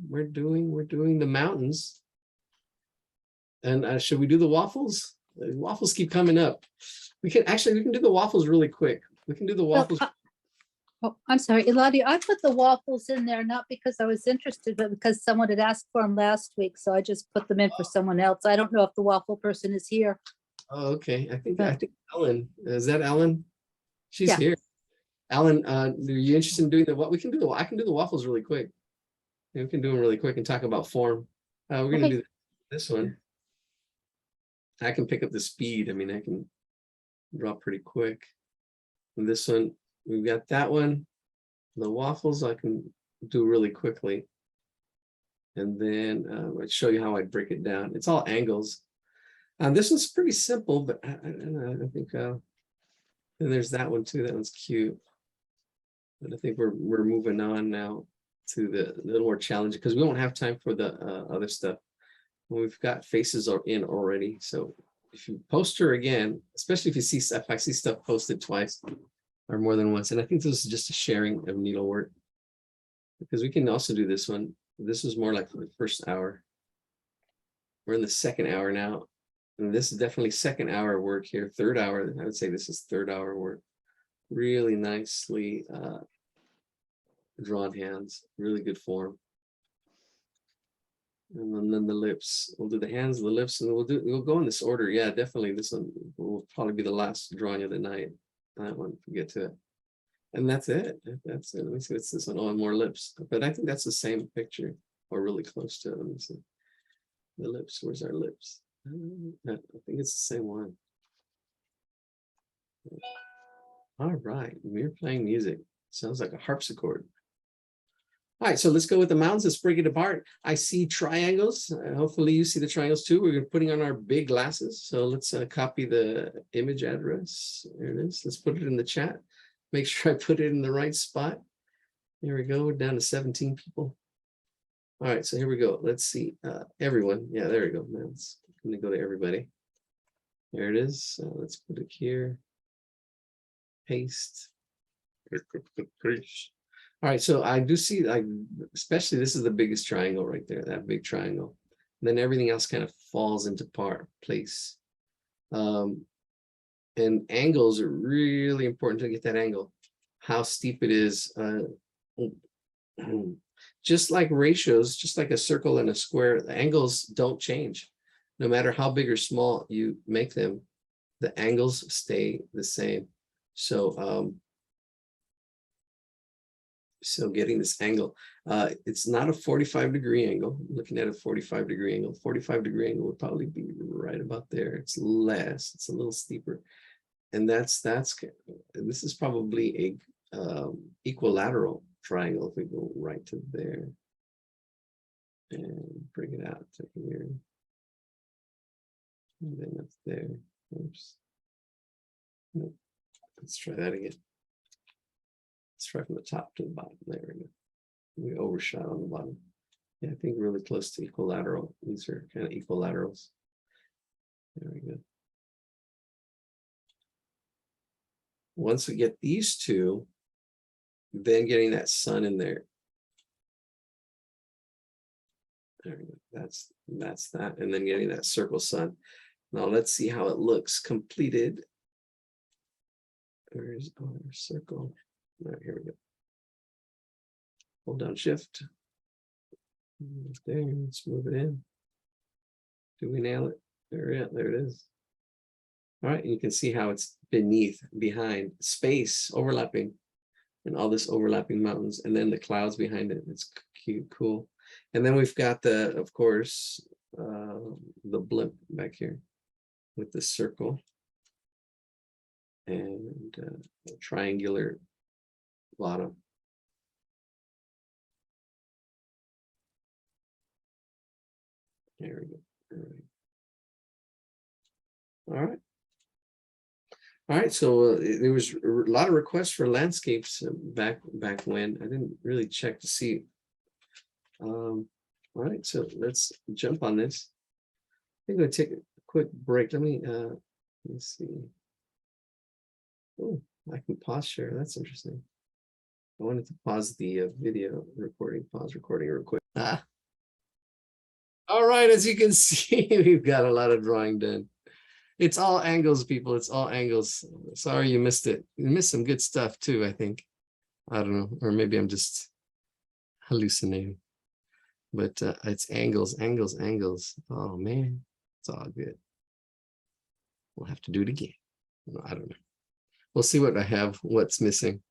we're doing the mountains. And should we do the waffles? The waffles keep coming up. We can do the waffles really quick. We can do the waffles. Oh, I'm sorry, Eladia, I put the waffles in there, not because I was interested, but because someone had asked for them last week. So I just put them in for someone else. I don't know if the waffle person is here. Oh, okay. I think Ellen, is that Ellen? She's Yeah. here. Ellen, are you interested in doing I can do the waffles really quick. We can do them really quick and talk about form. We're gonna do this one. I can pick up the speed. I mean, I can draw pretty quick. And this one, we've got that one. The waffles I can do really quickly. And then I'll show you how I break it down. It's all angles. This one's pretty simple, but I think and there's that one too. That one's cute. But I think we're moving on now to the little more challenging because we won't have time for the other stuff. We've got faces in already. So if you post her again, especially if I see stuff posted twice or more than once, and I think this is just a sharing of needlework because we can also do this one. This is more like the first hour. We're in the second hour now. And this is definitely second hour work here. Third hour, I would say this is third hour work. Really nicely drawn hands, really good form. And then the lips. We'll do the hands, the lips, and we'll go in this order. Yeah, definitely. This one will probably be the last drawing of the night. That one, get to it. And that's it. That's it. Let me see what's this one. Oh, and more lips. But I think that's the same picture, or really close to it. Let me see. The lips. Where's our lips? I think it's the same one. All right. We're playing music. Sounds like a harpsichord. All right, so let's go with the mountains. Let's break it apart. I see triangles. Hopefully you see the triangles too. We're putting on our big glasses. So let's copy the image address. There it is. Let's put it in the chat. Make sure I put it in the right spot. There we go. We're down to 17 people. All right, so here we go. Let's see. Everyone. Yeah, there we go. Now I'm going to go to everybody. There it is. Let's put it here. Paste. All right, so I do see, especially this is the biggest triangle right there, that big triangle. And then everything else kind of falls into place. And angles are really important to get that angle. How steep it is. Just like ratios, just like a circle and a square, the angles don't change. No matter how big or small you make them, the angles stay the same. So getting this angle, it's not a 45-degree angle. I'm looking at a 45-degree angle. 45-degree angle would probably be right about there. It's less, it's a little steeper. And this is probably a equilateral triangle if we go right to there. And bring it out to here. And then that's there. Oops. Nope. Let's try that again. Let's try from the top to the bottom. There we go. We overshot on the bottom. Yeah, I think really close to equilateral. These are kind of equilaterals. There we go. Once we get these two, then getting that sun in there. There we go. That's that. And then getting that circle sun. Now let's see how it looks completed. Where's our circle? All right, here we go. Hold down shift. There, let's move it in. Do we nail it? There it is. All right, and you can see how it's behind, space overlapping, and all this overlapping mountains, and then the clouds behind it. It's cute, cool. And then we've got of course, the blimp back here with the circle and triangular bottom. There we go. All right. All right. So there was a lot of requests for landscapes back when. I didn't really check to see. All right. So let's jump on this. I'm going to take a quick break. Let me see. Oh, I can pause share. That's interesting. I wanted to pause the video recording, pause recording real quick. All right, as you can see, we've got a lot of drawing done. It's all angles, people. It's all angles. Sorry you missed it. You missed some good stuff too, I think. I don't know, or maybe I'm just hallucinating. But it's angles, angles, angles. Oh man, it's all good. We'll have to do it again. I don't know. We'll see what I have, what's missing,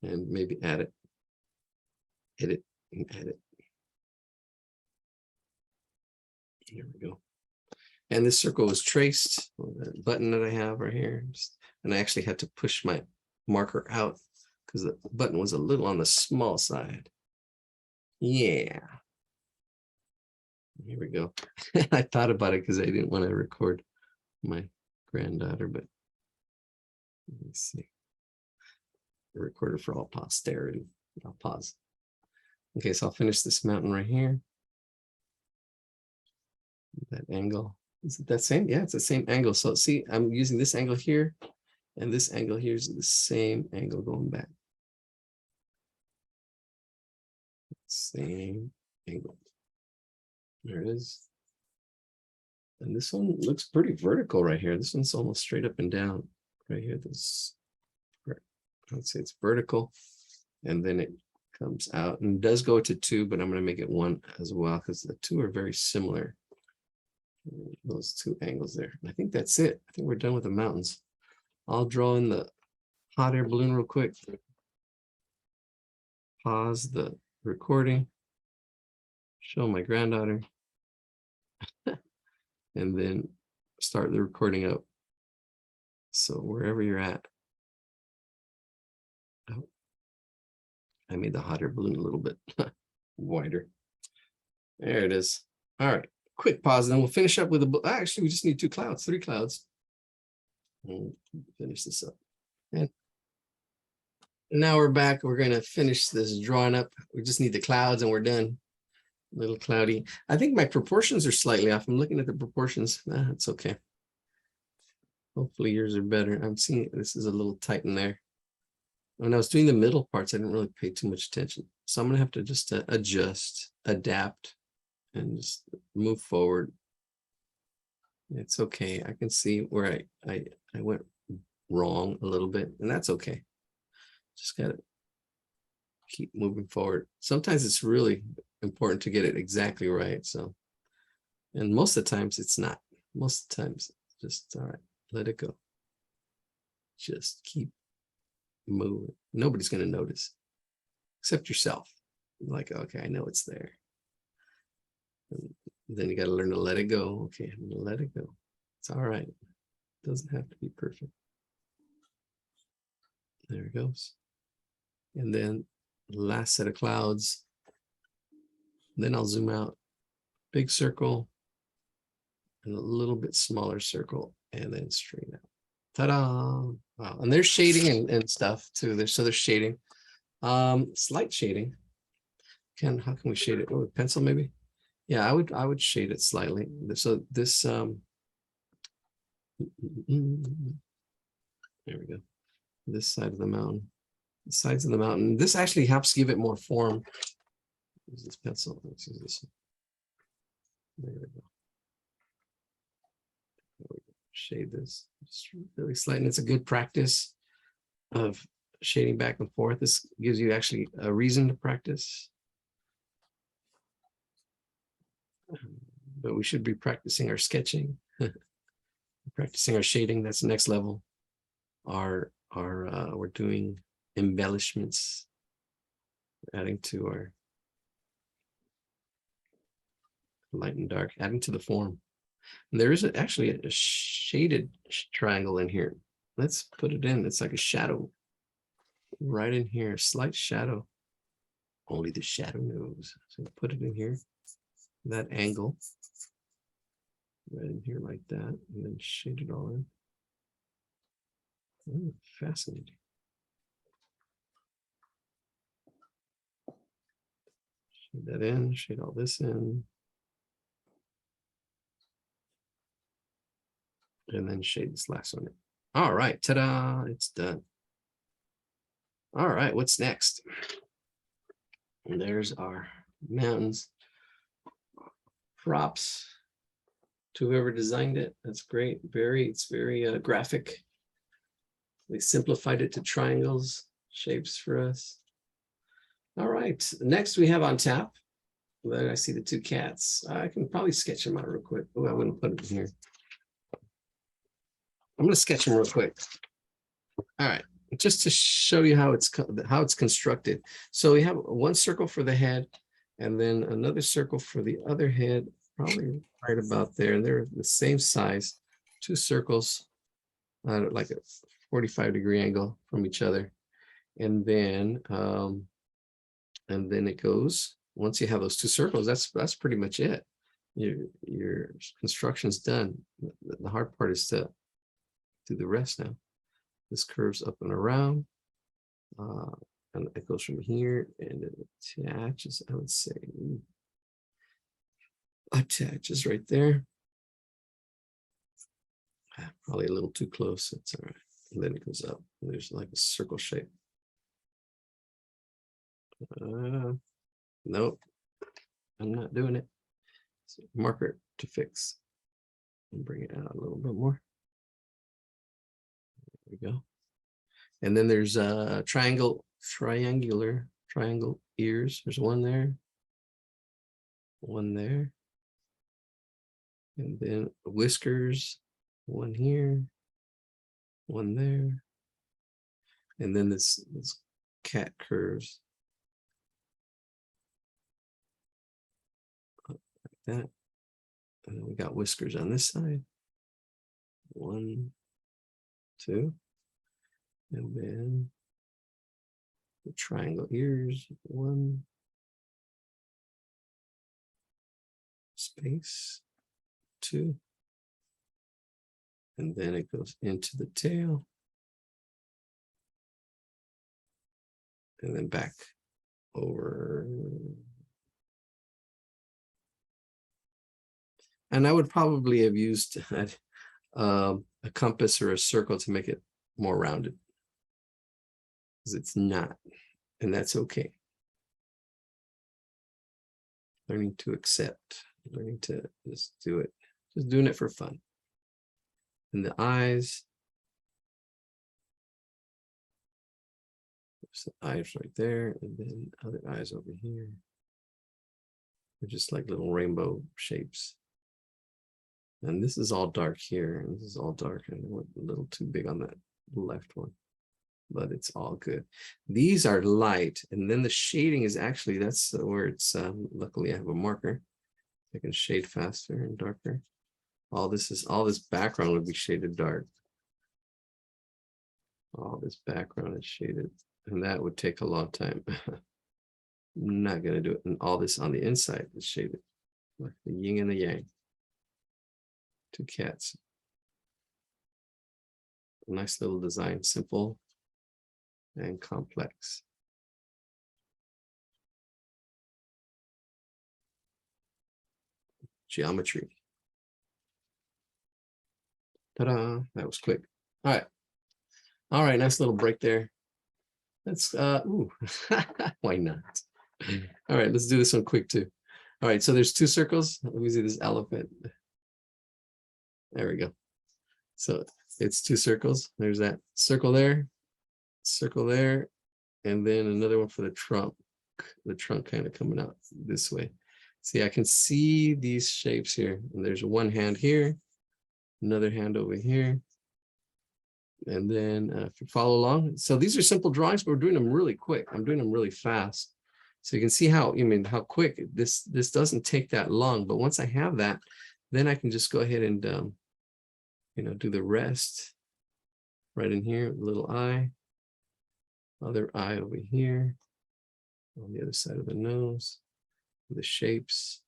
and maybe add it. Edit and edit. Here we go. And this circle was traced with the button that I have right here. And I actually had to push my marker out because the button was a little on the small side. Yeah. Here we go. I thought about it because I didn't want to record my granddaughter, but let me see. I recorded for all posterity. I'll pause. Okay, so I'll finish this mountain right here. That angle. Is it that same? Yeah, it's the same angle. So see, I'm using this angle here, and this angle here is the same angle going back. Same angle. There it is. And this one looks pretty vertical right here. This one's almost straight up and down right here. This, let's say it's vertical, and then it comes out and does go to 2, but I'm going to make it 1 as well because the 2 are very similar. Those 2 angles there. And I think that's it. I think we're done with the mountains. I'll draw in the hot air balloon real quick. Pause the recording. Show my granddaughter. And then start the recording up. So wherever you're at. Oh, I made the hot air balloon a little bit wider. There it is. All right, quick pause, and then we'll finish up with actually, we just need 2 clouds, 3 clouds. We'll finish this up. And now we're back. We're going to finish this drawing up. We just need the clouds and we're done. A little cloudy. I think my proportions are slightly off. I'm looking at the proportions. It's okay. Hopefully yours are better. I'm seeing this is a little tight in there. When I was doing the middle parts, I didn't really pay too much attention. So I'm going to have to just adjust, adapt, and just move forward. It's okay. I can see where I went wrong a little bit, and that's okay. Just got to keep moving forward. Sometimes it's really important to get it exactly right. So, and most of the times it's not. Most of the times, just all right, let it go. Just keep moving. Nobody's going to notice except yourself. Like, okay, I know it's there. And then you got to learn to let it go. Okay, I'm going to let it go. It's all right. It doesn't have to be perfect. There it goes. And then last set of clouds. Then I'll zoom out. Big circle and a little bit smaller circle and then straight out. Ta-da! Wow. And there's shading and stuff too. There's shading. Slight shading. How can we shade it? Oh, with pencil maybe? Yeah, I would shade it slightly. So this there we go. This side of the mountain. The sides of the mountain. This actually helps give it more form. Use this pencil. Let's use this. There we go. Shade this just really slight, and it's a good practice of shading back and forth. This gives you actually a reason to practice. But we should be practicing our sketching, practicing our shading. That's the next level. We're doing embellishments, adding to our light and dark, adding to the form. And there is actually a shaded triangle in here. Let's put it in. It's like a shadow right in here, slight shadow. Only the shadow knows. So put it in here, that angle, right in here like that, and then shade it all in. Oh, fascinating. Shade that in, shade all this in. And then shade this last one in. All right, ta-da, it's done. All right, what's next? And there's our mountains. Props to whoever designed it. That's great. It's very graphic. They simplified it to triangles, shapes for us. All right, next we have on tap. There I see the 2 cats. I can probably sketch them out real quick. Oh, I wouldn't put it in here. I'm going to sketch them real quick. All right, just to show you how it's constructed. So we have one circle for the head, and then another circle for the other head, probably right about there. And they're the same size, 2 circles, like a 45-degree angle from each other. And then it goes. Once you have those 2 circles, that's pretty much it. Your construction's done. The hard part is to do the rest now. This curves up and around, and it goes from here and it attaches. I would say attaches right there. Probably a little too close. It's all right. And then it goes up. And there's like a circle shape. Nope, I'm not doing it. So marker to fix and bring it out a little bit more. There we go. And then there's a triangular triangle ears. There's one there. One there. And then whiskers, one here, one there. And then this cat curves. Like that. And then we got whiskers on this side. 1, 2. And then the triangle ears, 1. Space, 2. And then it goes into the tail. And then back over. And I would probably have used a compass or a circle to make it more rounded. Because it's not, and that's okay. Learning to accept, learning to just do it, just doing it for fun. And the eyes. There's the eyes right there, and then other eyes over here. They're just like little rainbow shapes. And this is all dark here, and this is all dark, and I went a little too big on that left one, but it's all good. These are light, and then the shading is actually, that's where it's, luckily I have a marker. I can shade faster and darker. All this background would be shaded dark. All this background is shaded, and that would take a long time. I'm not gonna do it. And all this on the inside is shaded, like the yin and the yang. 2 cats. A nice little design, simple and complex. Geometry. Ta-da, that was quick. All right. All right, nice little break there. Let's, ooh, why not? All right, let's do this one quick too. All right, so there's 2 circles. Let me see this elephant. There we go. So it's 2 circles. There's that circle there, and then another one for the trunk kind of coming out this way. See, I can see these shapes here, and there's one hand here, another hand over here. And then if you follow along, so these are simple drawings, but we're doing them really quick. I'm doing them really fast. So you can see how, how quick this doesn't take that long, but once I have that, then I can just go ahead and, do the rest right in here, little eye, other eye over here, on the other side of the nose, the shapes.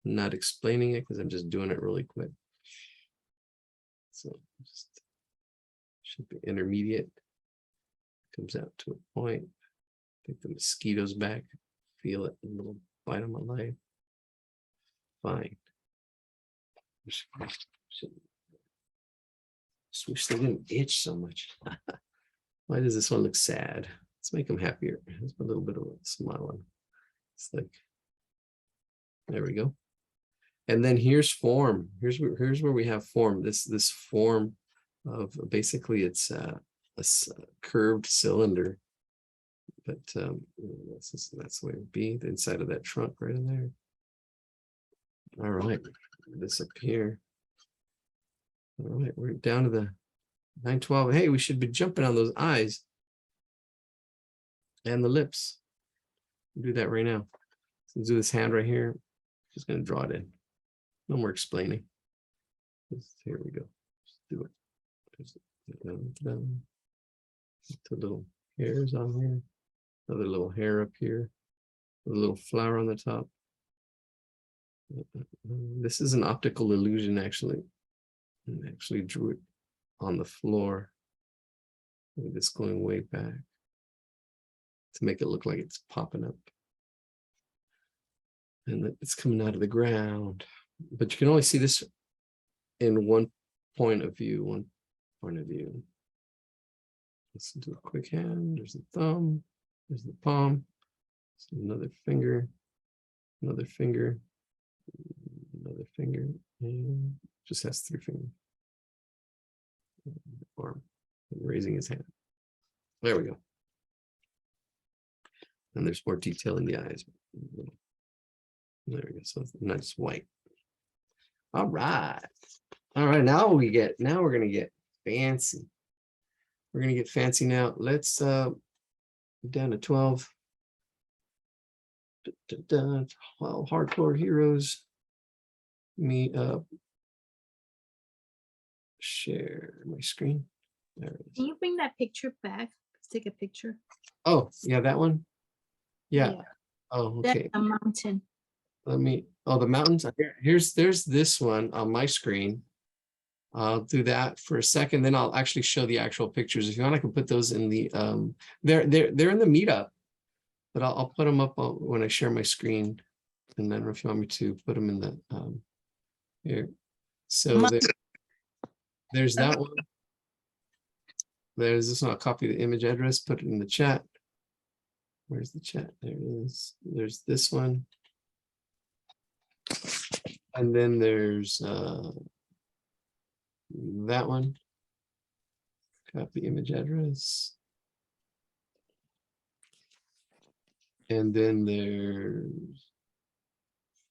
I'm not explaining it because I'm just doing it really quick. So just should be intermediate. Comes out to a point. Take the mosquitoes back. Feel it, a little bite of my life. Fine. Just wish they didn't itch so much. Why does this one look sad? Let's make them happier. Let's put a little bit of a smile on. It's like, there we go. And then here's form. Here's where we have form. This form of basically it's a curved cylinder. But that's the way it would be. The inside of that trunk right in there. All right, this up here. All right, we're down to the 912. Hey, we should be jumping on those eyes and the lips. We'll do that right now. Let's do this hand right here. Just gonna draw it in. No more explaining. Here we go. Just do it. The little hairs on here. Another little hair up here. A little flower on the top. This is an optical illusion, actually. I actually drew it on the floor. This going way back to make it look like it's popping up. And it's coming out of the ground. But you can only see this in one point of view, Let's do a quick hand. There's the thumb. There's the palm. There's another finger. Another finger. Another finger. And just has 3 fingers. Arm. And raising his hand. There we go. And there's more detail in the eyes. There we go. So it's not just white. All right. All right. Now we're gonna get fancy. We're gonna get fancy now. Let's down to 12. 12 hardcore heroes. Me share my screen. There it is. Can you bring that picture back? Let's take a picture. Oh, yeah, that one. Yeah. Oh, That's okay. a mountain. Let me, oh, the mountains. There's this one on my screen. I'll do that for a second, then I'll actually show the actual pictures. If you want, I can put those in the they're in the meetup, but I'll put them up when I share my screen. And then if you want me to put them in the here. So there's that one. There's this one. I'll copy the image address, put it in the chat. Where's the chat? There it is. There's this one. And then there's that one. Copy image address. And then there's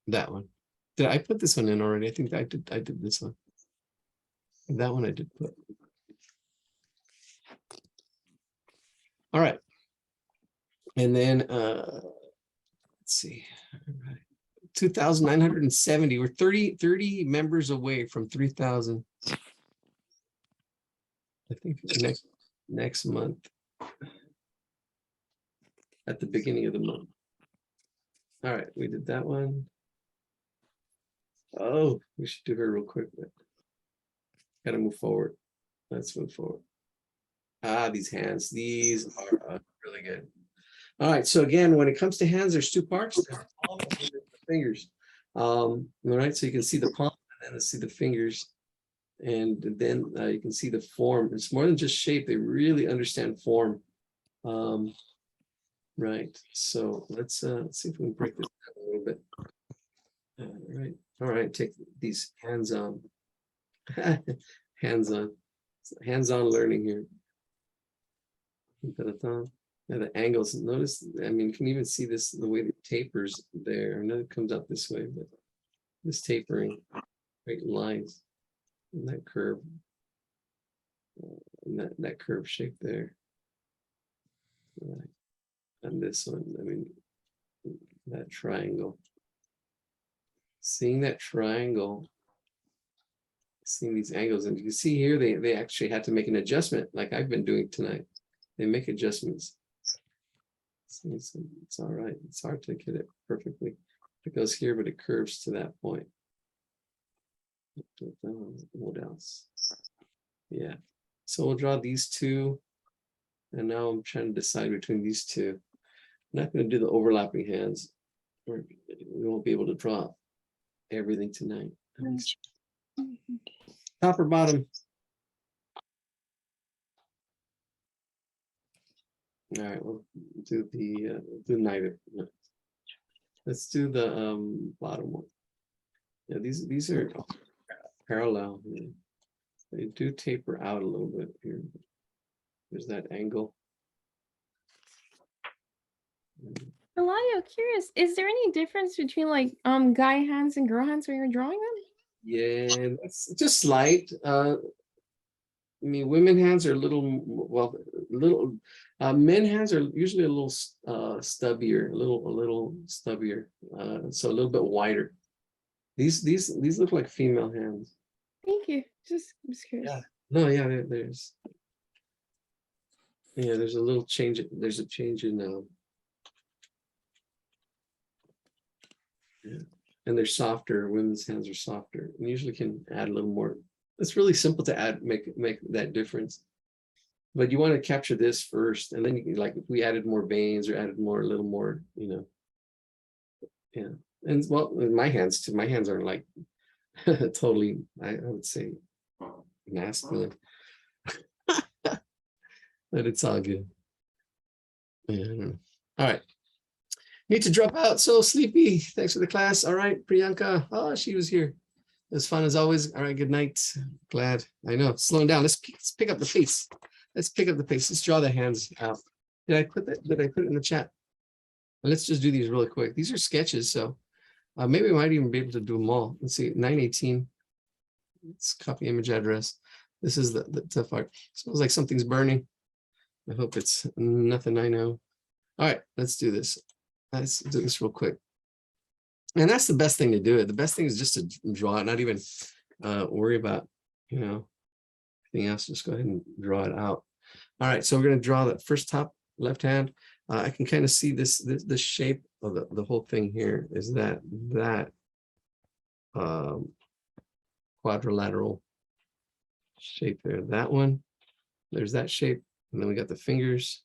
that one. Did I put this one in already? I think I did this one. That one I did put. All right. And then let's see. All right. 2,970. We're 30 members away from 3,000. I think next month. At the beginning of the month. All right, we did that one. Oh, we should do her real quick. Gotta move forward. Let's move forward. Ah, these hands. These are really good. All right, so again, when it comes to hands, there's two parts. There's the palm and the fingers. All right, so you can see the palm and then see the fingers. And then you can see the form. It's more than just shape. They really understand form. Right. So let's see if we can break this down a little bit. All right. Take these hands-on, hands-on learning here. Yeah, the angles. Notice. I mean, you can even see this the way it tapers there. I know it comes out this way, but this tapering, right lines, and that curve, and that curve shape there. Right. And this one, I mean, that triangle. Seeing that triangle, seeing these angles, and you can see here they actually had to make an adjustment, like I've been doing tonight. They make adjustments. It's all right. It's hard to get it perfectly. It goes here, but it curves to that point. What else? Yeah. So we'll draw these two. And now I'm trying to decide between these two. I'm not going to do the overlapping hands. We won't be able to draw everything tonight. Top or bottom? All right, we'll do the neither. Let's do the bottom one. Yeah, these are parallel. They do taper out a little bit here. There's that angle. Eladio, curious, is there any difference between like guy hands and girl hands when you're drawing them? Yeah, that's just slight. I mean, women hands are a little, men hands are usually a little stubbier, a little stubbier, so a little bit wider. These look like female hands. Thank you. Just curious. Yeah. No, yeah, there's a little change. There's a change in yeah. And they're softer. Women's hands are softer, and usually can add a little more. It's really simple to add, make that difference. But you want to capture this first, and then you can, like, if we added more veins or added more, a little more, yeah. And well, my hands too. My hands aren't like totally. I would say masculine, but it's all good. Yeah, I don't know. All right. Need to drop out. So sleepy. Thanks for the class. All right, Priyanka. Oh, she was here. It was fun as always. All right, good night. Glad. I know. Slowing down. Let's pick up the pace. Let's pick up the pace. Let's draw the hands out. Did I put it in the chat? let's just do these really quick. These are sketches, so maybe we might even be able to do them all. Let's see, 918. Let's copy image address. This is the tough part. Smells like something's burning. I hope it's nothing I know. All right, let's do this. Let's do this real quick. And that's the best thing to do it. The best thing is just to draw it, not even worry about, anything else. Just go ahead and draw it out. All right, so we're going to draw that first top left hand. I can kind of see the shape of the whole thing here is that quadrilateral shape there. That one, there's that shape. And then we got the fingers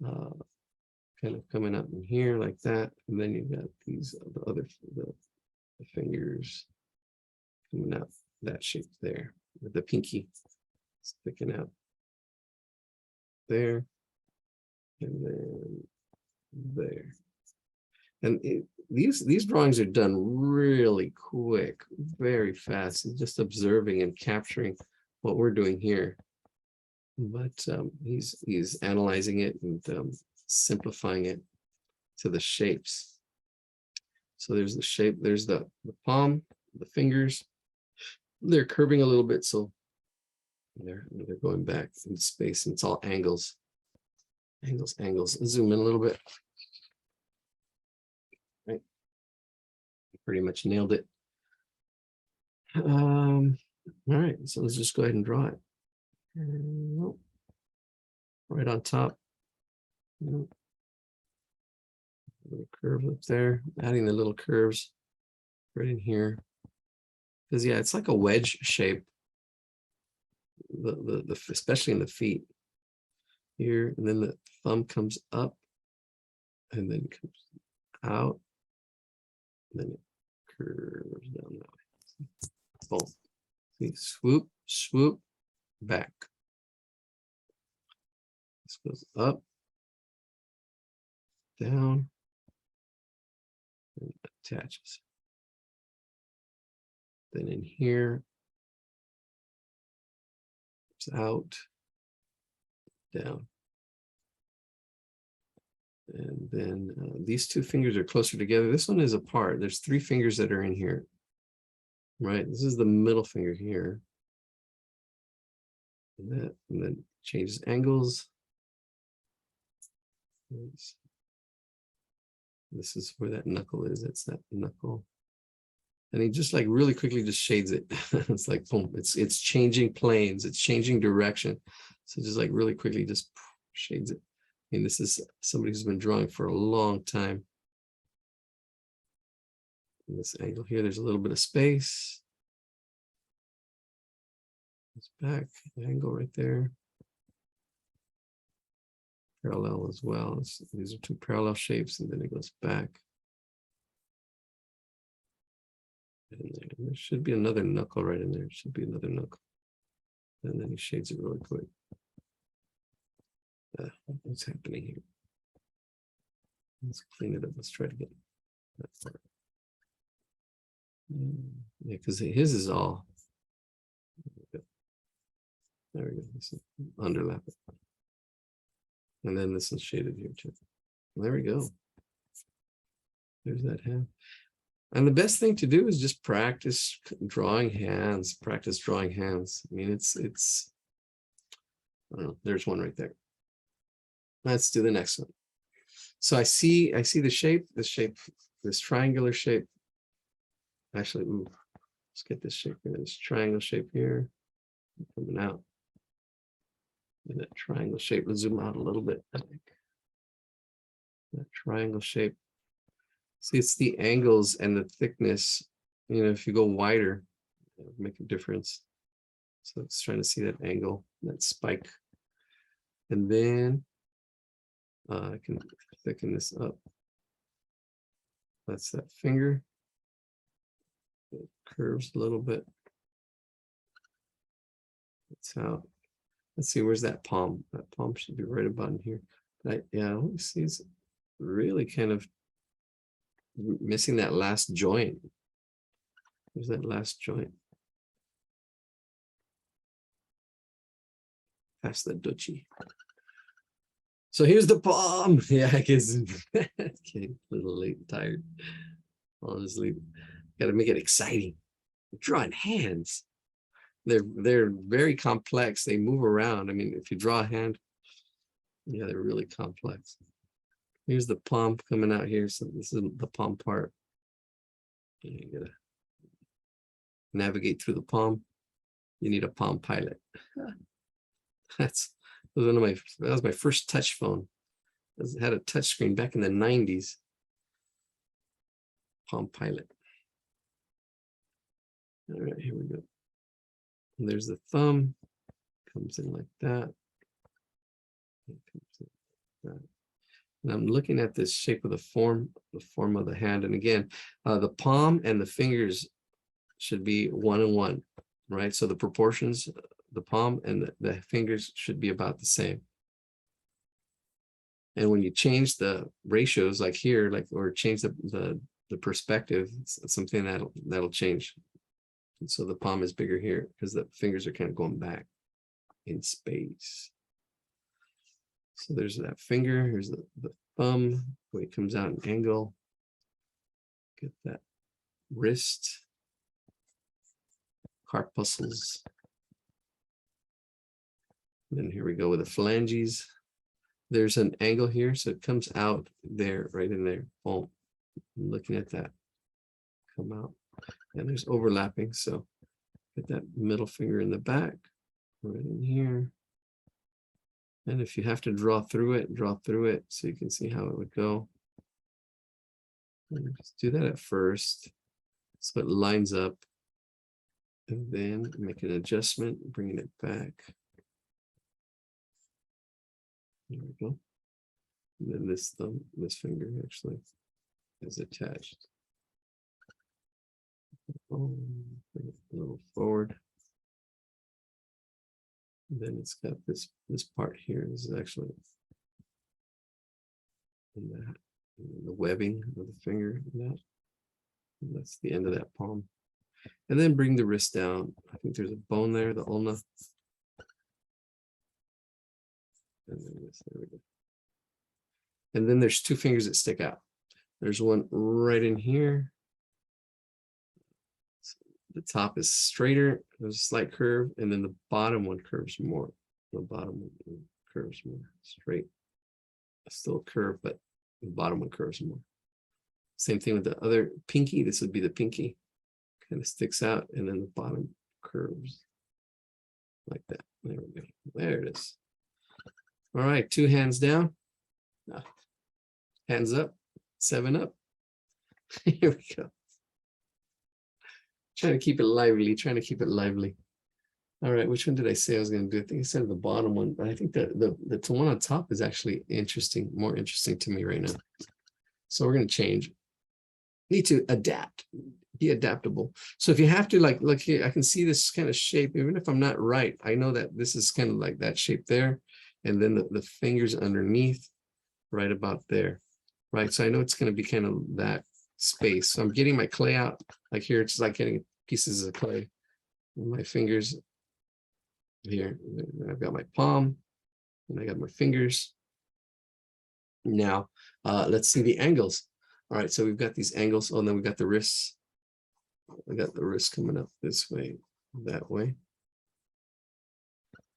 kind of coming up in here like that. And then you've got these the fingers coming out that shape there with the pinky sticking out there. And then there. And these drawings are done really quick, very fast, and just observing and capturing what we're doing here. But he's analyzing it and simplifying it to the shapes. So there's the shape, there's the palm, the fingers. They're curving a little bit, so they're going back in space, and it's all angles. Angles. Zoom in a little bit. Right. Pretty much nailed it. All right, so let's just go ahead and draw it. Right on top. Little curve up there, adding the little curves right in here. Because yeah, it's like a wedge shape. Especially in the feet. Here, and then the thumb comes up and then comes out, and then it curves down that way. Boom. See, swoop, back. This goes up, down, and attaches. Then in here, it's out, down. And then these two fingers are closer together. This one is apart. There's 3 fingers that are in here. Right, this is the middle finger here. And then changes angles. This is where that knuckle is. That's that knuckle. And he just like really quickly just shades it. It's like boom, it's changing planes, it's changing direction. So just like really quickly just shades it. I mean, this is somebody who's been drawing for a long time. In this angle here, there's a little bit of space. It's back, angle right there. Parallel as well. These are 2 parallel shapes, and then it goes back. And there should be another knuckle right in there. It should be another knuckle. And then he shades it really quick. What's happening here? Let's clean it up. Let's try to get that part. Yeah, because his is all. There we go. This is underlap it. And then this is shaded here too. There we go. There's that hand. And the best thing to do is just practice drawing hands. Practice drawing hands. I mean, it's. I don't know. There's one right there. Let's do the next one. So I see the shape, this triangular shape. Actually, let's get this shape here, this triangle shape here, coming out. And that triangle shape, let's zoom out a little bit, I think. That triangle shape. See, it's the angles and the thickness. If you go wider, it'll make a difference. So it's trying to see that angle, that spike. And then I can thicken this up. That's that finger. It curves a little bit. That's how. Let's see, where's that palm? That palm should be right about in here. Yeah, let me see. It's really kind of missing that last joint. There's that last joint. Past the duchy. So here's the palm. Yeah, I guess okay, a little late and tired. Honestly, gotta make it exciting. Drawing hands. They're very complex. They move around. I mean, if you draw a hand, yeah, they're really complex. Here's the palm coming out here. So this is the palm part. You gotta navigate through the palm. You need a Palm Pilot. That was my first touch phone. It had a touch screen back in the 90s. Palm Pilot. All right, here we go. And there's the thumb. Comes in like that. And I'm looking at this shape of the form of the hand. And again, the palm and the fingers should be 1 and 1, right? So the proportions, the palm and the fingers should be about the same. And when you change the ratios, like here, or change the perspective, it's something that'll change. And so the palm is bigger here because the fingers are kind of going back in space. So there's that finger, here's the thumb, where it comes out an angle. Get that wrist, corpuscles. And then here we go with the phalanges. There's an angle here, so it comes out there, right in there. Oh, I'm looking at that come out. And there's overlapping, so get that middle finger in the back, right in here. And if you have to draw through it so you can see how it would go. And just do that at first, so it lines up. And then make an adjustment, bringing it back. There we go. And then this thumb, this finger actually is attached. Bring it a little forward. And then it's got this part here. This is actually in that, in the webbing of the finger. And that's the end of that palm. And then bring the wrist down. I think there's a bone there, the ulna. And there we go. And then there's 2 fingers that stick out. There's one right in here. The top is straighter, there's a slight curve, and then the bottom one curves more. The bottom one curves more straight. Still a curve, but the bottom one curves more. Same thing with the other pinky. This would be the pinky. Kind of sticks out, and then the bottom curves like that. There we go. There it is. All right, 2 hands down. Hands up, 7 up. Here we go. Trying to keep it lively, All right, which one did I say I was going to do? I think I said the bottom one, but I think the one on top is actually interesting, more interesting to me right now. So we're going to change. Need to adapt, be adaptable. So if you have to, like, look here, I can see this kind of shape, even if I'm not right, I know that this is kind of like that shape there. And then the fingers underneath, right about there, right? So I know it's going to be kind of that space. So I'm getting my clay out, like here, it's like getting pieces of clay. And my fingers here, I've got my palm, and I got my fingers. Now, let's see the angles. All right, so we've got these angles. Oh, and then we got the wrists. I got the wrist coming up this way, that way.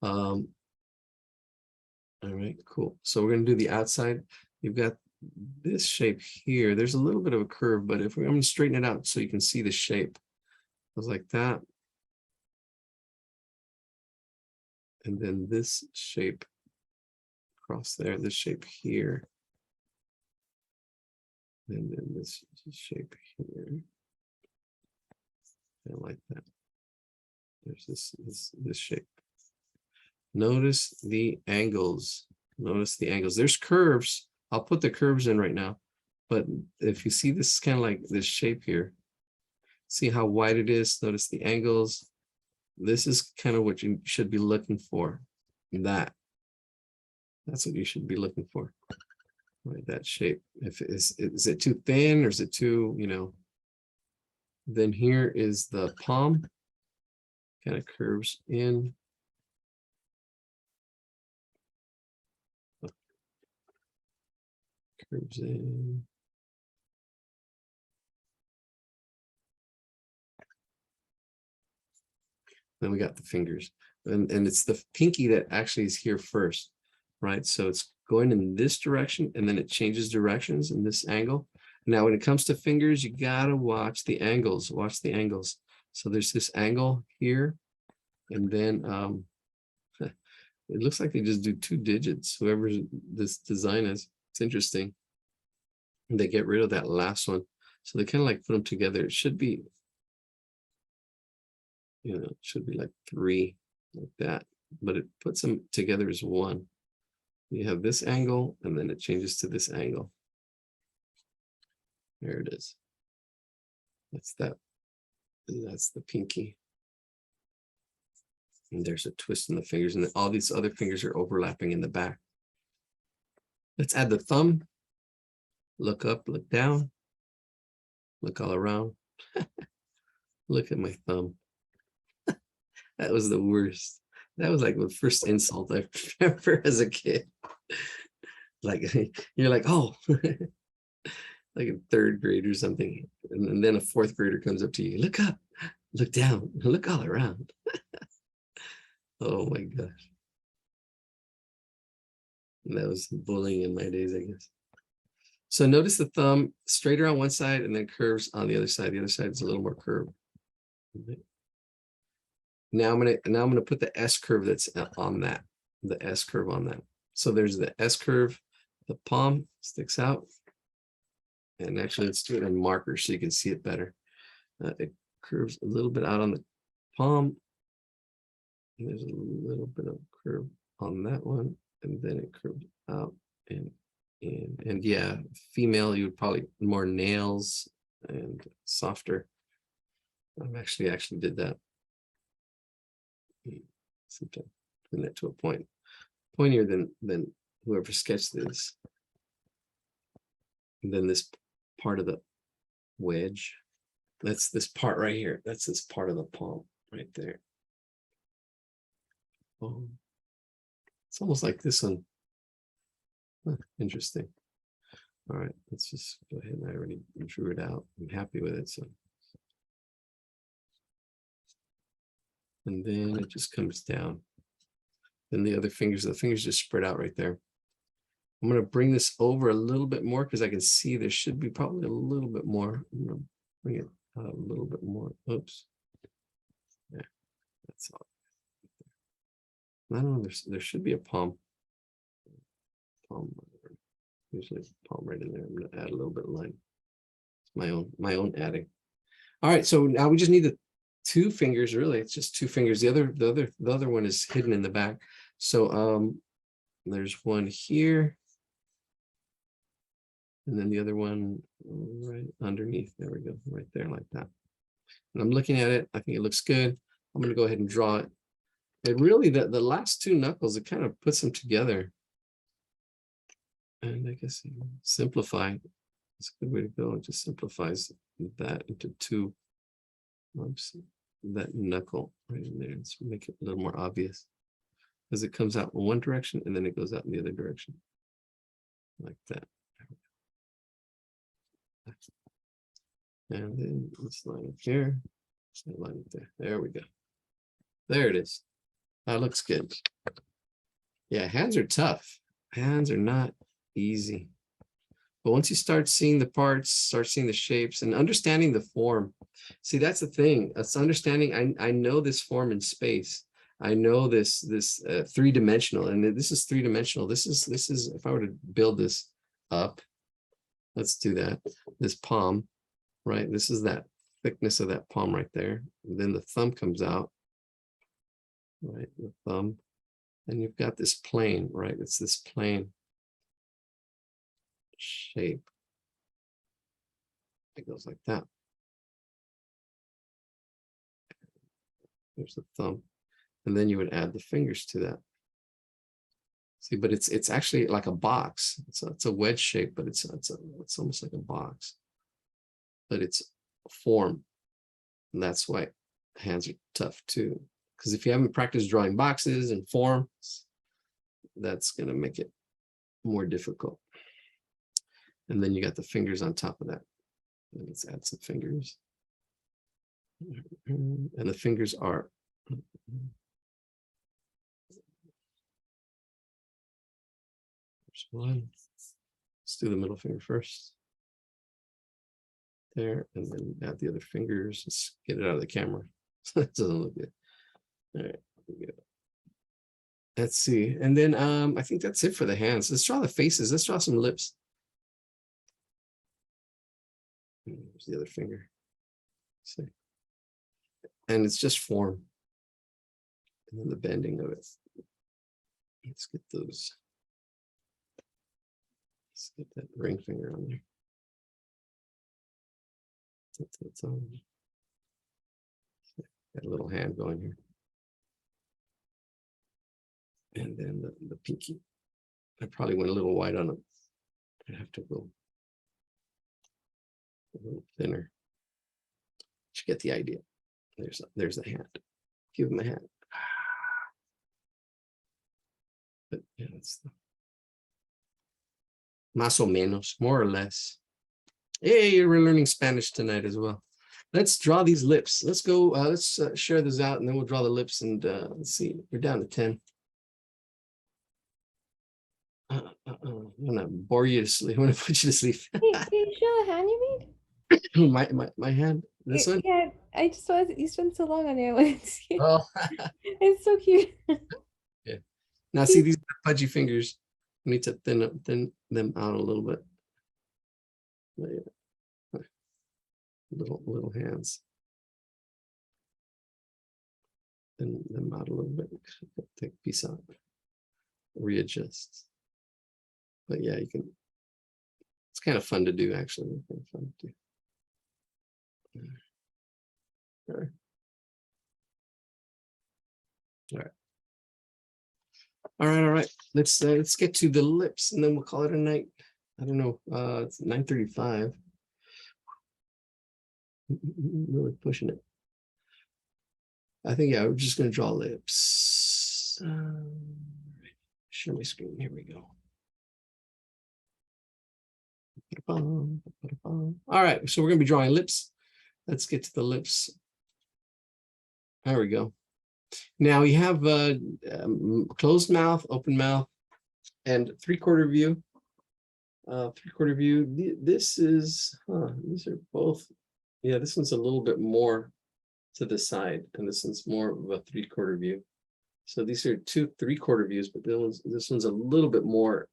All right, cool. So we're going to do the outside. You've got this shape here. There's a little bit of a curve, but if I'm going to straighten it out so you can see the shape. It goes like that. And then this shape across there, this shape here. And then this shape here. And like that. There's this shape. Notice the angles. Notice the angles. There's curves. I'll put the curves in right now. But if you see this kind of like this shape here, see how wide it is. Notice the angles. This is kind of what you should be looking for. That's what you should be looking for. Right, that shape. If is it too thin or is it too, then here is the palm. Kind of curves in. Curves in. Then we got the fingers, and it's the pinky that actually is here first, right? So it's going in this direction, and then it changes directions in this angle. Now, when it comes to fingers, you gotta watch the angles. Watch the angles. So there's this angle here, and then it looks like they just do 2 digits. Whoever this design is, it's interesting. And they get rid of that last one, so they kind of like put them together. It should be, you know, it should be like 3 like that, but it puts them together as 1. You have this angle, and then it changes to this angle. There it is. That's that. That's the pinky. And there's a twist in the fingers, and then all these other fingers are overlapping in the back. Let's add the thumb. Look up, look down, look all around. Look at my thumb. That was the worst. That was like the first insult I remember as a kid. Like, you're like, oh, like in 3rd grade or something. And then a 4th grader comes up to you, look up, look down, look all around. Oh my gosh. And that was bullying in my days, I guess. So notice the thumb straighter on one side and then curves on the other side. The other side is a little more curved. Now I'm gonna put the S curve that's on that, the S curve on that. So there's the S curve, the palm sticks out. And actually, let's do it in marker so you can see it better. It curves a little bit out on the palm. And there's a little bit of curve on that one, and then it curves out and yeah, female, you would probably more nails and softer. I actually did that. Sometimes bring that to a point, pointier than whoever sketched this. And then this part of the wedge, that's this part right here. That's this part of the palm right there. Oh, it's almost like this one. Huh, interesting. All right, let's just go ahead. I already drew it out. I'm happy with it. So, and then it just comes down. Then the fingers just spread out right there. I'm going to bring this over a little bit more because I can see there should be probably a little bit more. I'm going to bring it out a little bit more. Oops. Yeah, that's all. I don't know. There should be a palm. Usually palm right in there. I'm going to add a little bit of line. It's my own adding. All right. So now we just need the 2 fingers. Really, it's just 2 fingers. The other one is hidden in the back. So there's one here. And then the other one right underneath. There we go, right there like that. And I'm looking at it. I think it looks good. I'm going to go ahead and draw it. And really, the last 2 knuckles, it kind of puts them together. And I guess simplify. It's a good way to go. It just simplifies that into 2. Oops, that knuckle right in there. Let's make it a little more obvious. As it comes out in one direction and then it goes out in the other direction. Like that. And then let's line up here. Line up there. There we go. There it is. That looks good. Yeah, hands are tough. Hands are not easy. But once you start seeing the parts, start seeing the shapes and understanding the form. See, that's the thing. It's understanding. I know this form in space. I know this 3-dimensional, and this is 3-dimensional. This is if I were to build this up, let's do that. This palm, right? This is that thickness of that palm right there. And then the thumb comes out, right? The thumb, and you've got this plane, right? It's this plane shape. It goes like that. There's the thumb. And then you would add the fingers to that. See, but it's actually like a box. It's a wedge shape, but it's almost like a box. But it's a form. And that's why hands are tough too. Because if you haven't practiced drawing boxes and forms, that's going to make it more difficult. And then you got the fingers on top of that. Let's add some fingers. And the fingers are one. Let's do the middle finger first. There, and then add the other fingers. Let's get it out of the camera. That doesn't look good. All right, let's see. And then I think that's it for the hands. Let's draw the faces. Let's draw some lips. There's the other finger. See. And it's just form. And then the bending of it. Let's get those. Let's get that ring finger on there. That's on. Got a little hand going here. And then the pinky. I probably went a little wide on it. I'd have to go a little thinner. You get the idea. There's the hand. Give him a hand. But yeah, that's the más o menos, more or less. Hey, we're learning Spanish tonight as well. Let's draw these lips. Let's go. Let's share this out, and then we'll draw the lips. And let's see. We're down to 10. I'm gonna bore you to sleep. I'm gonna put you to sleep. Can you show the hand you made? my hand. This one. Yeah, I just was. You spent so long on it. I wanted to see it. Oh. It's so cute. Yeah. Now see these pudgy fingers. We need to thin them out a little bit. Little hands. Thin them out a little bit. Take a piece out. Readjust. But yeah, you can. It's kind of fun to do, actually. Kind of fun to do. All right. All right. All right. Let's get to the lips, and then we'll call it a night. I don't know. It's 9:35. Really pushing it. I think, yeah, we're just going to draw lips. Share my screen. Here we go. All right. So we're going to be drawing lips. Let's get to the lips. There we go. Now we have closed mouth, open mouth, and three-quarter view. Three-quarter view. This is, these are both. Yeah, this one's a little bit more to the side, and this one's more of a three-quarter view. So these are two three-quarter views, but this one's a little bit more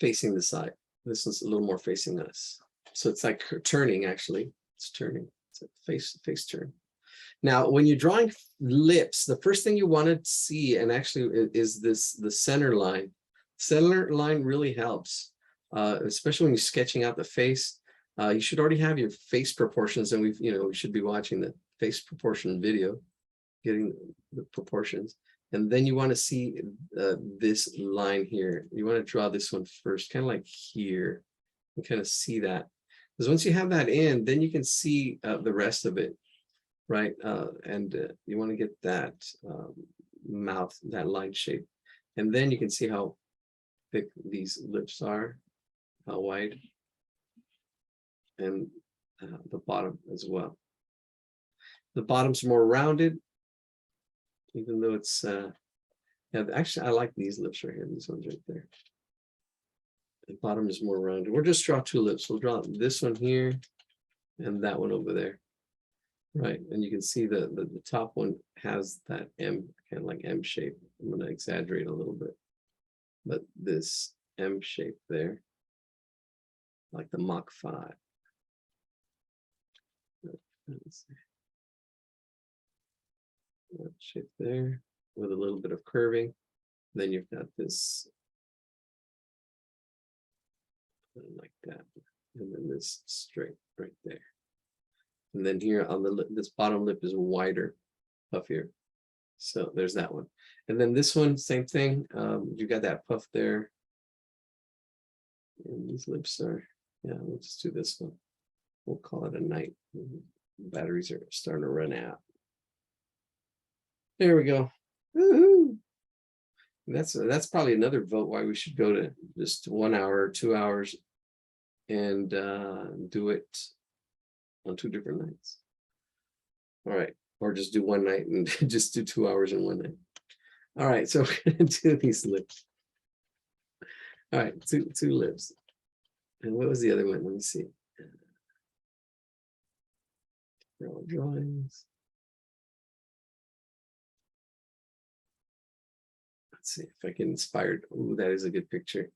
facing the side. This one's a little more facing us. So it's like turning, actually. It's turning. It's a face turn. Now, when you're drawing lips, the first thing you want to see, and actually is the center line. Center line really helps, especially when you're sketching out the face. You should already have your face proportions, and we should be watching the face proportion video, getting the proportions. And then you want to see this line here. You want to draw this one first, kind of like here, and kind of see that. Because once you have that in, then you can see the rest of it, right? And you want to get that mouth, that line shape. And then you can see how thick these lips are, how wide, and the bottom as well. The bottom's more rounded, even though it's, yeah, actually, I like these lips right here, these ones right there. The bottom is more rounded. We'll just draw two lips. We'll draw this one here and that one over there, right? And you can see the top one has that M, kind of like M shape. I'm going to exaggerate a little bit, but this M shape there, like the Mach 5. Let's see. That shape there with a little bit of curving. Then you've got this like that, and then this straight right there. And then here on the lip, this bottom lip is wider puff here. So there's that one. And then this one, same thing. You got that puff there. And these lips are, yeah, we'll just do this one. We'll call it a night. Batteries are starting to run out. There we go. Woohoo! That's probably another vote why we should go to just 1 hour or 2 hours and do it on 2 different nights. All right, or just do one night and just do 2 hours in one night. All right, so we're gonna do these lips. All right, two lips. And what was the other one? Let me see. Drawings. Let's see if I can inspire. Oh, that is a good picture.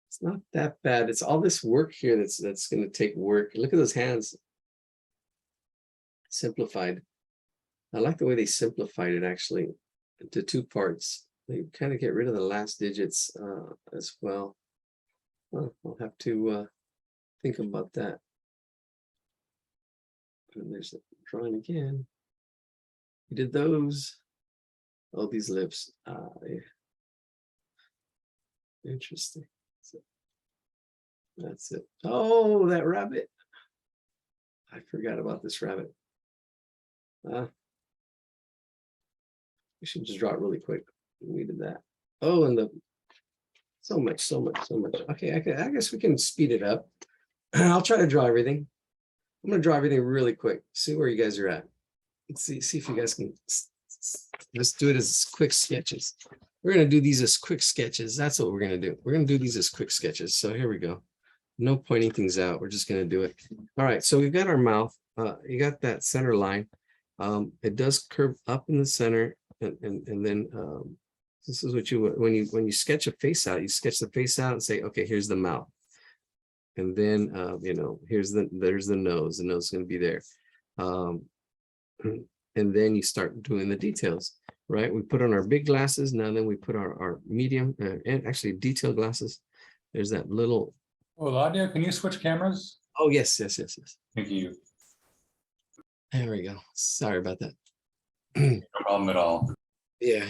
It's not that bad. It's all this work here that's going to take work. Look at those hands. Simplified. I like the way they simplified it actually into 2 parts. They kind of get rid of the last digits as well. Well, I'll have to think about that. And there's the drawing again. We did those. Oh, these lips. Yeah. Interesting. So that's it. Oh, that rabbit. I forgot about this rabbit. We should just draw it really quick. We did that. Oh, and the so much. Okay, I guess we can speed it up. I'll try to draw everything. I'm gonna draw everything really quick. See where you guys are at. Let's see if you guys can. Let's do it as quick sketches. We're going to do these as quick sketches. That's what we're going to do. We're going to do these as quick sketches. So here we go. No pointing things out. We're just going to do it. All right. So we've got our mouth. You got that center line. It does curve up in the center. And then this is what you, when you sketch a face out, you sketch the face out and say, okay, here's the mouth. And then, there's the nose. The nose is going to be there. And then you start doing the details, right? We put on our big glasses. Now then we put our medium and actually detail glasses. There's that little. Oh, Ladia, can you switch cameras? Oh, yes. Thank you. There we go. Sorry about that. No problem at all. Yeah.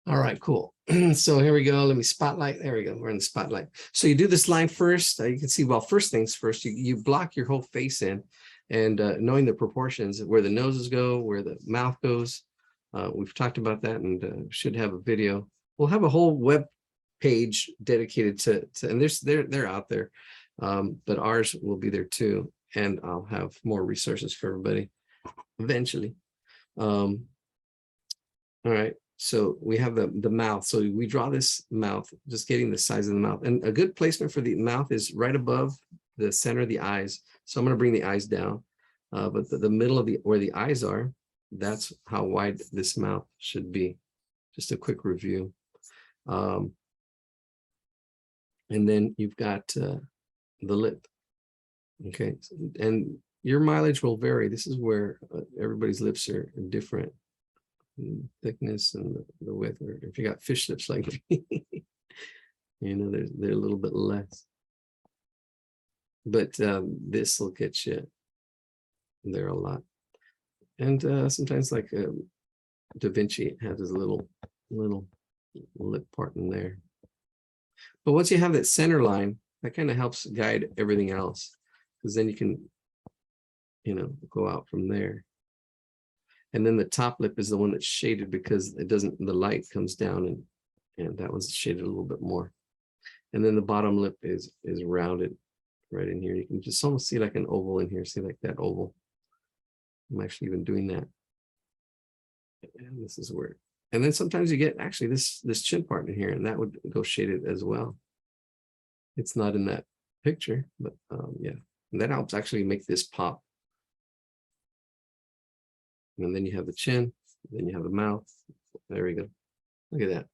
All right, cool. So here we go. Let me spotlight. There we go. We're in the spotlight. So you do this line first. You can see, well, first things first, you block your whole face in. And knowing the proportions, where the noses go, where the mouth goes. We've talked about that and should have a video. We'll have a whole web page dedicated to and they're out there. But ours will be there too. And I'll have more resources for everybody eventually. All right. So we have the mouth. So we draw this mouth, just getting the size of the mouth. And a good placement for the mouth is right above the center of the eyes. So I'm going to bring the eyes down, but the middle of where the eyes are, that's how wide this mouth should be. Just a quick review. And then you've got the lip. Okay. And your mileage will vary. This is where everybody's lips are different. Thickness and the width, or if you got fish lips like me, they're a little bit less. But this will get you there a lot. And sometimes like Da Vinci has his little lip part in there. But once you have that center line, that kind of helps guide everything else, because then you can, go out from there. And then the top lip is the one that's shaded because the light comes down and that one's shaded a little bit more. And then the bottom lip is rounded right in here. You can just almost see like an oval in here. See like that oval. I'm actually even doing that. And this is where, and then sometimes you get actually this chin part in here, and that would go shaded as well. It's not in that picture, but yeah, and that helps actually make this pop. And then you have the chin, then you have the mouth. There we go. Look at that.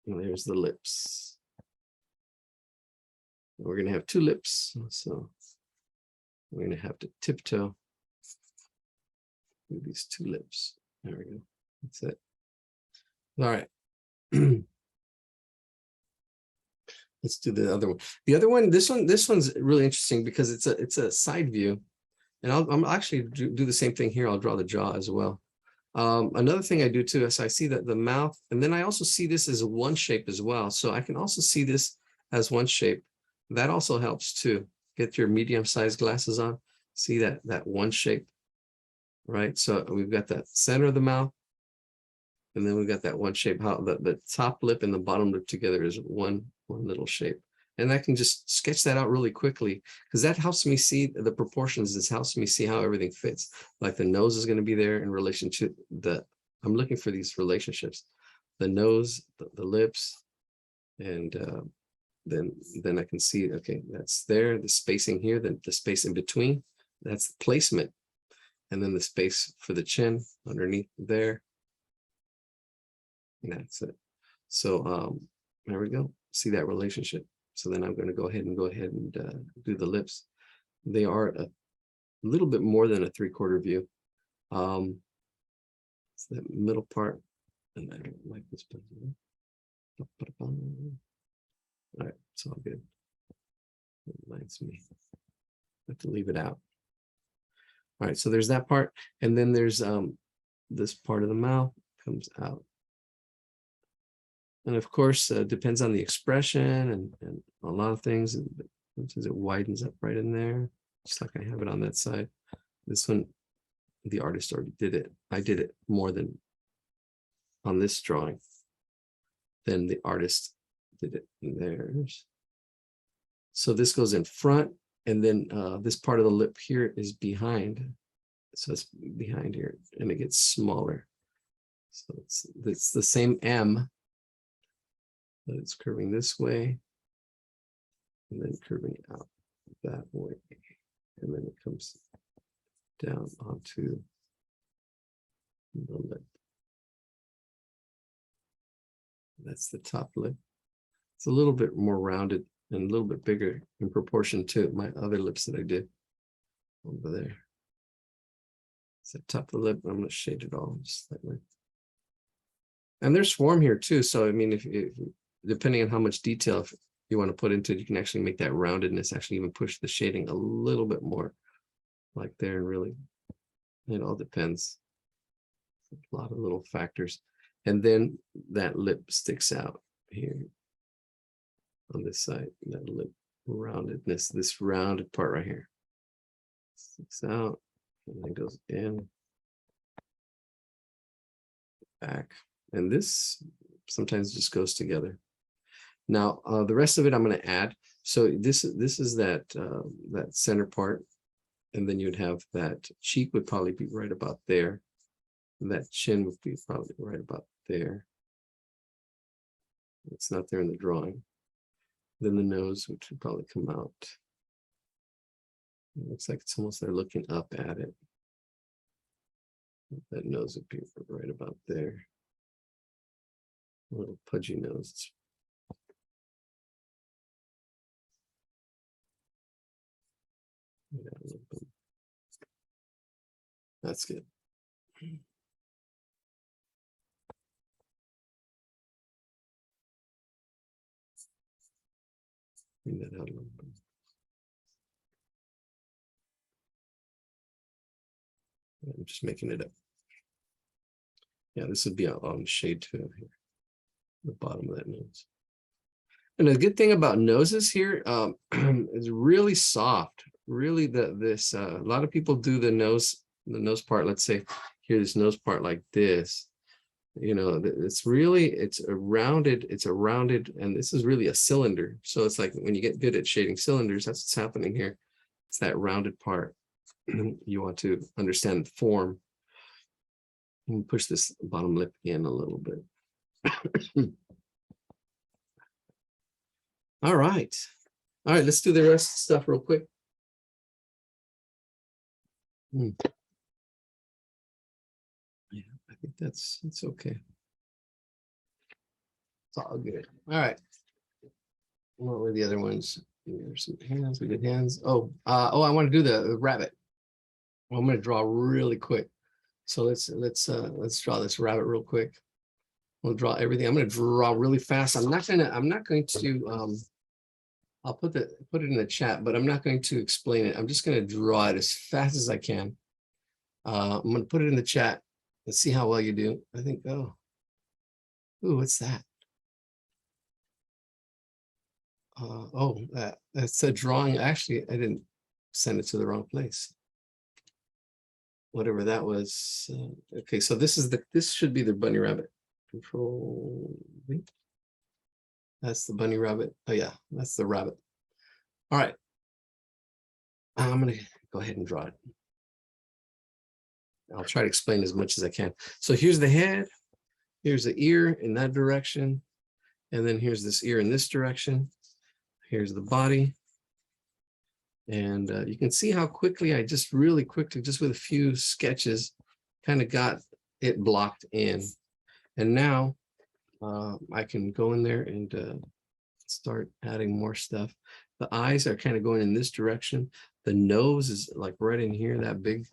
And there's the lips. We're going to have 2 lips. So we're going to have to tiptoe with these 2 lips. There we go. That's it. All right. Let's do the other one. The other one, this one's really interesting because it's a side view. And I'll actually do the same thing here. I'll draw the jaw as well. Another thing I do too is I see that the mouth, and then I also see this as one shape as well. So I can also see this as one shape. That also helps too. Get your medium-sized glasses on. See that one shape, right? So we've got that center of the mouth, And then we got that one shape, how the top lip and the bottom lip together is one little shape. And I can just sketch that out really quickly because that helps me see the proportions. This helps me see how everything fits. Like the nose is going to be there in relation to I'm looking for these relationships, the nose, the lips, and then I can see, okay, that's there, the spacing here, then the space in between, that's the placement. And then the space for the chin underneath there. And that's it. So there we go. See that relationship. So then I'm going to go ahead and do the lips. They are a little bit more than a 3/4 view. It's the middle part, and I don't like this part. All right, it's all good. It reminds me. I have to leave it out. All right, so there's that part, and then there's this part of the mouth comes out. And of course, depends on the expression and a lot of things. Sometimes it widens up right in there, just like I have it on that side. This one, the artist already did it. I did it more than on this drawing. Then the artist did it in theirs. So this goes in front, and then this part of the lip here is behind. So it's behind here, and it gets smaller. So it's the same M, but it's curving this way, and then curving out that way, and then it comes down onto the lip. That's the top lip. It's a little bit more rounded and a little bit bigger in proportion to my other lips that I did over there. It's the top of the lip. I'm going to shade it all just slightly. And there's form here too. So I mean, if depending on how much detail you want to put into it, you can actually make that roundedness actually even push the shading a little bit more, like there. And really, it all depends. A lot of little factors. And then that lip sticks out here on this side. That lip roundedness, this rounded part right here, sticks out, and then goes in, back, and this sometimes just goes together. Now the rest of it I'm going to add. So this is that that center part, and then you'd have that cheek would probably be right about there, and that chin would be probably right about there. It's not there in the drawing. Then the nose, which would probably come out. It looks like it's almost they're looking up at it. That nose would be right about there. A little pudgy nose. Yeah, that's good. Bring that out a little bit. I'm just making it up. Yeah, this would be on shade 2 here, the bottom of that nose. And the good thing about noses here is really soft. Really, a lot of people do the nose part. Let's say here, this nose part like this. You know, it's a rounded, and this is really a cylinder. So it's like when you get good at shading cylinders, that's what's happening here. It's that rounded part. You want to understand the form. And push this bottom lip in a little bit. All right, let's do the rest of the stuff real quick. Yeah, I think that's okay. It's all good. All right. What were the other ones? There's some hands. We did hands. Oh, I want to do the rabbit. Well, I'm going to draw really quick. So let's draw this rabbit real quick. We'll draw everything. I'm going to draw really fast. I'm not going to I'll put it in the chat, but I'm not going to explain it. I'm just going to draw it as fast as I can. I'm going to put it in the chat. Let's see how well you do. I think, ooh, what's that? That's a drawing. Actually, I didn't send it to the wrong place. Whatever that was. Okay, so this should be the bunny rabbit. Control V. That's the bunny rabbit. Oh yeah, that's the rabbit. All right. I'm gonna go ahead and draw it. I'll try to explain as much as I can. So here's the head, here's the ear in that direction, and then here's this ear in this direction. Here's the body. And you can see how quickly I just really quickly, just with a few sketches, kind of got it blocked in. And now I can go in there and start adding more stuff. The eyes are kind of going in this direction. The nose is like right in here, that big.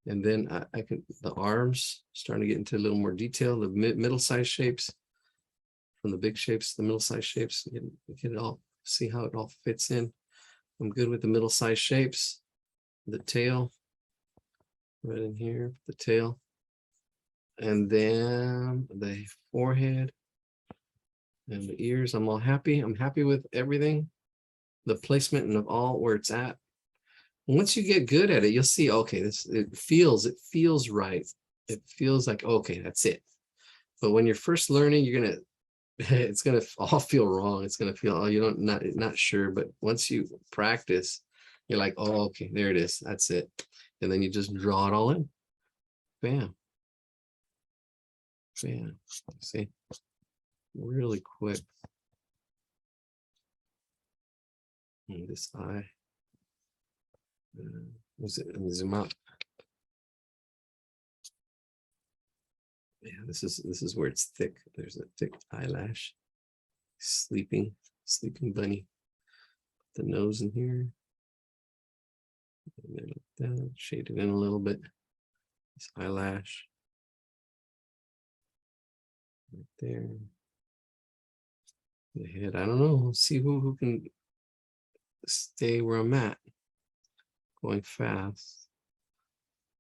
And then I can, the arms starting to get into a little more detail, the middle size shapes from the big shapes, the middle size shapes, get it all, see how it all fits in. I'm good with the middle size shapes, the tail right in here, the tail, and then the forehead and the ears. I'm all happy. I'm happy with everything, the placement and of all where it's at. Once you get good at it, you'll see, okay, it feels right. It feels like, okay, that's it. But when you're first learning, it's gonna all feel wrong. It's gonna feel, oh, you don't, not sure. But once you practice, you're like, oh, okay, there it is. That's it. And then you just draw it all in. Bam. Bam. See, really quick. And this eye. Let me zoom out. Yeah, this is where it's thick. There's a thick eyelash. Sleeping bunny. The nose in here. And then like that, shade it in a little bit. This eyelash. Right there. The head. I don't know. Let's see who can stay where I'm at. Going fast.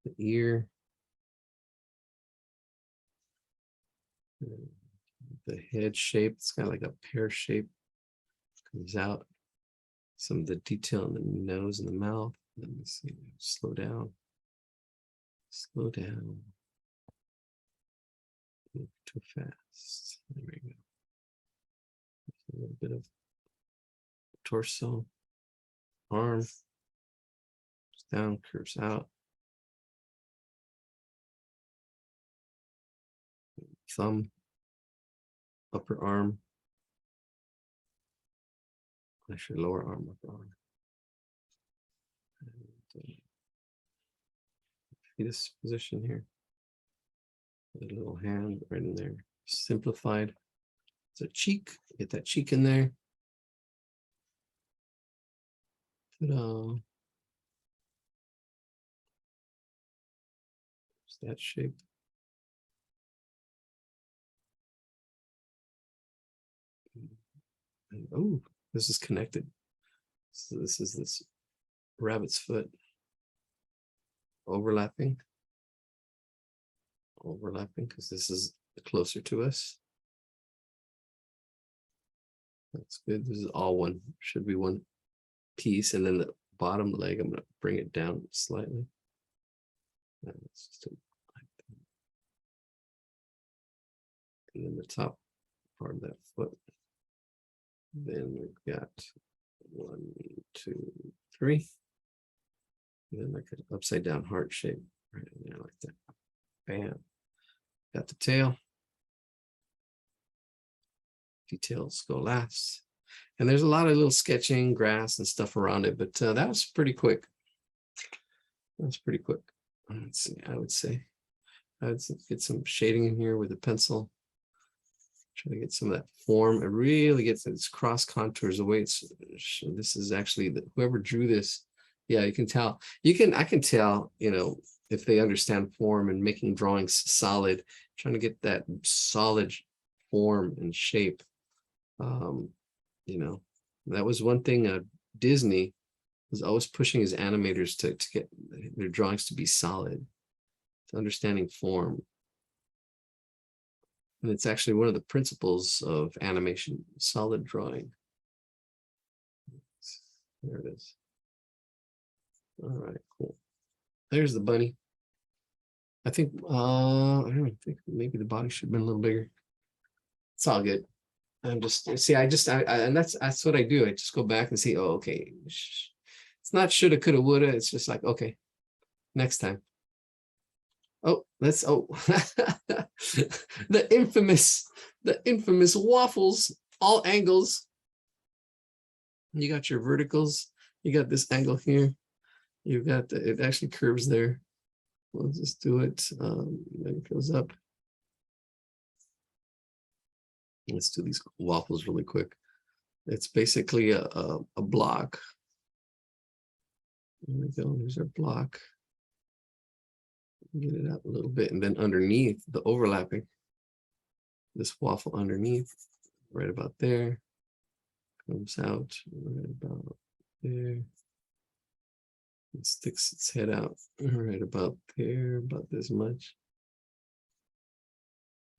The ear. The head shape, it's kind of like a pear shape, comes out. Some of the detail in the nose and the mouth. Let me see, slow down. Slow down. Move too fast. There we go. A little bit of torso, arm, down, curves out. Thumb, upper arm, actually lower arm, upper arm. And, fetus position here. A little hand right in there, simplified. It's a cheek, get that cheek in there. Ta-da. It's that shape. And, oh, this is connected. So this is this rabbit's foot overlapping because this is closer to us. That's good. This is all one, should be one piece. And then the bottom leg, I'm going to bring it down slightly. That's just and then the top part of that foot. Then we've got 1, 2, 3. And then like an upside down heart shape right in there like that. Bam. Got the tail. Details go last. And there's a lot of little sketching, grass and stuff around it, but that was pretty quick. That's pretty quick. Let's see, I would say. I would get some shading in here with a pencil. Try to get some of that form. It really gets its cross contours away. This is actually whoever drew this. Yeah, you can tell. I can tell, if they understand form and making drawings solid, trying to get that solid form and shape. That was one thing Disney was always pushing his animators to get their drawings to be solid, to understanding form. And it's actually one of the principles of animation, solid drawing. There it is. All right, cool. There's the bunny. I think I don't think maybe the body should have been a little bigger. It's all good. I'm just see. And that's what I do. I just go back and see. Oh, okay. It's not shoulda, coulda, woulda. It's just like, okay, next time. Oh, the infamous waffles, all angles. You got your verticals. You got this angle here. You've got it actually curves there. We'll just do it. Then it goes up. Let's do these waffles really quick. It's basically a block. There we go. There's our block. Get it up a little bit, and then underneath the overlapping, this waffle underneath, right about there, comes out right about there. It sticks its head out right about there, about this much.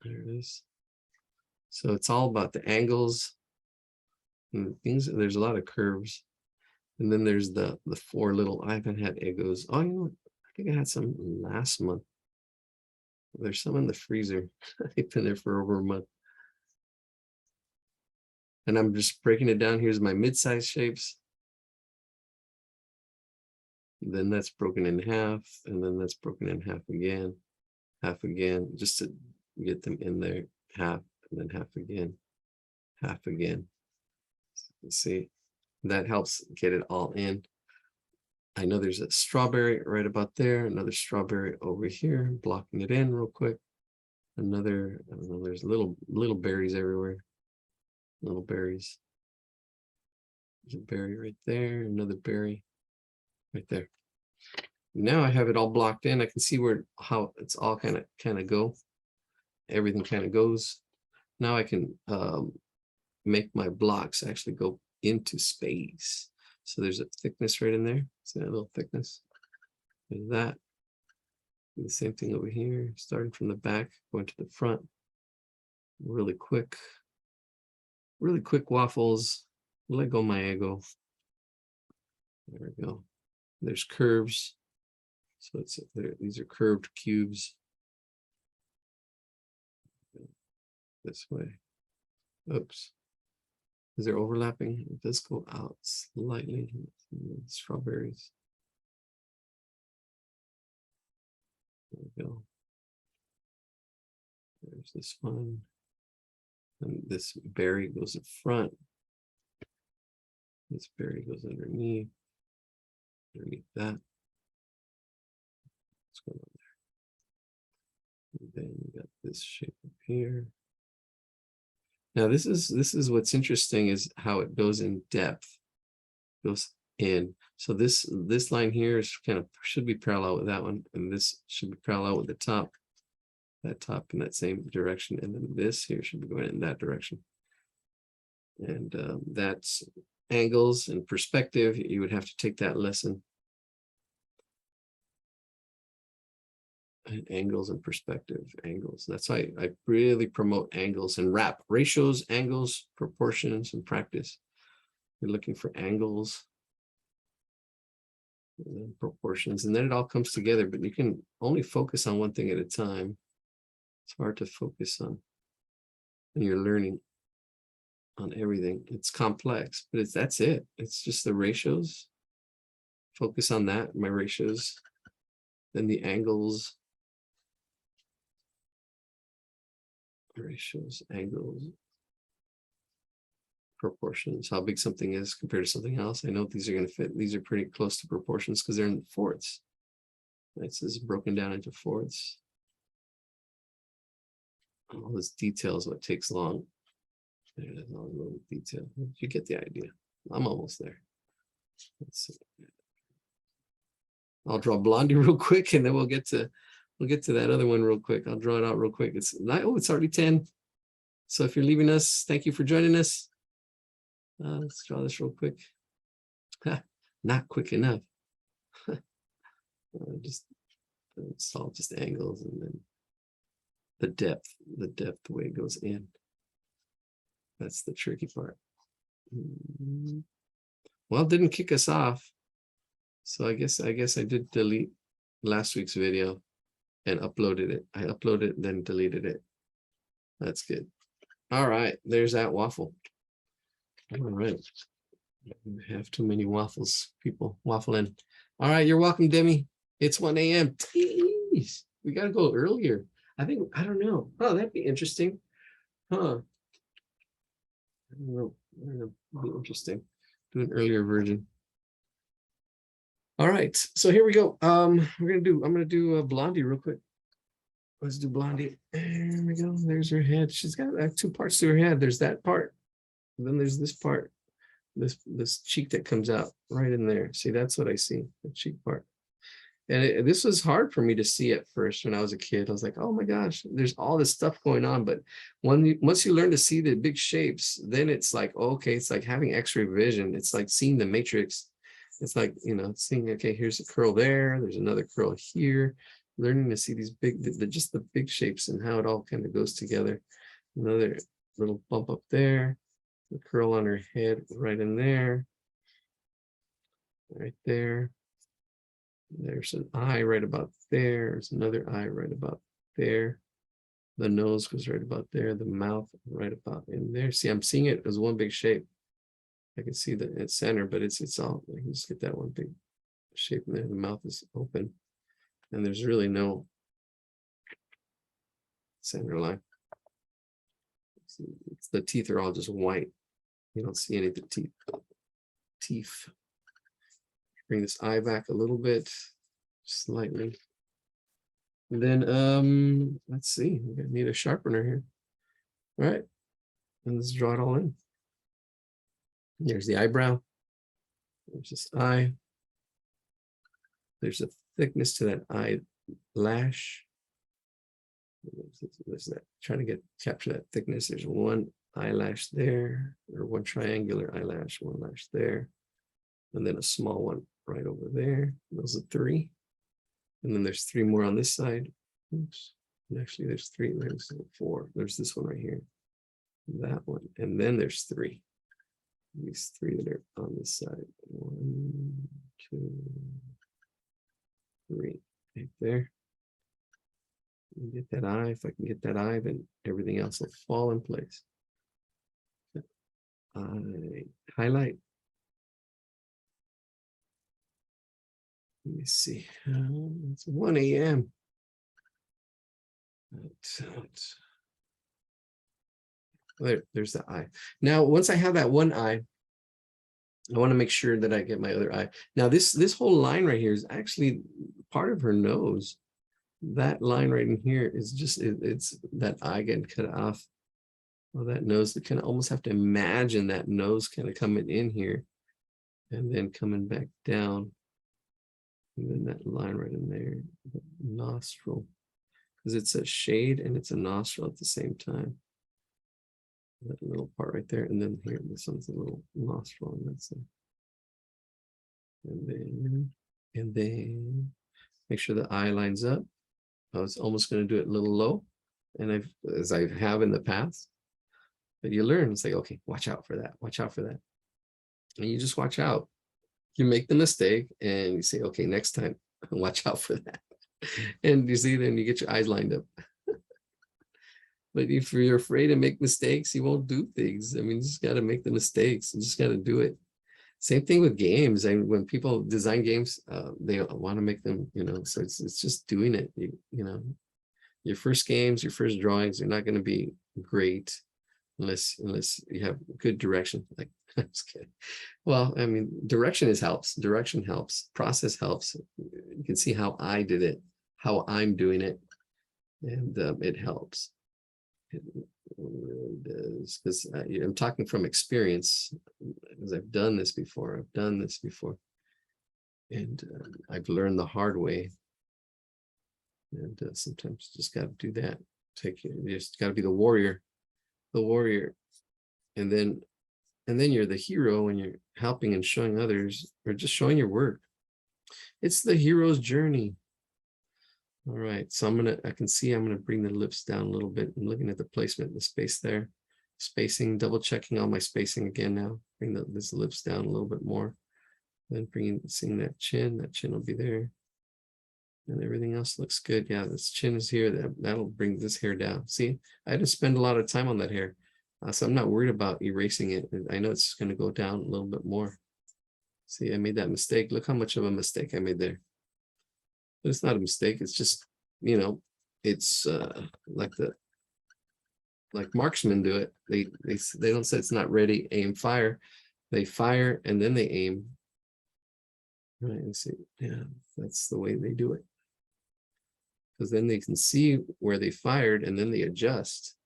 There it is. So it's all about the angles and things. There's a lot of curves, and then there's the four little. I haven't had Eggos. Oh, you know what? I think I had some last month. There's some in the freezer. They've been there for over a month. And I'm just breaking it down. Here's my mid-size shapes. Then that's broken in half, and then that's broken in half again, just to get them in there. Half, and then half again, half again. See, that helps get it all in. I know there's a strawberry right about there, another strawberry over here, blocking it in real quick. Another, I don't know, there's little berries everywhere. Little berries. There's a berry right there, another berry right there. Now I have it all blocked in. I can see how it's all kind of go. Everything kind of goes. Now I can make my blocks actually go into space. So there's a thickness right in there. See that little thickness? There's that. Do the same thing over here, starting from the back, going to the front. Really quick waffles. Let go my ego. There we go. There's curves. So it's there. These are curved cubes. This way. Oops. Is there overlapping? It does go out slightly. Strawberries. There we go. There's this one. And this berry goes in front. This berry goes underneath. Underneath that. What's going on there? And then you got this shape up here. Now this is what's interesting, is how it goes in depth. Goes in. So this line here is should be parallel with that one, and this should be parallel with the top. That top in that same direction, and then this here should be going in that direction. And that's angles and perspective. You would have to take that lesson. And angles and perspective, angles. That's why I really promote angles and wrap ratios, angles, proportions, and practice. You're looking for angles and then proportions, and then it all comes together, but you can only focus on one thing at a time. It's hard to focus on when you're learning on everything. It's complex, but that's it. It's just the ratios. Focus on that, my ratios, then the angles. Ratios, angles, proportions, how big something is compared to something else. I know these are going to fit. These are pretty close to proportions because they're in fourths. Right, so this is broken down into fourths. All this detail is what takes long. There's all the little detail. You get the idea. I'm almost there. Let's see. I'll draw Blondie real quick, and then we'll get to that other one real quick. I'll draw it out real quick. It's already 10. So if you're leaving us, thank you for joining us. Let's draw this real quick. Not quick enough. It's all just angles, and then the depth the way it goes in. That's the tricky part. Well, it didn't kick us off. So I guess I did delete last week's video and uploaded it. I uploaded it, then deleted it. That's good. All right, there's that waffle. All right. I have too many waffles, people waffling. All right, you're welcome, Demi. It's 1 a.m. Jeez, we gotta go earlier. I don't know. Oh, that'd be interesting. Huh. I don't know. It'd be interesting. Do an earlier version. All right, so here we go. I'm gonna do Blondie real quick. Let's do Blondie. There we go. There's her head. She's got two parts to her head. There's that part. And then there's this part. This cheek that comes out right in there. See, that's what I see, the cheek part. And this was hard for me to see at first when I was a kid. I was like, oh my gosh, there's all this stuff going on. But once you learn to see the big shapes, then it's like, okay, it's like having X-ray vision. It's like seeing the matrix. It's like, seeing, okay, here's a curl there. There's another curl here. Learning to see these just the big shapes and how it all kind of goes together. Another little bump up there. The curl on her head right in there. Right there. There's an eye right about there. There's another eye right about there. The nose goes right about there. The mouth right about in there. See, I'm seeing it as one big shape. I can see the center, but it's all, I can just get that one big shape in there. The mouth is open. And there's really no center line. The teeth are all just white. You don't see any of the teeth. Bring this eye back a little bit, slightly. And then let's see, we need a sharpener here. All right, and let's draw it all in. There's the eyebrow. There's this eye. There's a thickness to that eyelash. There's that, trying to capture that thickness. There's one eyelash there, or one triangular eyelash, one lash there, and then a small one right over there. Those are 3. And then there's 3 more on this side. Oops. And actually, there's 3. There's 4. There's this one right here. That one. And then there's 3. These 3 that are on this side. 1, 2, 3. Right there. Get that eye. If I can get that eye, then everything else will fall in place. Highlight. Let me see. It's 1 a.m. There's the eye. Now, once I have that one eye, I want to make sure that I get my other eye. Now, this whole line right here is actually part of her nose. That line right in here is just, it's that eye getting cut off. Well, that nose, you kind of almost have to imagine that nose kind of coming in here and then coming back down. And then that line right in there, the nostril, because it's a shade and it's a nostril at the same time. That little part right there, and then here, this one's a little nostril, and that's it. And then make sure the eye lines up. I was almost going to do it a little low, and as I have in the past. But you learn, it's like, okay, watch out for that, watch out for that. And you just watch out. You make the mistake and you say, okay, next time, watch out for that. And you see, then you get your eyes lined up. But if you're afraid to make mistakes, you won't do things. I mean, you just got to make the mistakes. You just got to do it. Same thing with games. And when people design games, they want to make them, so it's just doing it. Your first games, your first drawings are not going to be great unless you have good direction. Like, I'm just kidding. Well, I mean, direction helps. Direction helps. Process helps. You can see how I did it, how I'm doing it, and it helps. It really does, because I'm talking from experience, because I've done this before. And I've learned the hard way. And sometimes you just got to do that. You just got to be the warrior, and then you're the hero when you're helping and showing others, or just showing your work. It's the hero's journey. All right, so I can see I'm gonna bring the lips down a little bit. I'm looking at the placement, the space there, spacing, double checking all my spacing again now. Bring this lips down a little bit more. Then seeing that chin will be there. And everything else looks good. Yeah, this chin is here. That'll bring this hair down. See, I had to spend a lot of time on that hair. So I'm not worried about erasing it. I know it's going to go down a little bit more. See, I made that mistake. Look how much of a mistake I made there. But it's not a mistake. It's just, you know, it's like marksmen do it. They don't say it's not ready, aim, fire. They fire and then they aim. Right, and see, yeah, that's the way they do it. Because then they can see where they fired and then they adjust.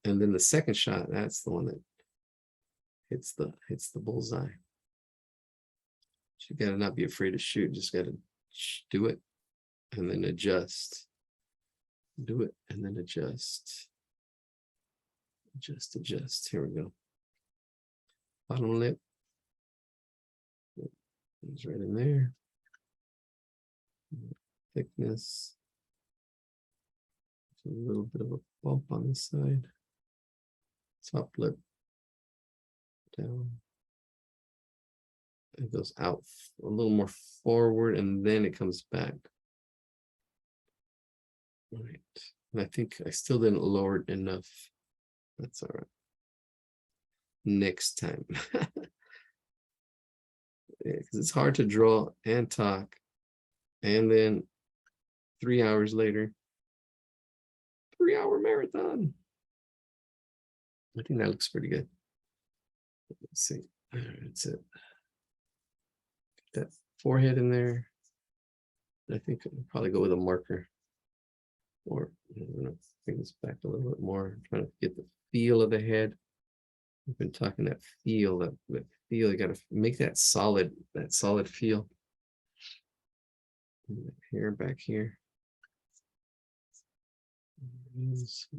And then the second shot, that's the one that hits the bullseye. You gotta not be afraid to shoot, just gotta do it and then adjust. Do it and then adjust. Adjust. Here we go. Bottom lip. It's right in there. Thickness. A little bit of a bump on the side. Top lip. Down. It goes out a little more forward and then it comes back. Right. And I think I still didn't lower it enough. That's all right. Next time. Because it's hard to draw and talk. And then 3 hours later, 3-hour marathon. I think that looks pretty good. Let's see. That's it. Get that forehead in there. I think I'll probably go with a marker. Or I'm gonna bring this back a little bit more. I'm trying to get the feel of the head. I've been talking that feel, that feel. You gotta make that solid feel. Hair back here.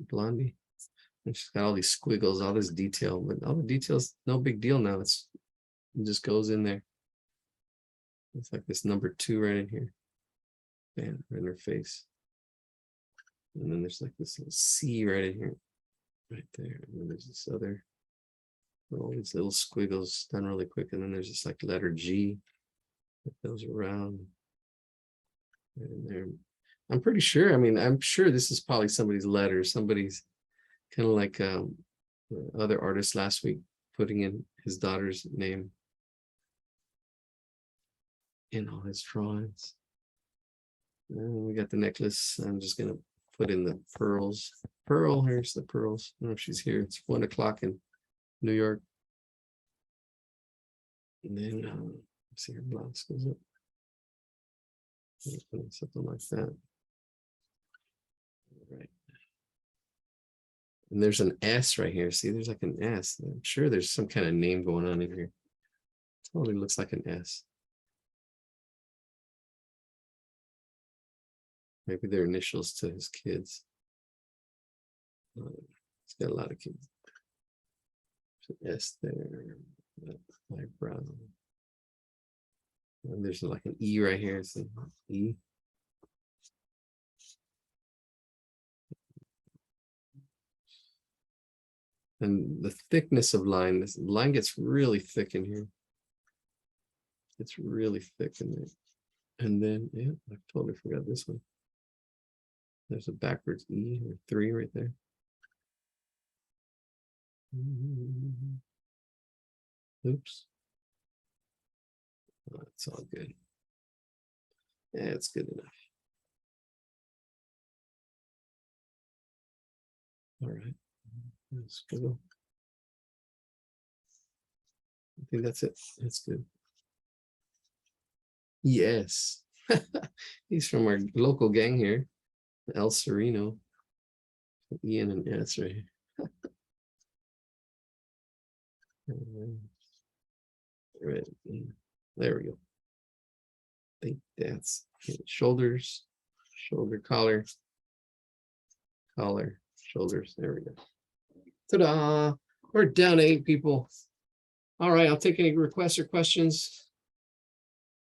Blondie. And she's got all these squiggles, all this detail, but all the details, no big deal now. It just goes in there. It's like this number 2 right in here. Bam, right in her face. And then there's like this little C right in here. Right there. And then there's this other, all these little squiggles done really quick. And then there's this like letter G that goes around. Right in there. I'm pretty sure, I mean, I'm sure this is probably somebody's letter. Somebody's kind of like other artist last week putting in his daughter's name in all his drawings. And we got the necklace. I'm just gonna put in the pearls. Pearl, here's the pearls. I don't know if she's here. It's 1 o'clock in New York. And then see her blouse goes up. Something like that. Right. And there's an S right here. See, there's like an S. I'm sure there's some kind of name going on in here. Totally looks like an S. Maybe they're initials to his kids. He's got a lot of kids. There's an S there. Eyebrow. And there's like an E right here. It's an E. And the thickness of line, this line gets really thick in here. It's really thick in there. And then, yeah, I totally forgot this one. There's a backwards E or 3 right there. Oops. Oh, it's all good. Yeah, it's good enough. All right. Let's go. I think that's it. That's good. Yes. He's from our local gang here. El Sereno. Ian and S right here. Right. There we go. I think that's shoulders, shoulder collar, collar, shoulders. There we go. Ta-da! We're down to 8 people. All right, I'll take any requests or questions.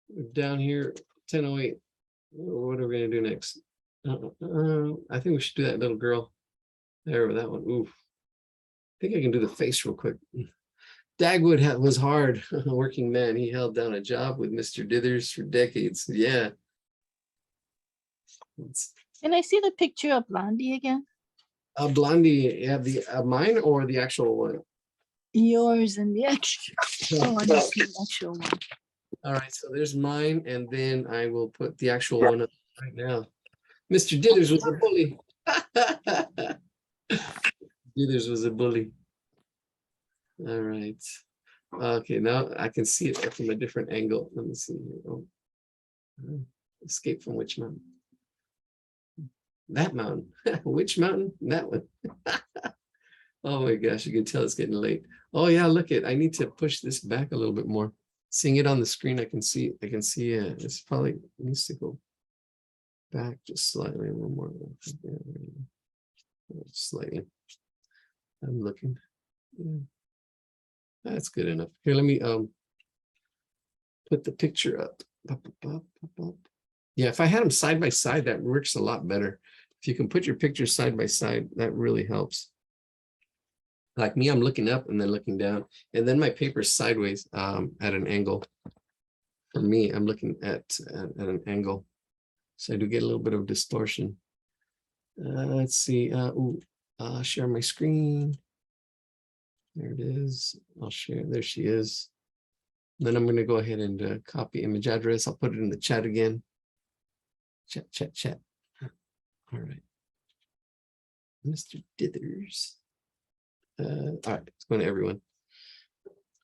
We're down here, 10:08. What are we gonna do next? I think we should do that little girl. There, that one. Oof. I think I can do the face real quick. Dagwood was hard, a working man. He held down a job with Mr. Dithers for decades. Yeah. Can I see the picture of Blondie again? Blondie, you have the mine or the actual one? Yours and the extra. Oh, I just see the actual one. All right, so there's mine, and then I will put the actual one up right now. Mr. Dithers was a bully. Dithers was a bully. All right. Okay, now I can see it from a different angle. Let me see here. Oh. Escape from which mountain? That mountain. Which mountain? That one. Oh my gosh, you can tell it's getting late. Oh yeah, look it. I need to push this back a little bit more. Seeing it on the screen, I can see it's probably needs to go back just slightly, a little more. Slightly. I'm looking. Yeah. That's good enough. Here, let me put the picture up. Yeah, if I had them side by side, that works a lot better. If you can put your pictures side by side, that really helps. Like me, I'm looking up and then looking down, and then my paper's sideways at an angle. For me, I'm looking at an angle, so I do get a little bit of distortion. Let's see. Share my screen. There it is. I'll share. There she is. Then I'm going to go ahead and copy image address. I'll put it in the chat again. Chat. All right. Mr. Dithers. All right, it's going to everyone.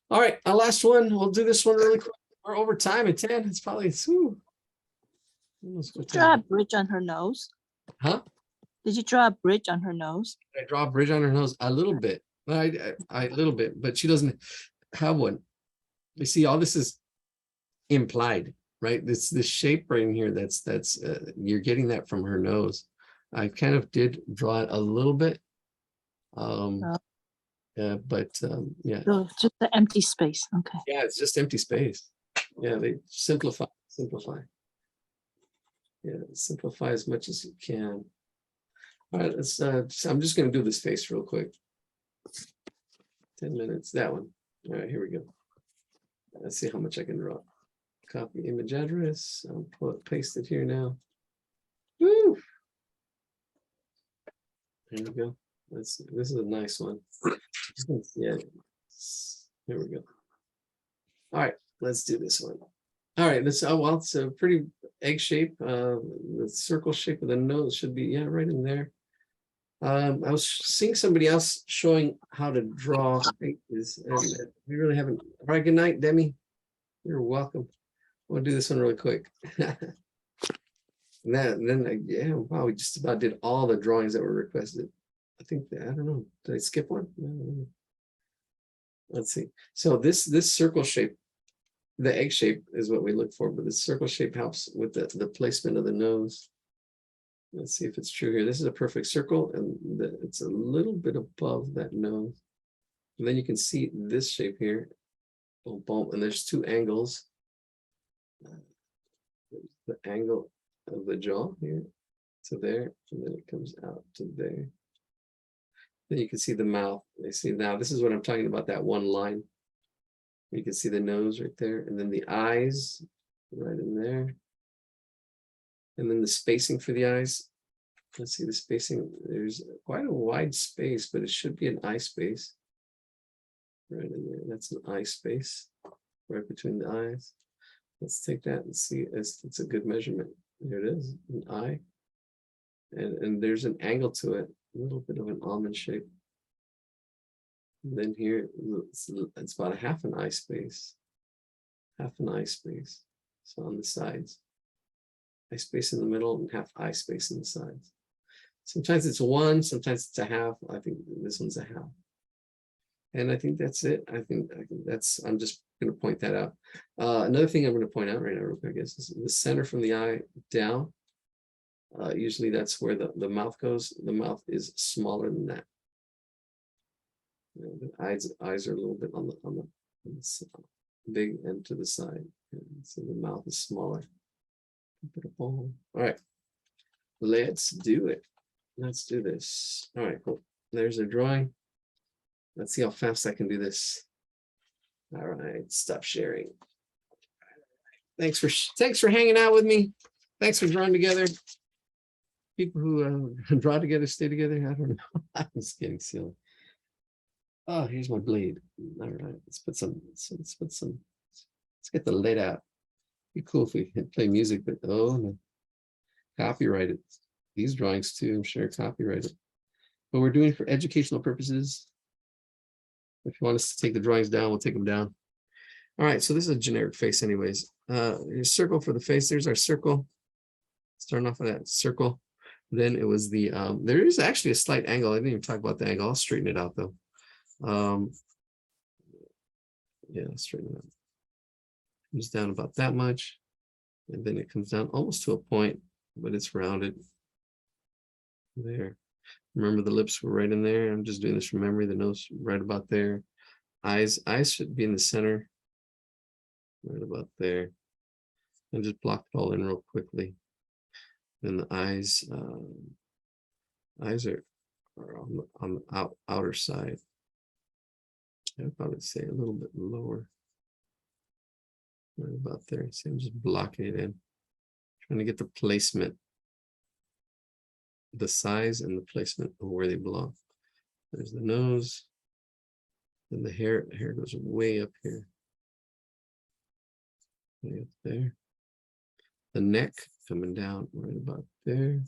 All right, our last one. We'll do this one really quick. We're over time at 10. It's probably Draw a bridge on her nose. Huh? Did you draw a bridge on her nose? I draw a bridge on her nose a little bit. I little bit, but she doesn't have one. You see, all this is implied, right? This shape right in here. That's you're getting that from her nose. I kind of did draw it a little bit. Yeah. So just the empty space. Okay. Yeah, it's just empty space. Yeah, they simplify. Yeah, simplify as much as you can. All right, let's. I'm just going to do this face real quick. 10 minutes. That one. All right, here we go. Let's see how much I can draw. Copy image address. I'll paste it here now. Woo! There we go. This is a nice one. Yeah. Here we go. All right, let's do this one. All right, it's a pretty egg shape. The circle shape of the nose should be right in there. I was seeing somebody else showing how to draw faces, and we really haven't. All right, good night, Demi. You're welcome. We'll do this one really quick. Wow, we just about did all the drawings that were requested. I think I don't know. Did I skip one? No. Let's see. So this circle shape, the egg shape is what we look for, but the circle shape helps with the placement of the nose. Let's see if it's true here. This is a perfect circle, and it's a little bit above that nose. And then you can see this shape here. Boom, boom, and there's two angles. The angle of the jaw here to there, and then it comes out to there. Then you can see the mouth. You see now, this is what I'm talking about, that one line. You can see the nose right there, and then the eyes right in there. And then the spacing for the eyes. Let's see the spacing. There's quite a wide space, but it should be an eye space. Right in there. That's an eye space right between the eyes. Let's take that and see. It's a good measurement. There it is, an eye. And there's an angle to it, a little bit of an almond shape. And then here, it's about a half an eye space. Half an eye space. So on the sides. Eye space in the middle and half eye space in the sides. Sometimes it's one, sometimes it's a half. I think this one's a half. And I think that's it. I think I'm just going to point that out. Another thing I'm going to point out right now, real quick, I guess, is the center from the eye down. Usually that's where the mouth goes. The mouth is smaller than that. The eyes are a little bit on the big end to the side. So the mouth is smaller. All right, let's do it. Let's do this. All right, cool. There's a drawing. Let's see how fast I can do this. All right, stop sharing. Thanks for hanging out with me. Thanks for drawing together. people who draw together stay together. I don't know. I'm just getting silly. Oh, here's my blade. All right, let's get the lead out. Be cool if we could play music, but oh no, copyrighted. These drawings too, I'm sure copyrighted. But we're doing it for educational purposes. If you want us to take the drawings down, we'll take them down. All right, so this is a generic face anyways. Here's circle for the face. There's our circle. Starting off with that circle. Then it was the, there is actually a slight angle. I didn't even talk about the angle. I'll straighten it out though. Yeah, straighten it out. Comes down about that much. And then it comes down almost to a point, but it's rounded. There. Remember the lips were right in there. I'm just doing this from memory. The nose right about there. Eyes should be in the center. Right about there. And just block it all in real quickly. Then the eyes are on the outer side. I'd probably say a little bit lower. Right about there. See, I'm just blocking it in. Trying to get the placement, the size and the placement of where they belong. There's the nose. Then the hair goes way up here. Way up there. The neck coming down right about there.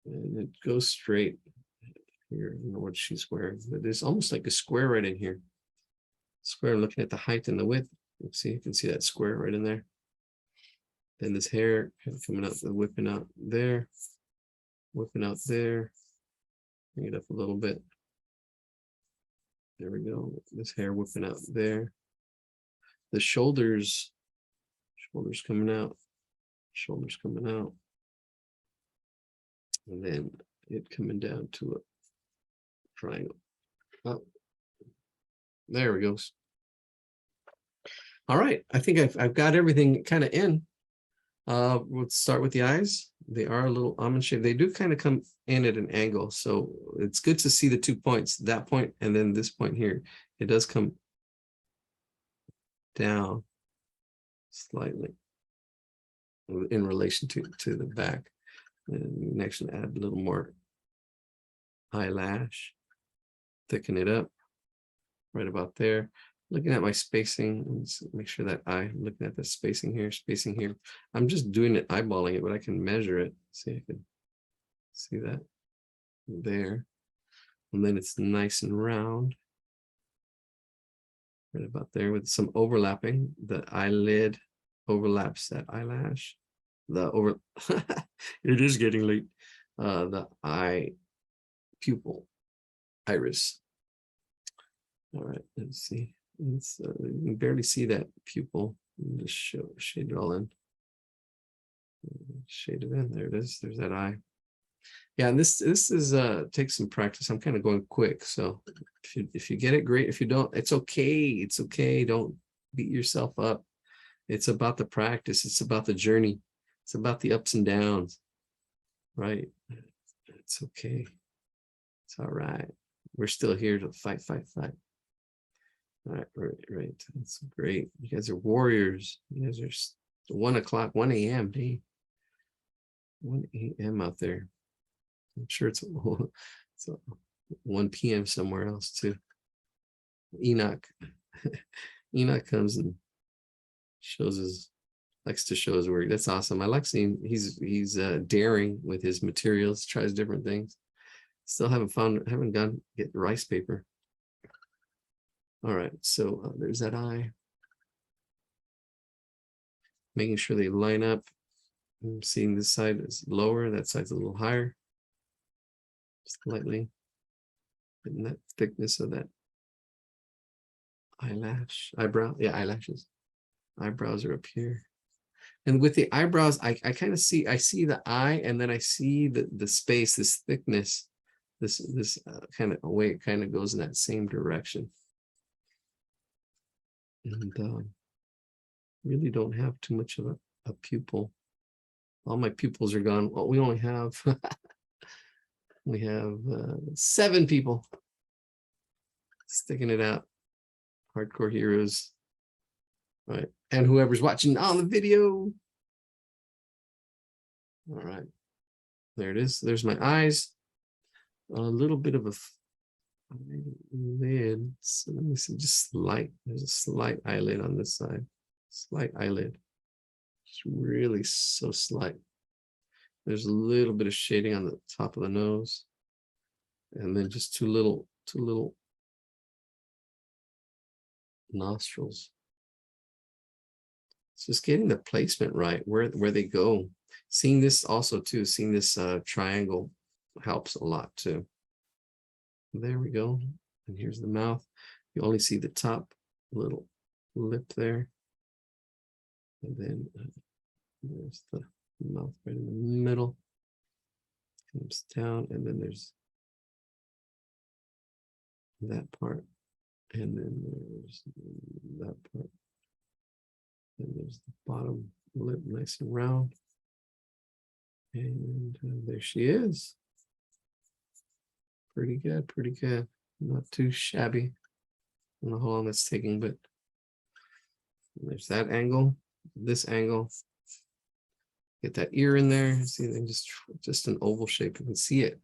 And it goes straight here. I don't know what she's wearing, but there's almost like a square right in here. Square, looking at the height and the width. Let's see, you can see that square right in there. Then this hair kind of coming out, whipping out there, whipping out there. Bring it up a little bit. There we go. This hair whipping out there. The shoulders coming out, shoulders coming out. And then it coming down to a triangle. Oh, there we go. All right, I think I've got everything kind of in. We'll start with the eyes. They are a little almond shaped. They do kind of come in at an angle, so it's good to see the 2 points, that point and then this point here. It does come down slightly in relation to the back. And next, add a little more eyelash, thicken it up right about there. Looking at my spacing, let's make sure that I'm looking at the spacing here. I'm just doing it, eyeballing it, but I can measure it. See, I can see that there. And then it's nice and round. Right about there with some overlapping. The eyelid overlaps that eyelash. It is getting late. The eye pupil, iris. All right, let's see. You can barely see that pupil. Just shade it all in. Shade it in. There it is. There's that eye. Yeah, and this is takes some practice. I'm kind of going quick, so if you get it, great. If you don't, it's okay. It's okay. Don't beat yourself up. It's about the practice. It's about the journey. It's about the ups and downs. Right? It's okay. It's all right. We're still here to fight. All right. That's great. You guys are warriors. You guys are 1 o'clock, 1 a.m. 1 a.m. out there. I'm sure it's 1 p.m. somewhere else too. Enoch comes and likes to show his work. That's awesome. I like seeing he's daring with his materials, tries different things. Still haven't gone get rice paper. All right, so there's that eye. Making sure they line up. I'm seeing this side is lower, that side's a little higher. Just lightly. Getting that thickness of that eyebrow. Yeah, eyelashes. Eyebrows are up here. And with the eyebrows, I kind of see, I see the eye and then I see the space, this thickness, this kind of way it kind of goes in that same direction. And really don't have too much of a pupil. All my pupils are gone. Well, we only have we have 7 people sticking it out. Hardcore heroes. All right, and whoever's watching on the video, All right. There it is. There's my eyes. A little bit of a lid. So let me see, just slight. There's a slight eyelid on this side. Slight eyelid. It's really so slight. There's a little bit of shading on the top of the nose. And then just two little nostrils. It's just getting the placement right, where they go. Seeing this also too, seeing this triangle helps a lot too. There we go. And here's the mouth. You only see the top little lip there. And then there's the mouth right in the middle. Comes down, and then there's that part. And then there's that part. And there's the bottom lip nice and round. And there she is. Pretty good, pretty good. Not too shabby. I don't know how long that's taking, but there's that angle, this angle. Get that ear in there. See, then just an oval shape. You can see it.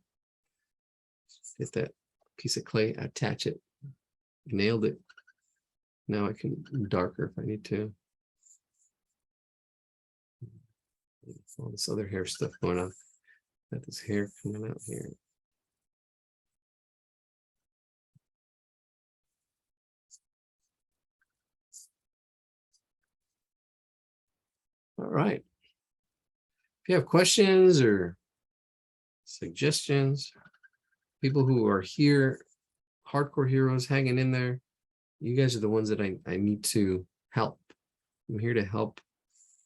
Get that piece of clay, attach it. Nailed it. Now I can darker if I need to. All this other hair stuff going on. Got this hair coming out here. All right. If you have questions or suggestions, people who are here, hardcore heroes hanging in there, you guys are the ones that I need to help. I'm here to help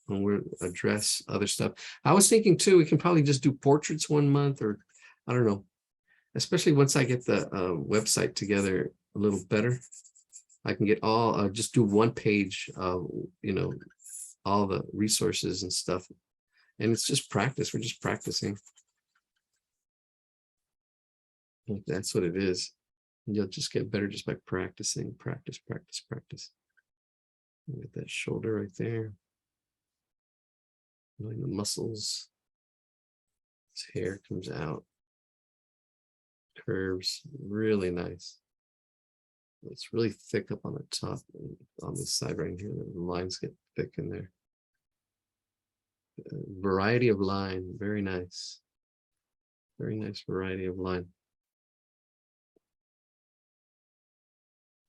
when we address other stuff. I was thinking too, we can probably just do portraits 1 month, or I don't know, especially once I get the website together a little better. I can get all, just do 1 page of, you know, all the resources and stuff. And it's just practice. We're just practicing. That's what it is. You'll just get better just by practicing. Practice. Get that shoulder right there. The muscles. His hair comes out. Curves. Really nice. It's really thick up on the top, on this side right here. The lines get thick in there. Variety of line, very nice. Very nice variety of line.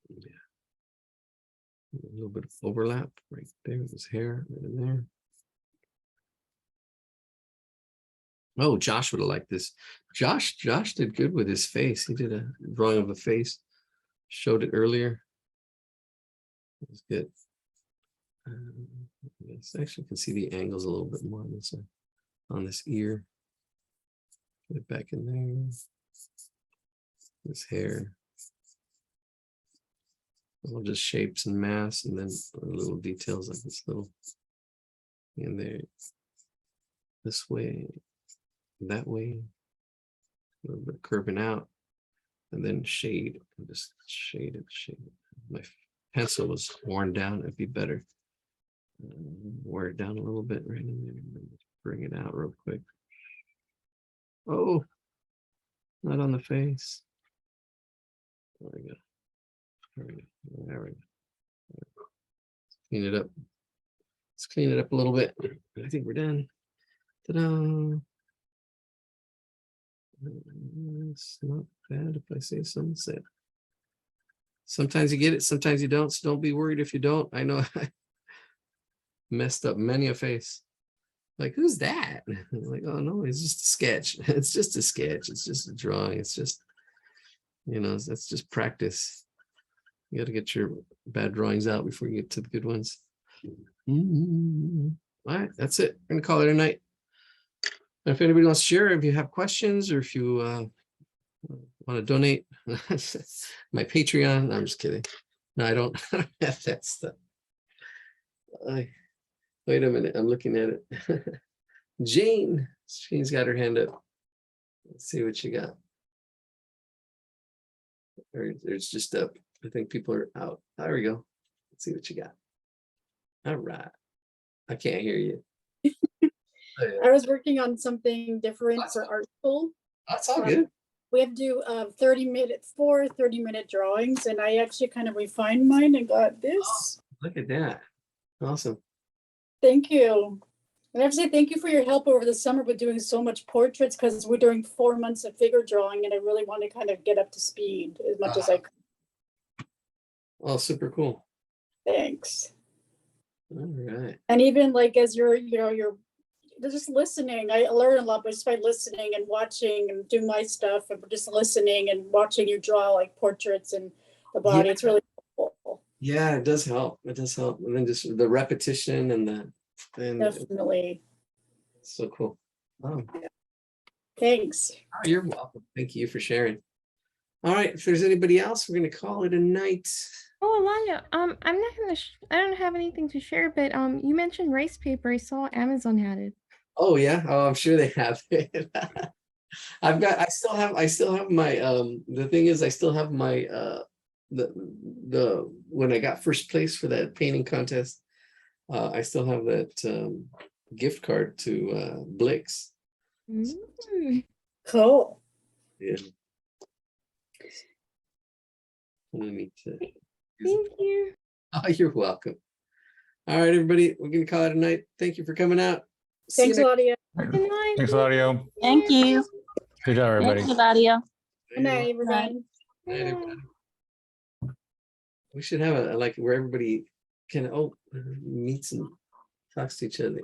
Yeah. A little bit of overlap right there with his hair, right in there. Oh, Josh would have liked this. Josh did good with his face. He did a drawing of a face. Showed it earlier. It was good. Yes, actually, you can see the angles a little bit more on this ear. Put it back in there. This hair. All just shapes and mass, and then little details like this little in there. This way, that way. A little bit curving out, and then shade. Just shade it. My pencil was worn down. It'd be better. Wear it down a little bit right in there, and then bring it out real quick. Oh, not on the face. There we go. There we go. Clean it up. Let's clean it up a little bit. I think we're done. Ta-da! It's not bad if I say so. Sometimes you get it, sometimes you don't. So don't be worried if you don't. I know I messed up many a face. Like, who's that? Like, oh no, it's just a sketch. It's just a sketch. It's just a drawing. It's just, you know, that's just practice. You got to get your bad drawings out before you get to the good ones. All right, that's it. I'm gonna call it a night. If anybody wants to share, if you have questions, or if you want to donate, my Patreon. No, I'm just kidding. No, I don't have that stuff. Wait a minute, I'm looking at it. Jane's got her hand up. Let's see what you got. It's just up. I think people are out. There we go. Let's see what you got. All right. I can't hear you. I was working on something different for art school. That's all good. We have to do 30-minute drawings, and I actually kind of refined mine and got this. Look at that. Awesome. Thank you. And I have to say thank you for your help over the summer with doing so much portraits, because we're doing 4 months of figure drawing, and I really want to kind of get up to speed as much as I could. Oh, super cool. Thanks. All right. And even like as you're just listening, I learn a lot just by listening and watching and doing my stuff, and just listening and watching you draw like portraits and the body. Yeah. It's really cool. Yeah, it does help. It does help. And then just the repetition and Definitely. So cool. Wow. Thanks. Oh, you're welcome. Thank you for sharing. All right. If there's anybody else, we're going to call it a night. Oh, Alana, I'm not gonna. I don't have anything to share, but you mentioned rice paper. I saw Amazon had it. Oh yeah. Oh, I'm sure they have it. I still have my the thing is I still have my the when I got first place for that painting contest, I still have that gift card to Blix. Cool. Yeah. I need to. Thank you. Oh, you're welcome. All right, everybody, we're gonna call it a night. Thank you for coming out. See you Thanks, Claudia. Good night. Thanks, Audio. Thank you. Good job, everybody. Thank you, Claudia. Good night, everyone. Night, everybody. We should have a like where everybody can meets and talks to each other.